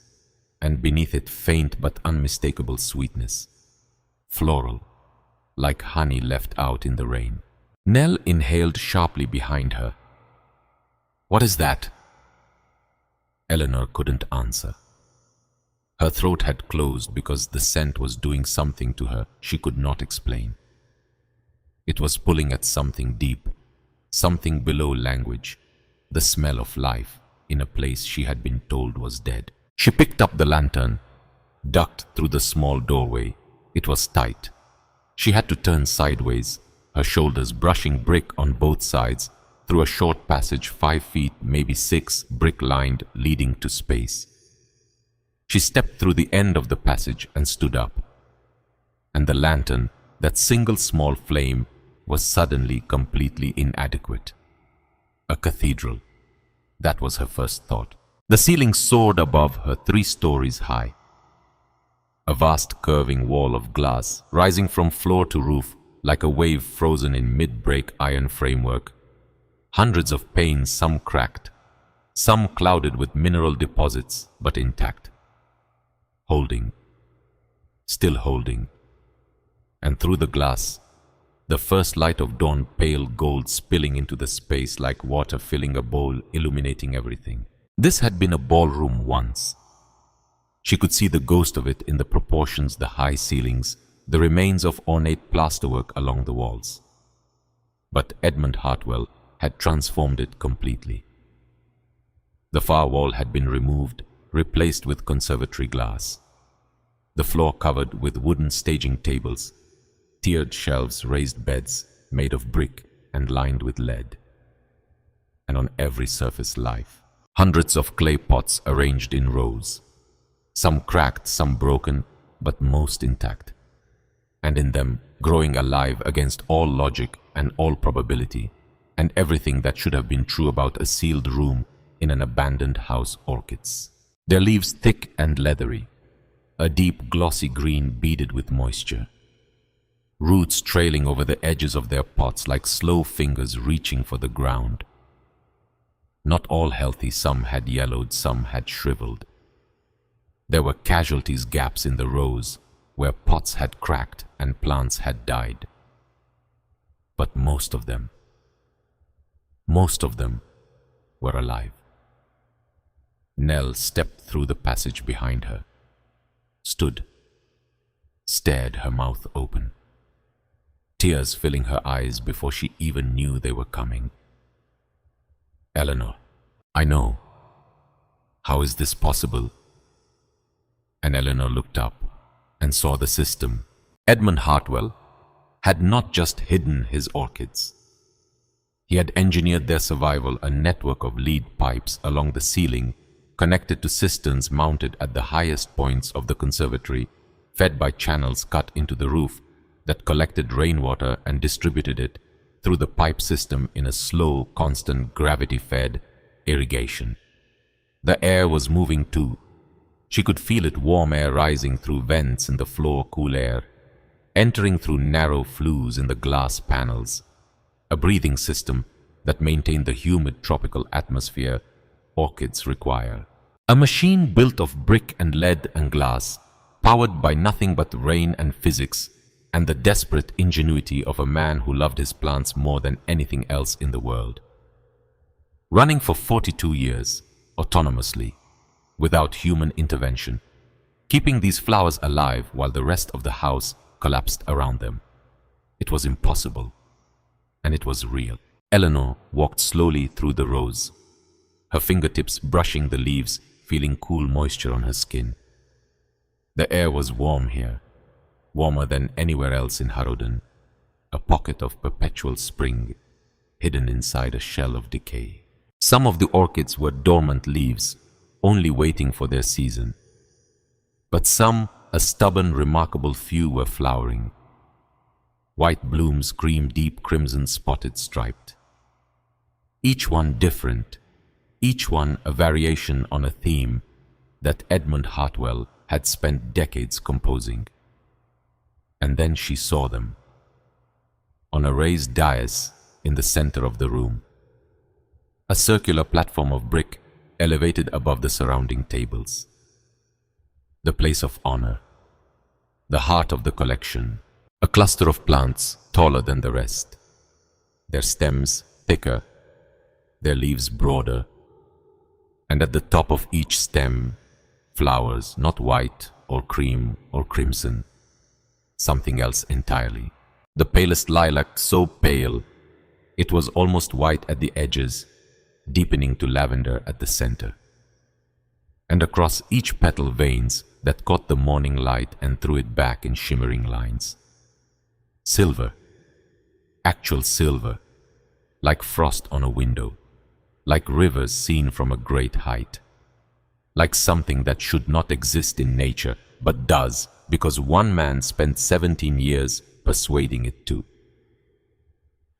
and beneath it faint but unmistakable sweetness. Floral, like honey left out in the rain. Nell inhaled sharply behind her. "What is that?" Eleanor couldn't answer. Her throat had closed because the scent was doing something to her she could not explain. It was pulling at something deep, something below language, the smell of life in a place she had been told was dead. She picked up the lantern, ducked through the small doorway. It was tight. She had to turn sideways, her shoulders brushing brick on both sides, through a short passage 5 feet, maybe 6, brick-lined, leading to space. She stepped through the end of the passage and stood up. And the lantern, that single small flame, was suddenly completely inadequate. A cathedral. That was her first thought. The ceiling soared above her 3 stories high. A vast curving wall of glass, rising from floor to roof like a wave frozen in mid-break iron framework. Hundreds of panes, some cracked, some clouded with mineral deposits, but intact. Holding, still holding. And through the glass, the first light of dawn, pale gold spilling into the space like water filling a bowl, illuminating everything. This had been a ballroom once. She could see the ghost of it in the proportions, the high ceilings, the remains of ornate plasterwork along the walls. But Edmund Hartwell had transformed it completely. The far wall had been removed, replaced with conservatory glass. The floor covered with wooden staging tables, tiered shelves, raised beds made of brick and lined with lead. and on every surface life. Hundreds of clay pots arranged in rows, some cracked, some broken, but most intact, and in them growing alive against all logic and all probability, and everything that should have been true about a sealed room in an abandoned house orchids. Their leaves thick and leathery, a deep glossy green beaded with moisture. Roots trailing over the edges of their pots like slow fingers reaching for the ground. Not all healthy, some had yellowed, some had shriveled. There were casualties, gaps in the rows where pots had cracked and plants had died. But most of them were alive. Nell stepped through the passage behind her, stood, stared, her mouth open, tears filling her eyes before she even knew they were coming. "Eleanor, I know. How is this possible?" And Eleanor looked up and saw the system. Edmund Heartfelt had not just hidden his orchids. He had engineered their survival, a network of lead pipes along the ceiling connected to cisterns mounted at the highest points of the conservatory, fed by channels cut into the roof that collected rainwater and distributed it through the pipe system in a slow, constant, gravity-fed irrigation. The air was moving too. She could feel it, warm air rising through vents in the floor, cool air, entering through narrow flues in the glass panels, a breathing system that maintained the humid tropical atmosphere orchids require. A machine built of brick and lead and glass, powered by nothing but rain and physics, and the desperate ingenuity of a man who loved his plants more than anything else in the world. Running for 42 years, autonomously, without human intervention, keeping these flowers alive while the rest of the house collapsed around them. It was impossible, and it was real. Eleanor walked slowly through the rows, her fingertips brushing the leaves, feeling cool moisture on her skin. The air was warm here, warmer than anywhere else in Harrowden, a pocket of perpetual spring hidden inside a shell of decay. Some of the orchids were dormant leaves, only waiting for their season. But some, a stubborn, remarkable few, were flowering. White blooms, cream deep crimson spotted striped. Each one different, each one a variation on a theme that Edmund Heartfelt had spent decades composing. And then she saw them on a raised dais in the center of the room, a circular platform of brick elevated above the surrounding tables. The place of honor, the heart of the collection, a cluster of plants taller than the rest, their stems thicker, their leaves broader, and at the top of each stem, flowers not white or cream or crimson, something else entirely. The palest lilac, so pale it was almost white at the edges, deepening to lavender at the center. And across each petal, veins that caught the morning light and threw it back in shimmering lines. Silver, actual silver, like frost on a window, like rivers seen from a great height, like something that should not exist in nature, but does, because one man spent 17 years persuading it to.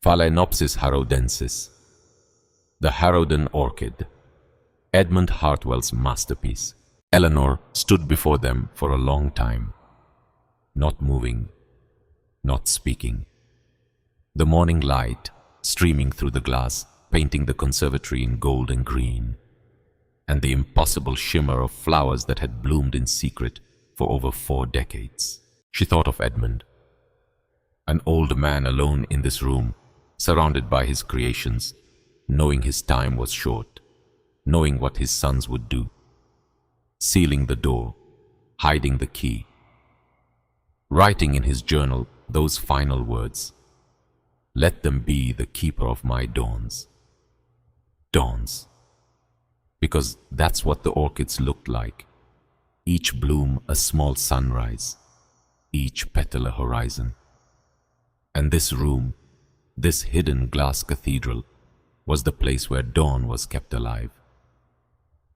Phalaenopsis harrowdensis, the Harrowden orchid, Edmund Heartfelt's masterpiece. Eleanor stood before them for a long time, not moving, not speaking. The morning light streaming through the glass, painting the conservatory in gold and green, and the impossible shimmer of flowers that had bloomed in secret for over 4 decades. She thought of Edmund, an old man alone in this room, surrounded by his creations, knowing his time was short, knowing what his sons would do, sealing the door, hiding the key, writing in his journal those final words, "Let them be the keeper of my dawns." Dawns. Because that's what the orchids looked like, each bloom a small sunrise, each petal a horizon. And this room, this hidden glass cathedral, was the place where dawn was kept alive,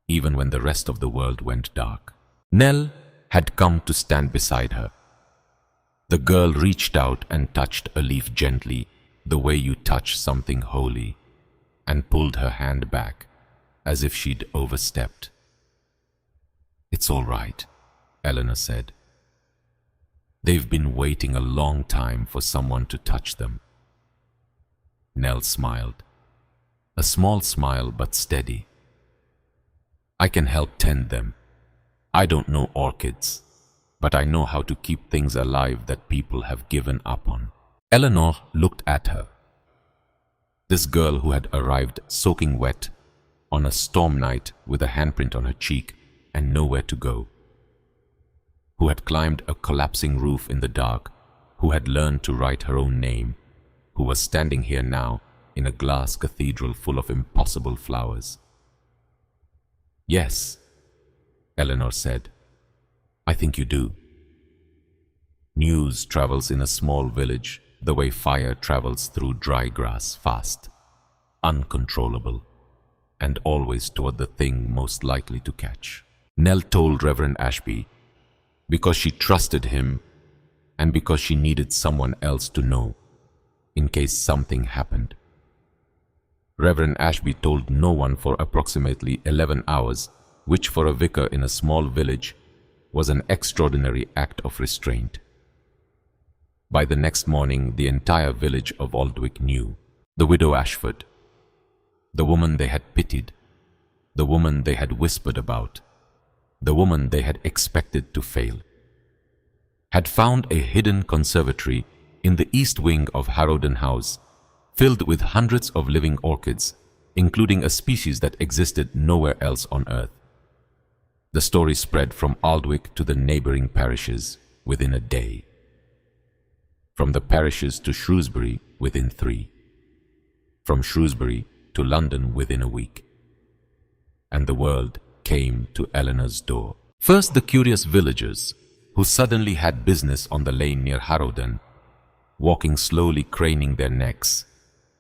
even when the rest of the world went dark. Nell had come to stand beside her. The girl reached out and touched a leaf gently, the way you touch something holy, and pulled her hand back, as if she'd overstepped. "It's all right," Eleanor said. "They've been waiting a long time for someone to touch them." Nell smiled, a small smile but steady. "I can help tend them. I don't know orchids, but I know how to keep things alive that people have given up on." Eleanor looked at her. This girl who had arrived soaking wet on a storm night with a handprint on her cheek and nowhere to go, who had climbed a collapsing roof in the dark, who had learned to write her own name, who was standing here now in a glass cathedral full of impossible flowers. "Yes," Eleanor said, "I think you do." News travels in a small village the way fire travels through dry grass, fast, uncontrollable, and always toward the thing most likely to catch. Nell told Reverend Ashby because she trusted him and because she needed someone else to know in case something happened. Reverend Ashby told no one for approximately 11 hours, which for a vicar in a small village was an extraordinary act of restraint. By the next morning, the entire village of Aldwick knew. The widow Ashford, the woman they had pitied, the woman they had whispered about, the woman they had expected to fail, had found a hidden conservatory in the east wing of Harrowden House, filled with hundreds of living orchids, including a species that existed nowhere else on earth. The story spread from Aldwick to the neighboring parishes within a day, from the parishes to Shrewsbury within 3, from Shrewsbury to London within a week, and the world came to Eleanor's door. First, the curious villagers, who suddenly had business on the lane near Harrowden, walking slowly, craning their necks,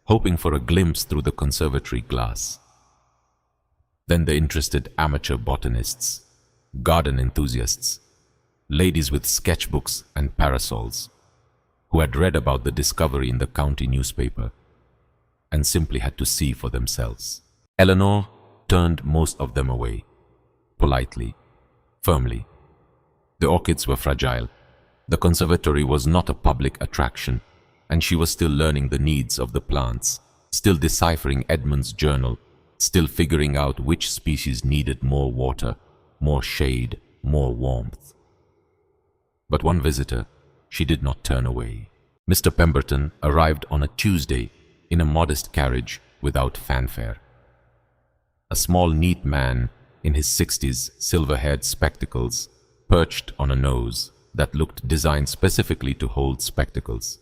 hoping for a glimpse through the conservatory glass. Then the interested amateur botanists, garden enthusiasts, ladies with sketchbooks and parasols, who had read about the discovery in the county newspaper and simply had to see for themselves. Eleanor turned most of them away, politely, firmly. The orchids were fragile. The conservatory was not a public attraction, and she was still learning the needs of the plants, still deciphering Edmund's journal, still figuring out which species needed more water, more shade, more warmth. But one visitor she did not turn away. Mr. Pemberton arrived on a Tuesday in a modest carriage without fanfare. A small, neat man in his 60s, silver-haired spectacles, perched on a nose that looked designed specifically to hold spectacles.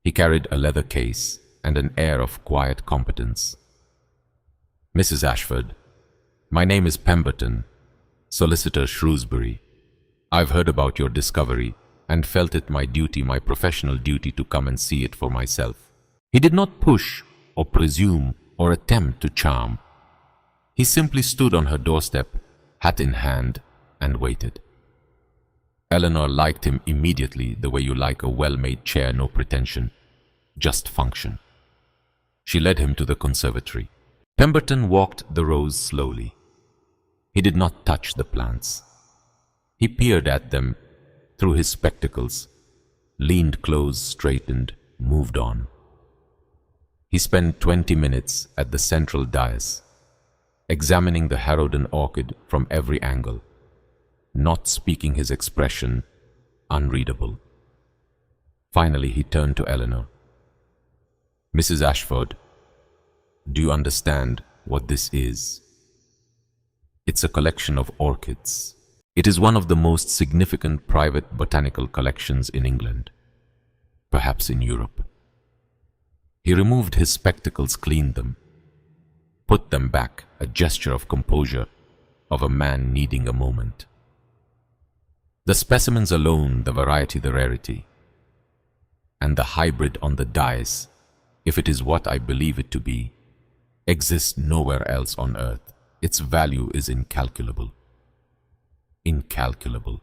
He carried a leather case and an air of quiet competence. "Mrs. Ashford, my name is Pemberton, Solicitor Shrewsbury. I've heard about your discovery and felt it my duty, my professional duty, to come and see it for myself." He did not push or presume or attempt to charm. He simply stood on her doorstep, hat in hand, and waited. Eleanor liked him immediately, the way you like a well-made chair, no pretension, just function. She led him to the conservatory. Pemberton walked the rows slowly. He did not touch the plants. He peered at them through his spectacles, leaned close, straightened, moved on. He spent 20 minutes at the central dais, examining the Harrowden orchid from every angle, not speaking, his expression unreadable. Finally, he turned to Eleanor. "Mrs. Ashford, do you understand what this is?" "It's a collection of orchids. It is one of the most significant private botanical collections in England, perhaps in Europe." He removed his spectacles, cleaned them, put them back, a gesture of composure of a man needing a moment. The specimens alone, the variety, the rarity, and the hybrid on the dais, if it is what I believe it to be, exists nowhere else on earth. Its value is incalculable. Incalculable.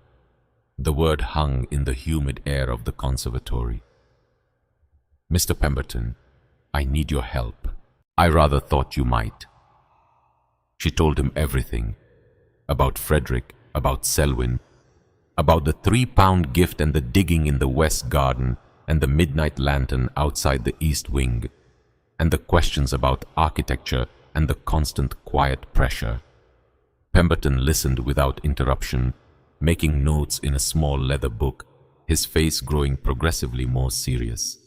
The word hung in the humid air of the conservatory. Mr. Pemberton, I need your help. I rather thought you might. She told him everything. About Frederick, about Selwyn, about the 3-pound gift and the digging in the west garden and the midnight lantern outside the east wing, and the questions about architecture and the constant quiet pressure. Pemberton listened without interruption, making notes in a small leather book, his face growing progressively more serious.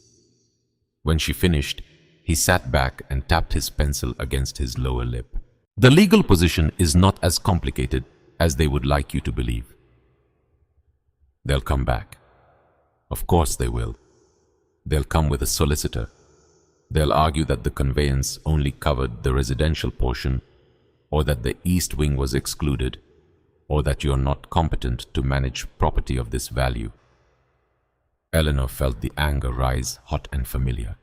When she finished, he sat back and tapped his pencil against his lower lip. The legal position is not as complicated as they would like you to believe. They'll come back. Of course they will. They'll come with a solicitor. They'll argue that the conveyance only covered the residential portion, or that the east wing was excluded, or that you're not competent to manage property of this value. Eleanor felt the anger rise hot and familiar.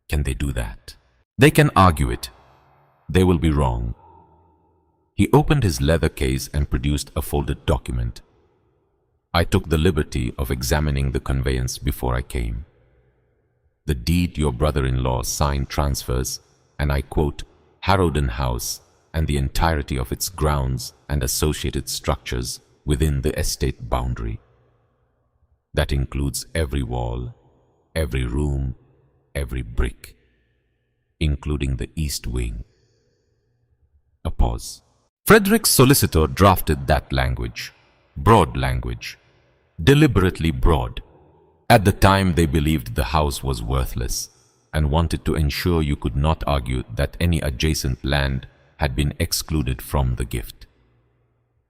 Can they do that? They can argue it. They will be wrong. He opened his leather case and produced a folded document. I took the liberty of examining the conveyance before I came. The deed your brother-in-law signed transfers, and I quote, Harrowden House and the entirety of its grounds and associated structures within the estate boundary. That includes every wall, every room, every brick, including the east wing. A pause. Frederick's solicitor drafted that language, broad language, deliberately broad. At the time they believed the house was worthless and wanted to ensure you could not argue that any adjacent land had been excluded from the gift.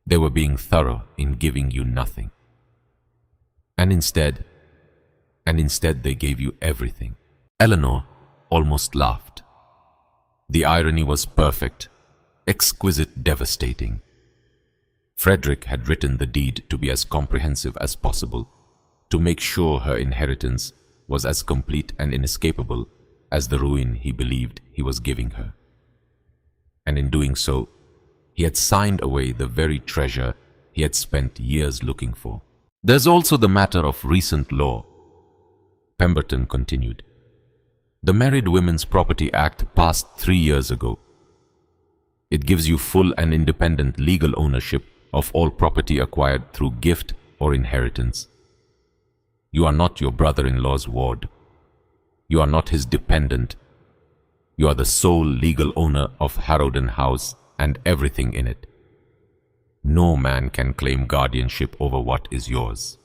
They were being thorough in giving you nothing. And instead they gave you everything. Eleanor almost laughed. The irony was perfect, exquisite, devastating. Frederick had written the deed to be as comprehensive as possible, to make sure her inheritance was as complete and inescapable as the ruin he believed he was giving her. And in doing so, he had signed away the very treasure he had spent years looking for. There's also the matter of recent law, Pemberton continued. The Married Women's Property Act passed 3 years ago. It gives you full and independent legal ownership of all property acquired through gift or inheritance. You are not your brother-in-law's ward. You are not his dependent. You are the sole legal owner of Harrowden House and everything in it. No man can claim guardianship over what is yours.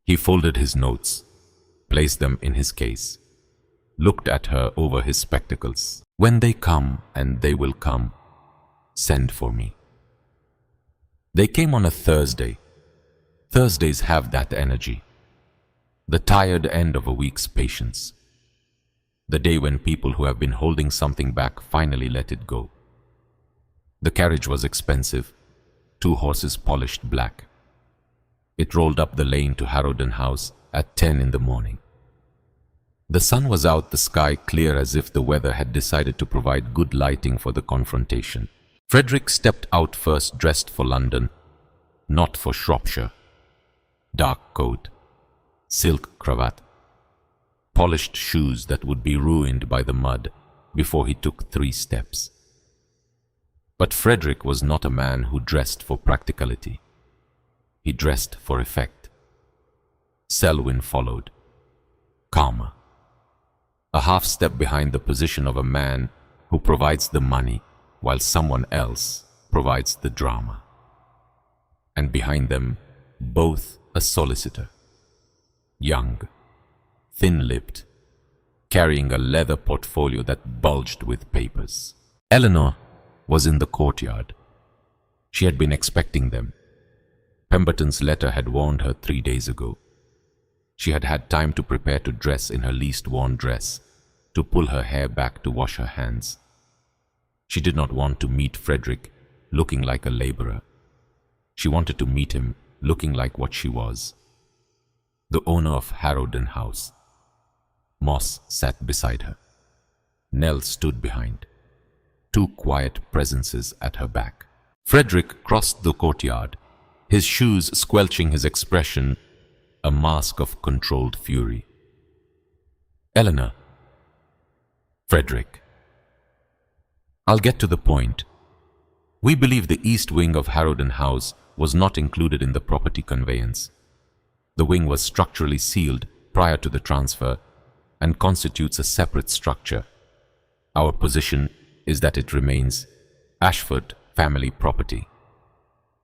He folded his notes, placed them in his case, looked at her over his spectacles. When they come, and they will come, send for me. They came on a Thursday. Thursdays have that energy. The tired end of a week's patience. The day when people who have been holding something back finally let it go. The carriage was expensive, 2 horses polished black. It rolled up the lane to Harrowden House at 10 in the morning. The sun was out, the sky clear as if the weather had decided to provide good lighting for the confrontation. Frederick stepped out first, dressed for London, not for Shropshire. Dark coat, silk cravat, polished shoes that would be ruined by the mud before he took 3 steps. But Frederick was not a man who dressed for practicality. He dressed for effect. Selwyn followed, calmer, a half step behind the position of a man who provides the money while someone else provides the drama. And behind them, both a solicitor, young, thin-lipped, carrying a leather portfolio that bulged with papers. Eleanor was in the courtyard. She had been expecting them. Pemberton's letter had warned her 3 days ago. She had had time to prepare to dress in her least worn dress, to pull her hair back to wash her hands. She did not want to meet Frederick looking like a laborer. She wanted to meet him looking like what she was, the owner of Harrowden House. Moss sat beside her. Nell stood behind, two quiet presences at her back. Frederick crossed the courtyard, his shoes squelching his expression, a mask of controlled fury. Eleanor. Frederick. I'll get to the point. We believe the east wing of Harrowden House was not included in the property conveyance. The wing was structurally sealed prior to the transfer and constitutes a separate structure. Our position is that it remains Ashford family property.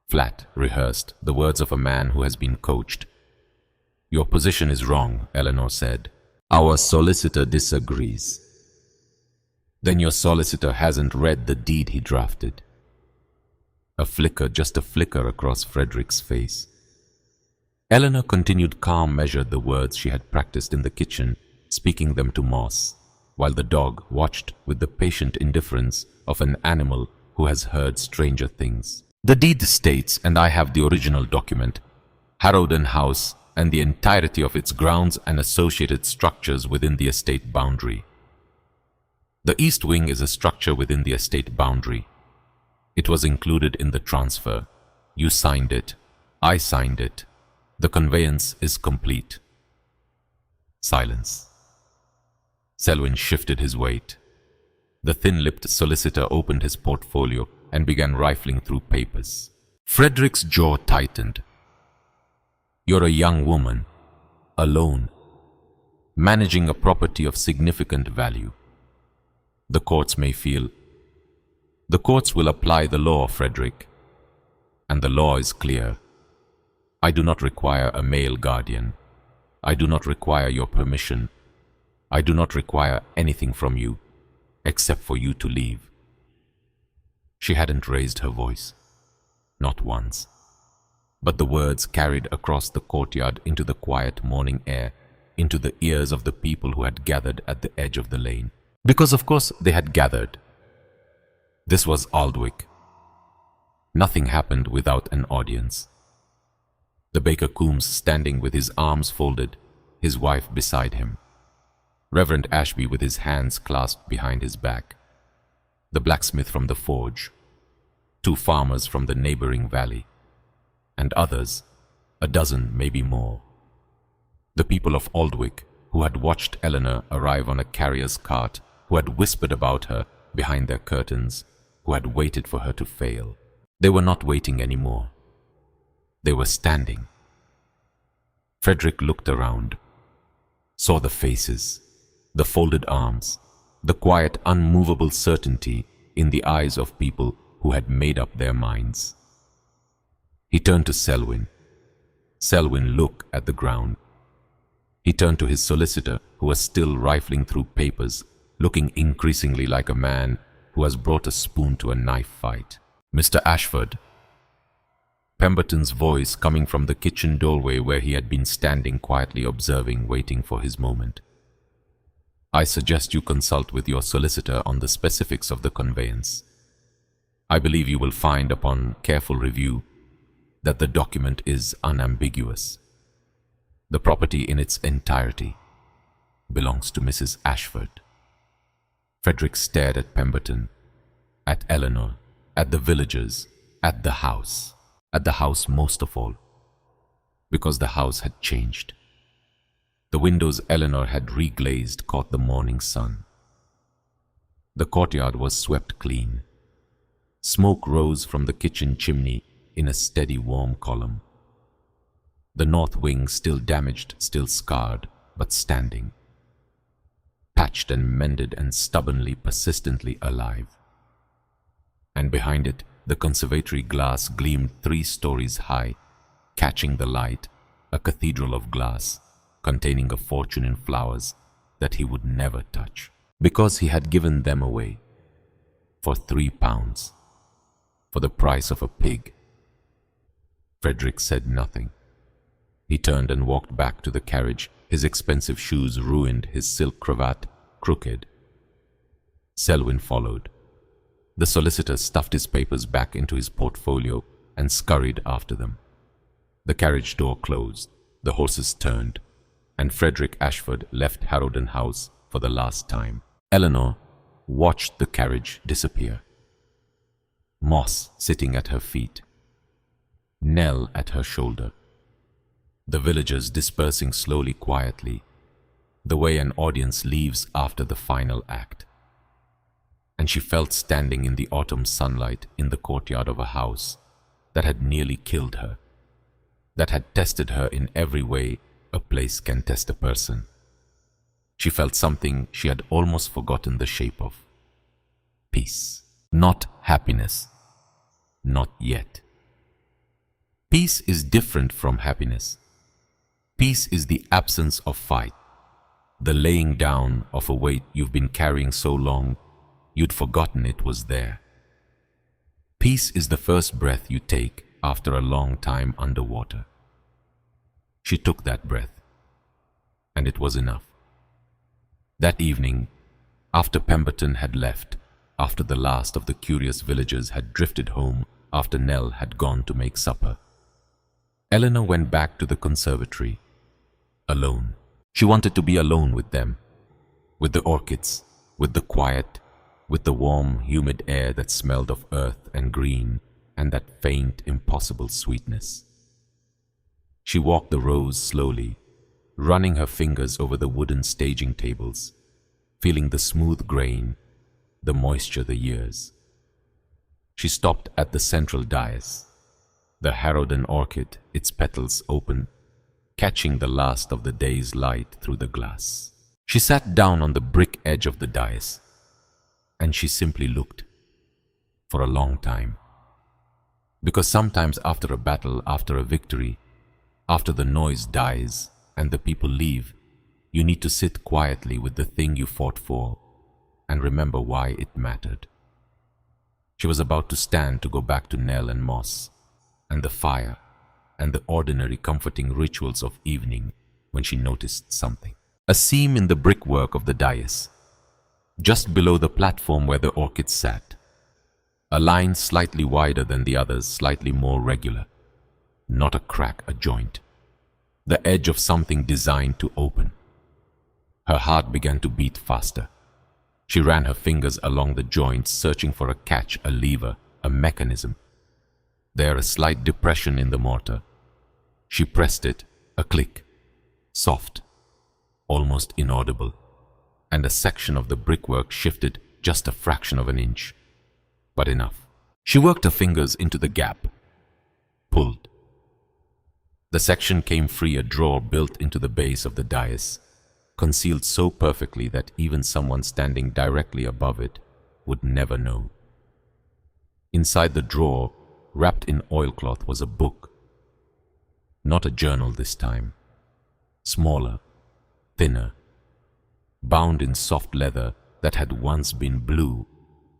Flat rehearsed the words of a man who has been coached. Your position is wrong, Eleanor said. Our solicitor disagrees. Then your solicitor hasn't read the deed he drafted. A flicker, just a flicker across Frederick's face. Eleanor continued calm, measured the words she had practiced in the kitchen, speaking them to Moss, while the dog watched with the patient indifference of an animal who has heard stranger things. The deed states, and I have the original document, Harrowden House and the entirety of its grounds and associated structures within the estate boundary. The east wing is a structure within the estate boundary. It was included in the transfer. You signed it. I signed it. The conveyance is complete. Silence. Selwyn shifted his weight. The thin-lipped solicitor opened his portfolio and began rifling through papers. Frederick's jaw tightened. You're a young woman, alone, managing a property of significant value. The courts may feel. The courts will apply the law, Frederick, and the law is clear. I do not require a male guardian. I do not require your permission. I do not require anything from you, except for you to leave. She hadn't raised her voice, not once, but the words carried across the courtyard into the quiet morning air, into the ears of the people who had gathered at the edge of the lane. Because of course they had gathered. This was Aldwych. Nothing happened without an audience. The baker Coombs standing with his arms folded, his wife beside him. Reverend Ashby with his hands clasped behind his back. The blacksmith from the forge. Two farmers from the neighboring valley. And others, a dozen, maybe more. The people of Aldwych who had watched Eleanor arrive on a carrier's cart, who had whispered about her behind their curtains, who had waited for her to fail. They were not waiting anymore. They were standing. Frederick looked around, saw the faces, the folded arms, the quiet, unmovable certainty in the eyes of people who had made up their minds. He turned to Selwyn. Selwyn looked at the ground. He turned to his solicitor, who was still rifling through papers, looking increasingly like a man who has brought a spoon to a knife fight. Mr. Ashford. Pemberton's voice coming from the kitchen doorway where he had been standing quietly observing, waiting for his moment. I suggest you consult with your solicitor on the specifics of the conveyance. I believe you will find upon careful review that the document is unambiguous. The property in its entirety belongs to Mrs. Ashford. Frederick stared at Pemberton, at Eleanor, at the villagers, at the house most of all, because the house had changed. The windows Eleanor had reglazed caught the morning sun. The courtyard was swept clean. Smoke rose from the kitchen chimney in a steady warm column. The north wing still damaged, still scarred, but standing. Patched and mended and stubbornly, persistently alive. And behind it, the conservatory glass gleamed 3 stories high, catching the light, a cathedral of glass, containing a fortune in flowers that he would never touch, because he had given them away for £3, for the price of a pig. Frederick said nothing. He turned and walked back to the carriage, his expensive shoes ruined, his silk cravat crooked. Selwyn followed. The solicitor stuffed his papers back into his portfolio and scurried after them. The carriage door closed, the horses turned, and Frederick Ashford left Harrowden House for the last time. Eleanor, watched the carriage disappear. Moss sitting at her feet, Nell at her shoulder. The villagers dispersing slowly, quietly, the way an audience leaves after the final act. And she felt standing in the autumn sunlight in the courtyard of a house that had nearly killed her, that had tested her in every way a place can test a person. She felt something she had almost forgotten the shape of. Peace. Not happiness. Not yet. Peace is different from happiness. Peace is the absence of fight, the laying down of a weight you've been carrying so long you'd forgotten it was there. Peace is the first breath you take after a long time underwater. She took that breath, and it was enough. That evening, after Pemberton had left, after the last of the curious villagers had drifted home, after Nell had gone to make supper, Eleanor went back to the conservatory, alone. She wanted to be alone with them, with the orchids, with the quiet, with the warm, humid air that smelled of earth and green and that faint, impossible sweetness. She walked the rows slowly, running her fingers over the wooden staging tables, feeling the smooth grain, the moisture, the years. She stopped at the central dais, the Harrowden orchid, its petals open, catching the last of the day's light through the glass. She sat down on the brick edge of the dais, and she simply looked, for a long time. Because sometimes after a battle, after a victory, after the noise dies and the people leave, you need to sit quietly with the thing you fought for and remember why it mattered. She was about to stand to go back to Nell and Moss and the fire and the ordinary comforting rituals of evening when she noticed something. A seam in the brickwork of the dais, just below the platform where the orchids sat. A line slightly wider than the others, slightly more regular. Not a crack, a joint. The edge of something designed to open. Her heart began to beat faster. She ran her fingers along the joints, searching for a catch, a lever, a mechanism. There, a slight depression in the mortar. She pressed it, a click, soft, almost inaudible, and a section of the brickwork shifted just a fraction of an inch. But enough. She worked her fingers into the gap, pulled. The section came free, a drawer built into the base of the dais, concealed so perfectly that even someone standing directly above it would never know. Inside the drawer, wrapped in oilcloth, was a book. Not a journal this time. Smaller, thinner, bound in soft leather that had once been blue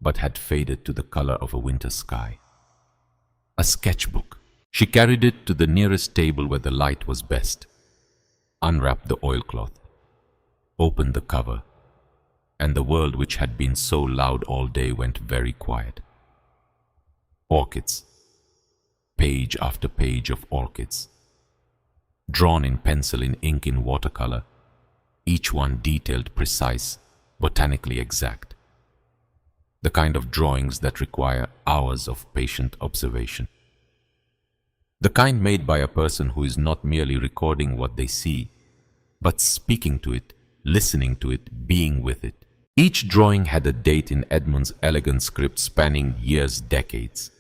but had faded to the color of a winter sky. A sketchbook. She carried it to the nearest table where the light was best, unwrapped the oilcloth, opened the cover, and the world which had been so loud all day went very quiet. Orchids. Page after page of orchids. Drawn in pencil, in ink, in watercolor, each one detailed, precise, botanically exact. The kind of drawings that require hours of patient observation. The kind made by a person who is not merely recording what they see, but speaking to it, listening to it, being with it. Each drawing had a date in Edmund's elegant script spanning years, decades.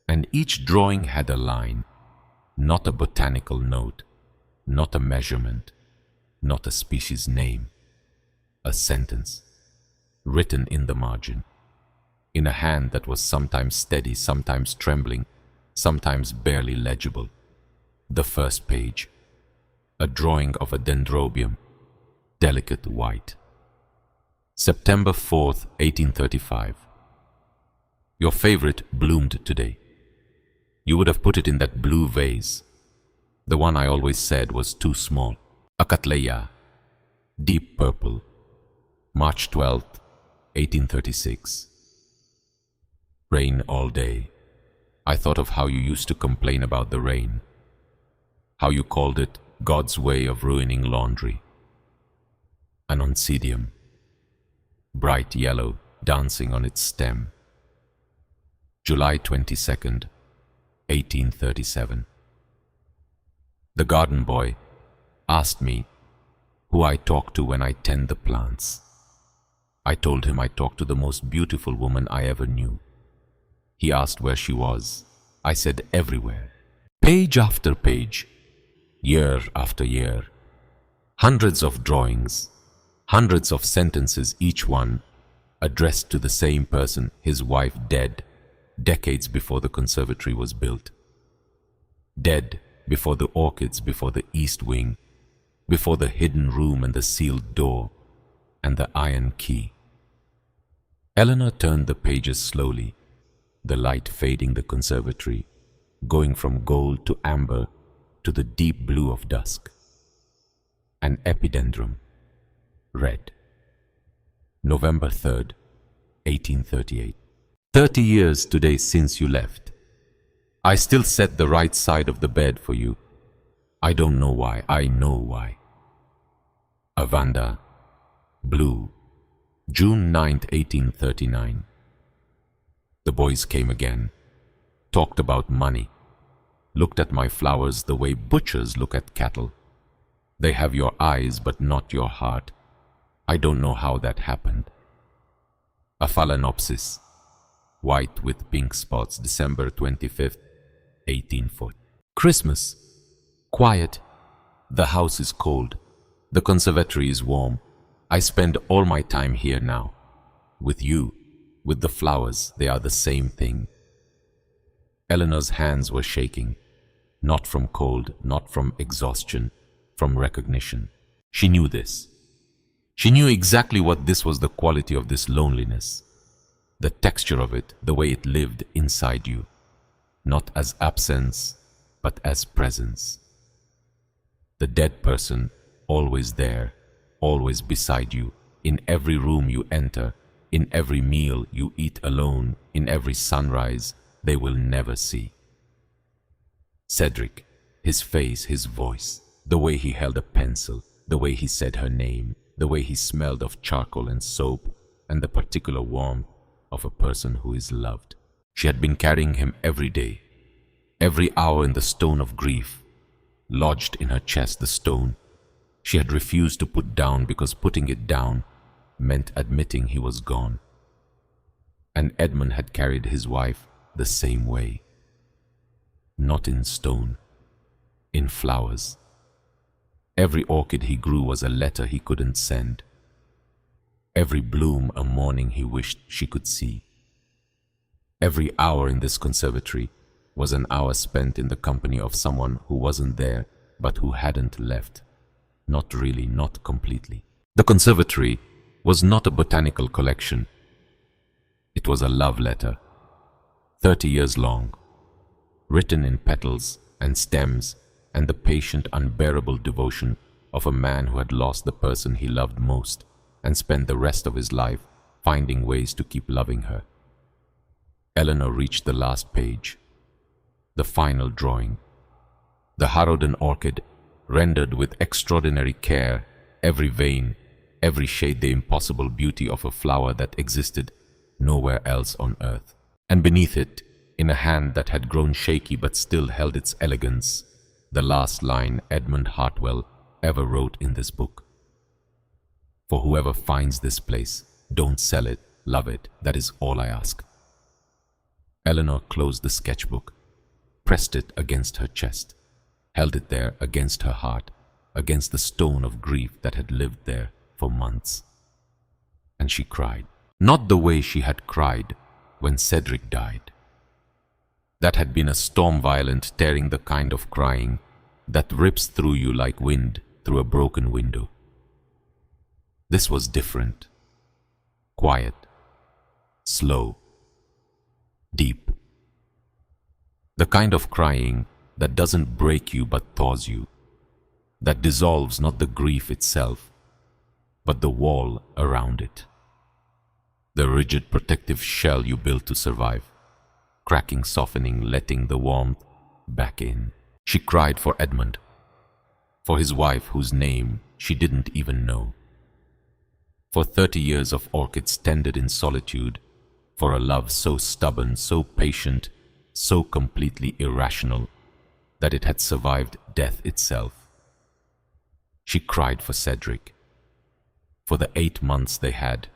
And each drawing had a line, not a botanical note, not a measurement, not a species name, a sentence, written in the margin, in a hand that was sometimes steady, sometimes trembling, sometimes barely legible. The first page, a drawing of a dendrobium, delicate white. September 4th, 1835. Your favorite bloomed today. You would have put it in that blue vase. The one I always said was too small. A Cattleya, deep purple. March 12th, 1836. Rain all day. I thought of how you used to complain about the rain. How you called it God's way of ruining laundry. An oncidium. Bright yellow, dancing on its stem. July 22nd, 1837. The garden boy asked me who I talk to when I tend the plants. I told him I talked to the most beautiful woman I ever knew. He asked where she was. I said everywhere. Page after page, year after year, hundreds of drawings, hundreds of sentences, each one addressed to the same person, his wife dead decades before the conservatory was built. Dead before the orchids, before the east wing, before the hidden room and the sealed door and the iron key. Eleanor turned the pages slowly, the light fading the conservatory, going from gold to amber to the deep blue of dusk. An epidendrum, red. November 3rd, 1838. 30 years today since you left. I still set the right side of the bed for you. I don't know why. I know why. Avanda, blue, June 9th, 1839. The boys came again, talked about money, looked at my flowers the way butchers look at cattle. They have your eyes but not your heart. I don't know how that happened. A phalaenopsis, white with pink spots, December 25th, 1840. Christmas, quiet. The house is cold. The conservatory is warm. I spend all my time here now. With you, with the flowers, they are the same thing. Eleanor's hands were shaking, not from cold, not from exhaustion, from recognition. She knew this. She knew exactly what this was, the quality of this loneliness, the texture of it, the way it lived inside you, not as absence, but as presence. The dead person, always there, always beside you, in every room you enter, in every meal you eat alone, in every sunrise they will never see. Cedric, his face, his voice, the way he held a pencil, the way he said her name, the way he smelled of charcoal and soap, and the particular warmth of a person who is loved. She had been carrying him every day, every hour in the stone of grief, lodged in her chest, the stone she had refused to put down because putting it down meant admitting he was gone. And Edmund had carried his wife the same way. Not in stone, in flowers. Every orchid he grew was a letter he couldn't send. Every bloom a morning he wished she could see. Every hour in this conservatory was an hour spent in the company of someone who wasn't there but who hadn't left. Not really, not completely. The conservatory was not a botanical collection. It was a love letter, 30 years long, written in petals and stems and the patient, unbearable devotion of a man who had lost the person he loved most and spent the rest of his life finding ways to keep loving her. Eleanor reached the last page, the final drawing. The Harrowden orchid, rendered with extraordinary care, every vein, every shade, the impossible beauty of a flower that existed nowhere else on earth. And beneath it, in a hand that had grown shaky but still held its elegance, the last line Edmund Hartwell ever wrote in this book. For whoever finds this place, don't sell it, love it, that is all I ask. Eleanor closed the sketchbook, pressed it against her chest, held it there against her heart, against the stone of grief that had lived there for months. And she cried, not the way she had cried when Cedric died. That had been a storm violent, tearing, the kind of crying that rips through you like wind through a broken window. This was different, quiet, slow, deep. The kind of crying that doesn't break you but thaws you, that dissolves not the grief itself, but the wall around it. The rigid protective shell you built to survive, cracking, softening, letting the warmth back in. She cried for Edmund, for his wife whose name she didn't even know, For 30 years of orchids tended in solitude, for a love so stubborn, so patient, so completely irrational, that it had survived death itself. She cried for Cedric, for the 8 months they had,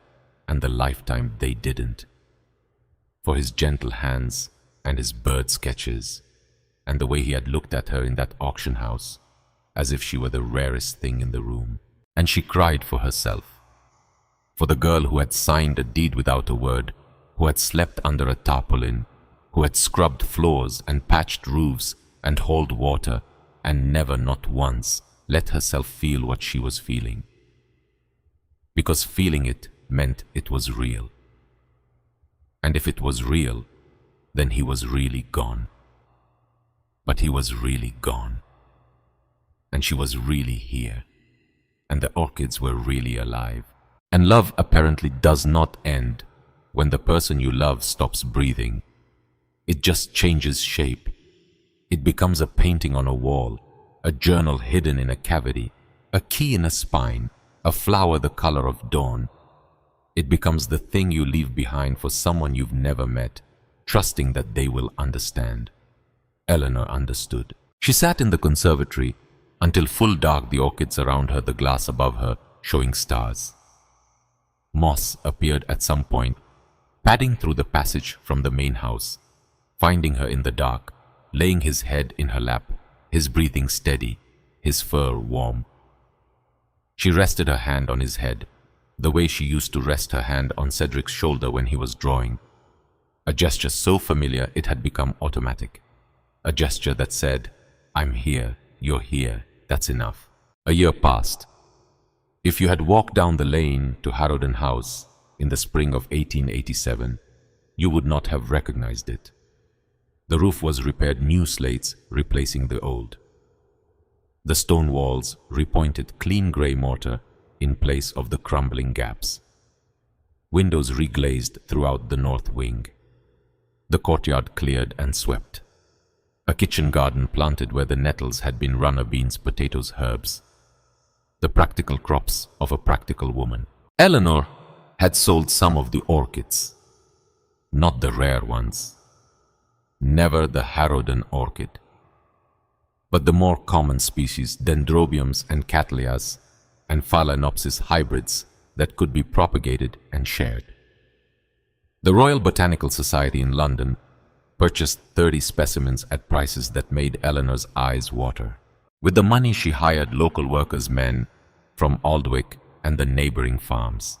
and the lifetime they didn't, for his gentle hands and his bird sketches, and the way he had looked at her in that auction house, as if she were the rarest thing in the room. And she cried for herself, for the girl who had signed a deed without a word, who had slept under a tarpaulin, who had scrubbed floors and patched roofs and hauled water, and never, not once, let herself feel what she was feeling. Because feeling it meant it was real. And if it was real, then he was really gone. But he was really gone. And she was really here. And the orchids were really alive. And love apparently does not end when the person you love stops breathing. It just changes shape. It becomes a painting on a wall, a journal hidden in a cavity, a key in a spine, a flower the color of dawn. It becomes the thing you leave behind for someone you've never met, trusting that they will understand. Eleanor understood. She sat in the conservatory until full dark, the orchids around her, the glass above her, showing stars. Moss appeared at some point, padding through the passage from the main house, finding her in the dark, laying his head in her lap, his breathing steady, his fur warm. She rested her hand on his head, the way she used to rest her hand on Cedric's shoulder when he was drawing. A gesture so familiar it had become automatic. A gesture that said, "I'm here, you're here, that's enough." A year passed. If you had walked down the lane to Harrowden House in the spring of 1887, you would not have recognized it. The roof was repaired, new slates replacing the old. The stone walls repointed clean grey mortar in place of the crumbling gaps. Windows reglazed throughout the north wing. The courtyard cleared and swept. A kitchen garden planted where the nettles had been runner beans, potatoes, herbs. The practical crops of a practical woman. Eleanor had sold some of the orchids, not the rare ones. Never the Harrowden orchid, but the more common species, dendrobiums and cattleyas, and phalaenopsis hybrids that could be propagated and shared. The Royal Botanical Society in London purchased 30 specimens at prices that made Eleanor's eyes water. With the money, she hired local workers, men from Aldwick and the neighboring farms,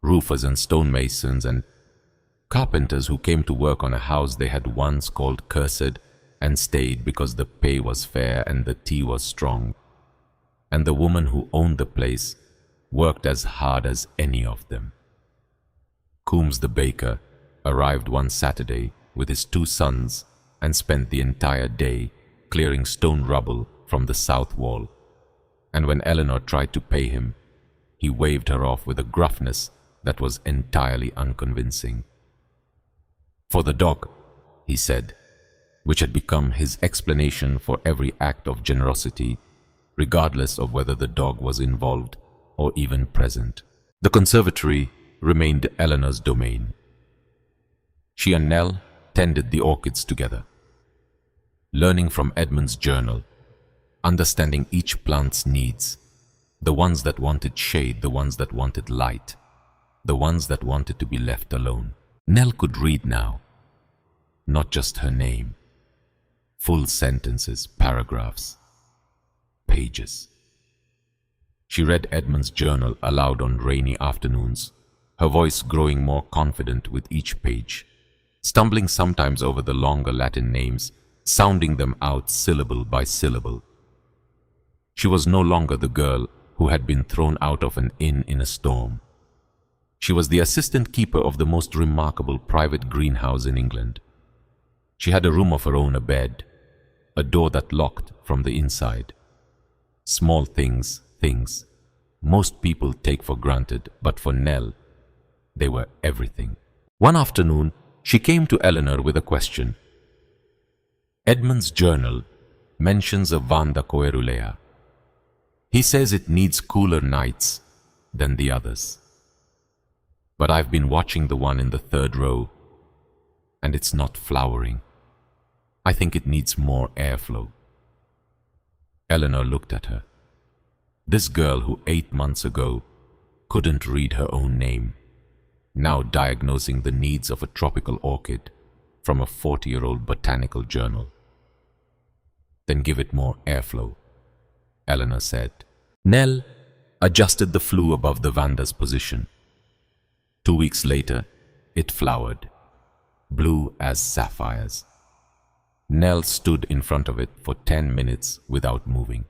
roofers and stonemasons and carpenters who came to work on a house they had once called cursed and stayed because the pay was fair and the tea was strong. And the woman who owned the place worked as hard as any of them. Coombs the baker arrived one Saturday with his 2 sons and spent the entire day clearing stone rubble from the south wall. And when Eleanor tried to pay him, he waved her off with a gruffness that was entirely unconvincing. "For the dog," he said, which had become his explanation for every act of generosity, regardless of whether the dog was involved or even present. The conservatory remained Eleanor's domain. She and Nell tended the orchids together, learning from Edmund's journal, understanding each plant's needs, the ones that wanted shade, the ones that wanted light, the ones that wanted to be left alone. Nell could read now, not just her name, full sentences, paragraphs, pages. She read Edmund's journal aloud on rainy afternoons, her voice growing more confident with each page, stumbling sometimes over the longer Latin names, sounding them out syllable by syllable. She was no longer the girl who had been thrown out of an inn in a storm. She was the assistant keeper of the most remarkable private greenhouse in England. She had a room of her own, a bed, a door that locked from the inside. Small things most people take for granted, but for Nell, they were everything. One afternoon, she came to Eleanor with a question. "Edmund's journal mentions a Vanda coerulea. He says it needs cooler nights, than the others. But I've been watching the one in the third row, and it's not flowering. I think it needs more airflow. Eleanor looked at her. This girl who 8 months ago couldn't read her own name, now diagnosing the needs of a tropical orchid from a 40-year-old botanical journal. Then give it more airflow, Eleanor said. Nell adjusted the flue above the Vanda's position. 2 weeks later, it flowered, blue as sapphires. Nell stood in front of it for 10 minutes without moving.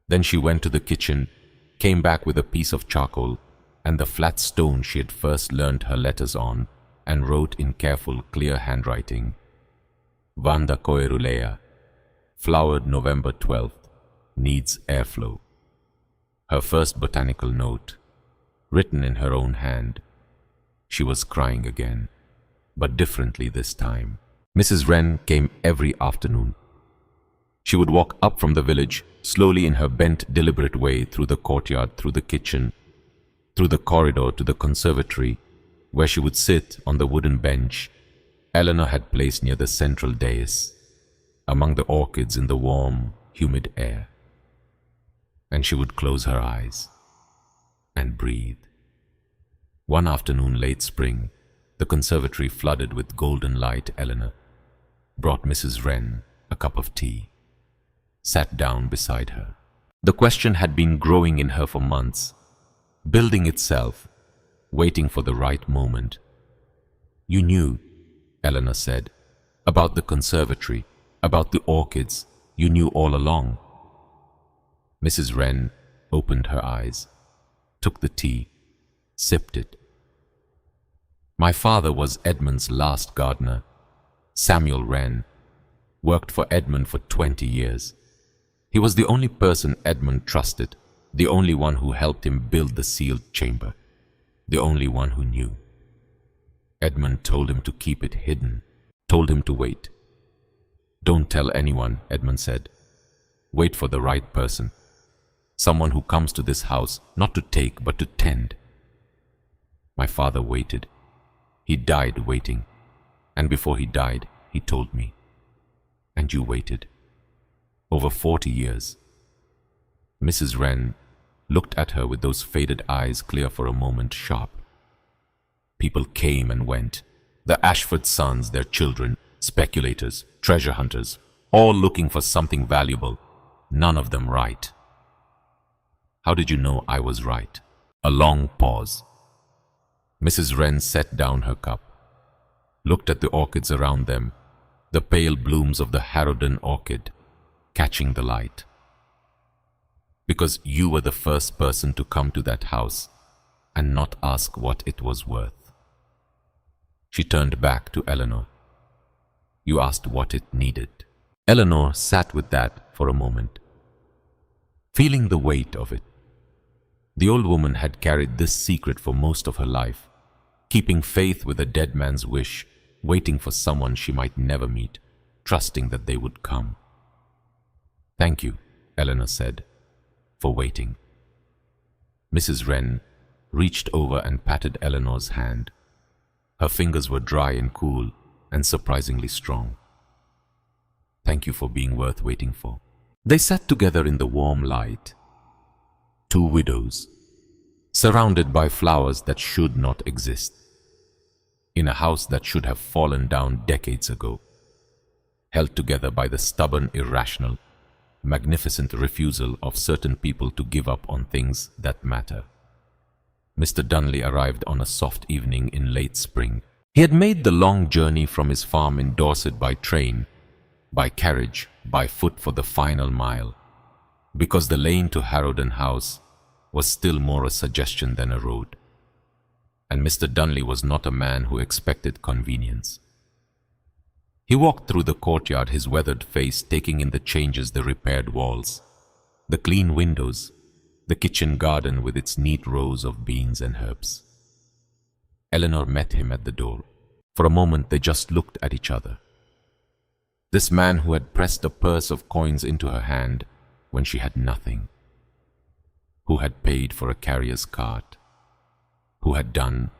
Then she went to the kitchen, came back with a piece of charcoal and the flat stone she had first learned her letters on, and wrote in careful, clear handwriting, Vanda coerulea, flowered November 12th, needs airflow. Her first botanical note, written in her own hand. She was crying again, but differently this time. Mrs. Wren came every afternoon. She would walk up from the village, slowly in her bent, deliberate way, through the courtyard, through the kitchen, through the corridor to the conservatory, where she would sit on the wooden bench Eleanor had placed near the central dais, among the orchids in the warm, humid air. And she would close her eyes and breathe. One afternoon late spring, the conservatory flooded with golden light. Eleanor brought Mrs. Wren a cup of tea, sat down beside her. The question had been growing in her for months, building itself, waiting for the right moment. You knew, Eleanor said, about the conservatory, about the orchids. You knew all along. Mrs. Wren opened her eyes, took the tea, sipped it. My father was Edmund's last gardener. Samuel Wren worked for Edmund for 20 years. He was the only person Edmund trusted, the only one who helped him build the sealed chamber, the only one who knew. Edmund told him to keep it hidden, told him to wait. Don't tell anyone, Edmund said. Wait for the right person. Someone who comes to this house not to take but to tend. My father waited. He died waiting. And before he died, he told me. And you waited. Over 40 years. Mrs. Wren looked at her with those faded eyes, clear for a moment, sharp. People came and went. The Ashford sons, their children, speculators, treasure hunters, all looking for something valuable, none of them right. How did you know I was right? A long pause. Mrs. Wren set down her cup, looked at the orchids around them, the pale blooms of the Harrowden orchid, catching the light. Because you were the first person to come to that house and not ask what it was worth. She turned back to Eleanor. You asked what it needed. Eleanor sat with that for a moment, feeling the weight of it. The old woman had carried this secret for most of her life, keeping faith with a dead man's wish, waiting for someone she might never meet, trusting that they would come. Thank you, Eleanor said, for waiting. Mrs. Wren reached over and patted Eleanor's hand. Her fingers were dry and cool and surprisingly strong. Thank you for being worth waiting for. They sat together in the warm light. Two widows, surrounded by flowers that should not exist, in a house that should have fallen down decades ago, held together by the stubborn, irrational, magnificent refusal of certain people to give up on things that matter. Mr. Dunley arrived on a soft evening in late spring. He had made the long journey from his farm in Dorset by train, by carriage, by foot for the final mile, because the lane to Harrowden House was still more a suggestion than a road. And Mr. Dunley was not a man who expected convenience. He walked through the courtyard, his weathered face taking in the changes, the repaired walls, the clean windows, the kitchen garden with its neat rows of beans and herbs. Eleanor met him at the door. For a moment they just looked at each other. This man who had pressed a purse of coins into her hand when she had nothing. who had paid for a carrier's cart, who had done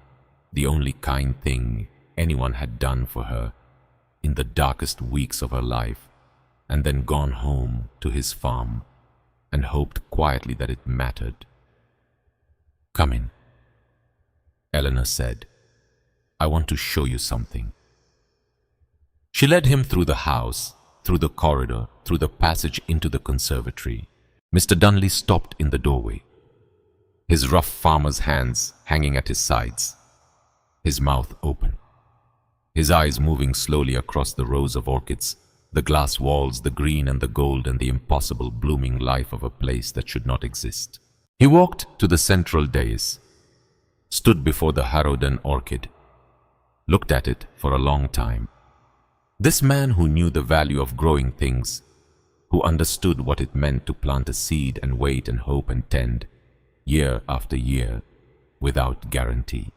the only kind thing anyone had done for her in the darkest weeks of her life, and then gone home to his farm and hoped quietly that it mattered. "Come in," Eleanor said. "I want to show you something." She led him through the house, through the corridor, through the passage into the conservatory. Mr. Dunley stopped in the doorway, his rough farmer's hands hanging at his sides, his mouth open, his eyes moving slowly across the rows of orchids, the glass walls, the green and the gold, and the impossible blooming life of a place that should not exist. He walked to the central dais, stood before the Harrowden orchid, looked at it for a long time. This man who knew the value of growing things, who understood what it meant to plant a seed and wait and hope and tend, year after year, without guarantee.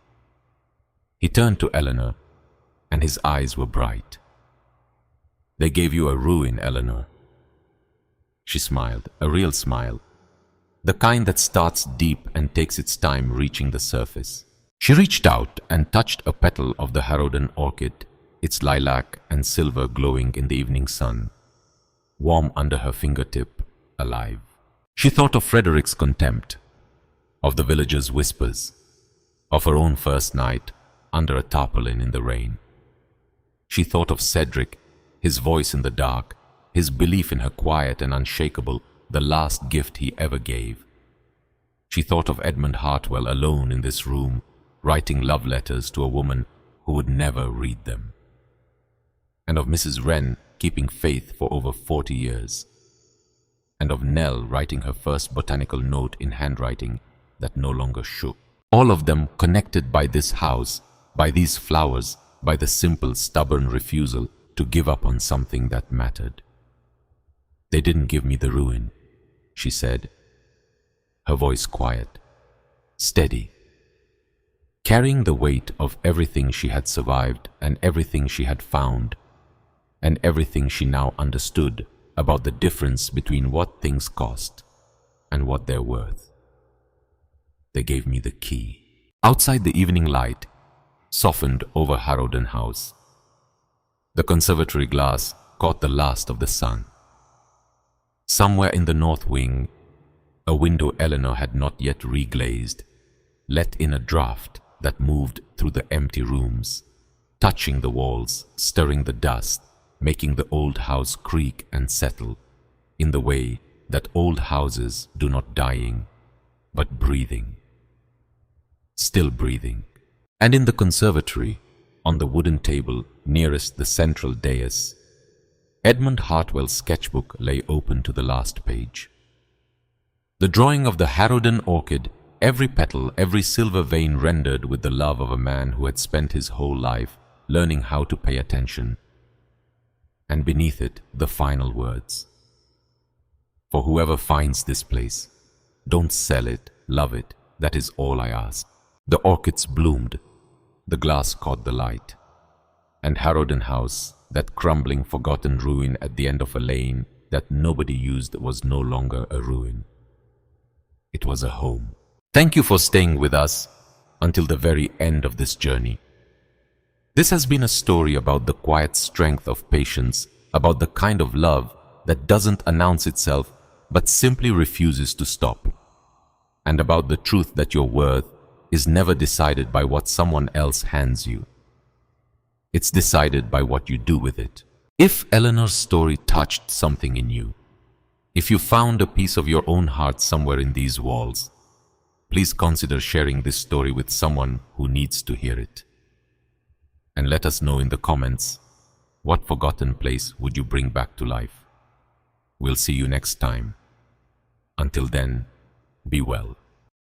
He turned to Eleanor, and his eyes were bright. "They gave you a ruin, Eleanor." She smiled, a real smile, the kind that starts deep and takes its time reaching the surface. She reached out and touched a petal of the Harrowden orchid, its lilac and silver glowing in the evening sun, warm under her fingertip, alive. She thought of Frederick's contempt, of the villagers' whispers, of her own first night under a tarpaulin in the rain. She thought of Cedric, his voice in the dark, his belief in her quiet and unshakable, the last gift he ever gave. She thought of Edmund Hartwell alone in this room, writing love letters to a woman who would never read them, and of Mrs. Wren keeping faith for over 40 years, and of Nell writing her first botanical note in handwriting that no longer shook. All of them connected by this house, by these flowers, by the simple, stubborn refusal to give up on something that mattered. "They didn't give me the ruin," she said, her voice quiet, steady, carrying the weight of everything she had survived and everything she had found, and everything she now understood about the difference between what things cost and what they're worth. "They gave me the key." Outside, the evening light softened over Harrowden House. The conservatory glass caught the last of the sun. Somewhere in the north wing, a window Eleanor had not yet reglazed, let in a draught that moved through the empty rooms, touching the walls, stirring the dust, making the old house creak and settle in the way that old houses do, not dying, but breathing, still breathing. And in the conservatory, on the wooden table nearest the central dais, Edmund Hartwell's sketchbook lay open to the last page. The drawing of the Harrowden orchid, every petal, every silver vein rendered with the love of a man who had spent his whole life learning how to pay attention. And beneath it, the final words: "For whoever finds this place, don't sell it, love it, that is all I ask." The orchids bloomed, the glass caught the light, and Harrowden House, that crumbling, forgotten ruin at the end of a lane that nobody used, was no longer a ruin. It was a home. Thank you for staying with us until the very end of this journey. This has been a story about the quiet strength of patience, about the kind of love that doesn't announce itself but simply refuses to stop, and about the truth that your worth is never decided by what someone else hands you. It's decided by what you do with it. If Eleanor's story touched something in you, if you found a piece of your own heart somewhere in these walls, please consider sharing this story with someone who needs to hear it. And let us know in the comments, what forgotten place would you bring back to life? We'll see you next time. Until then, be well.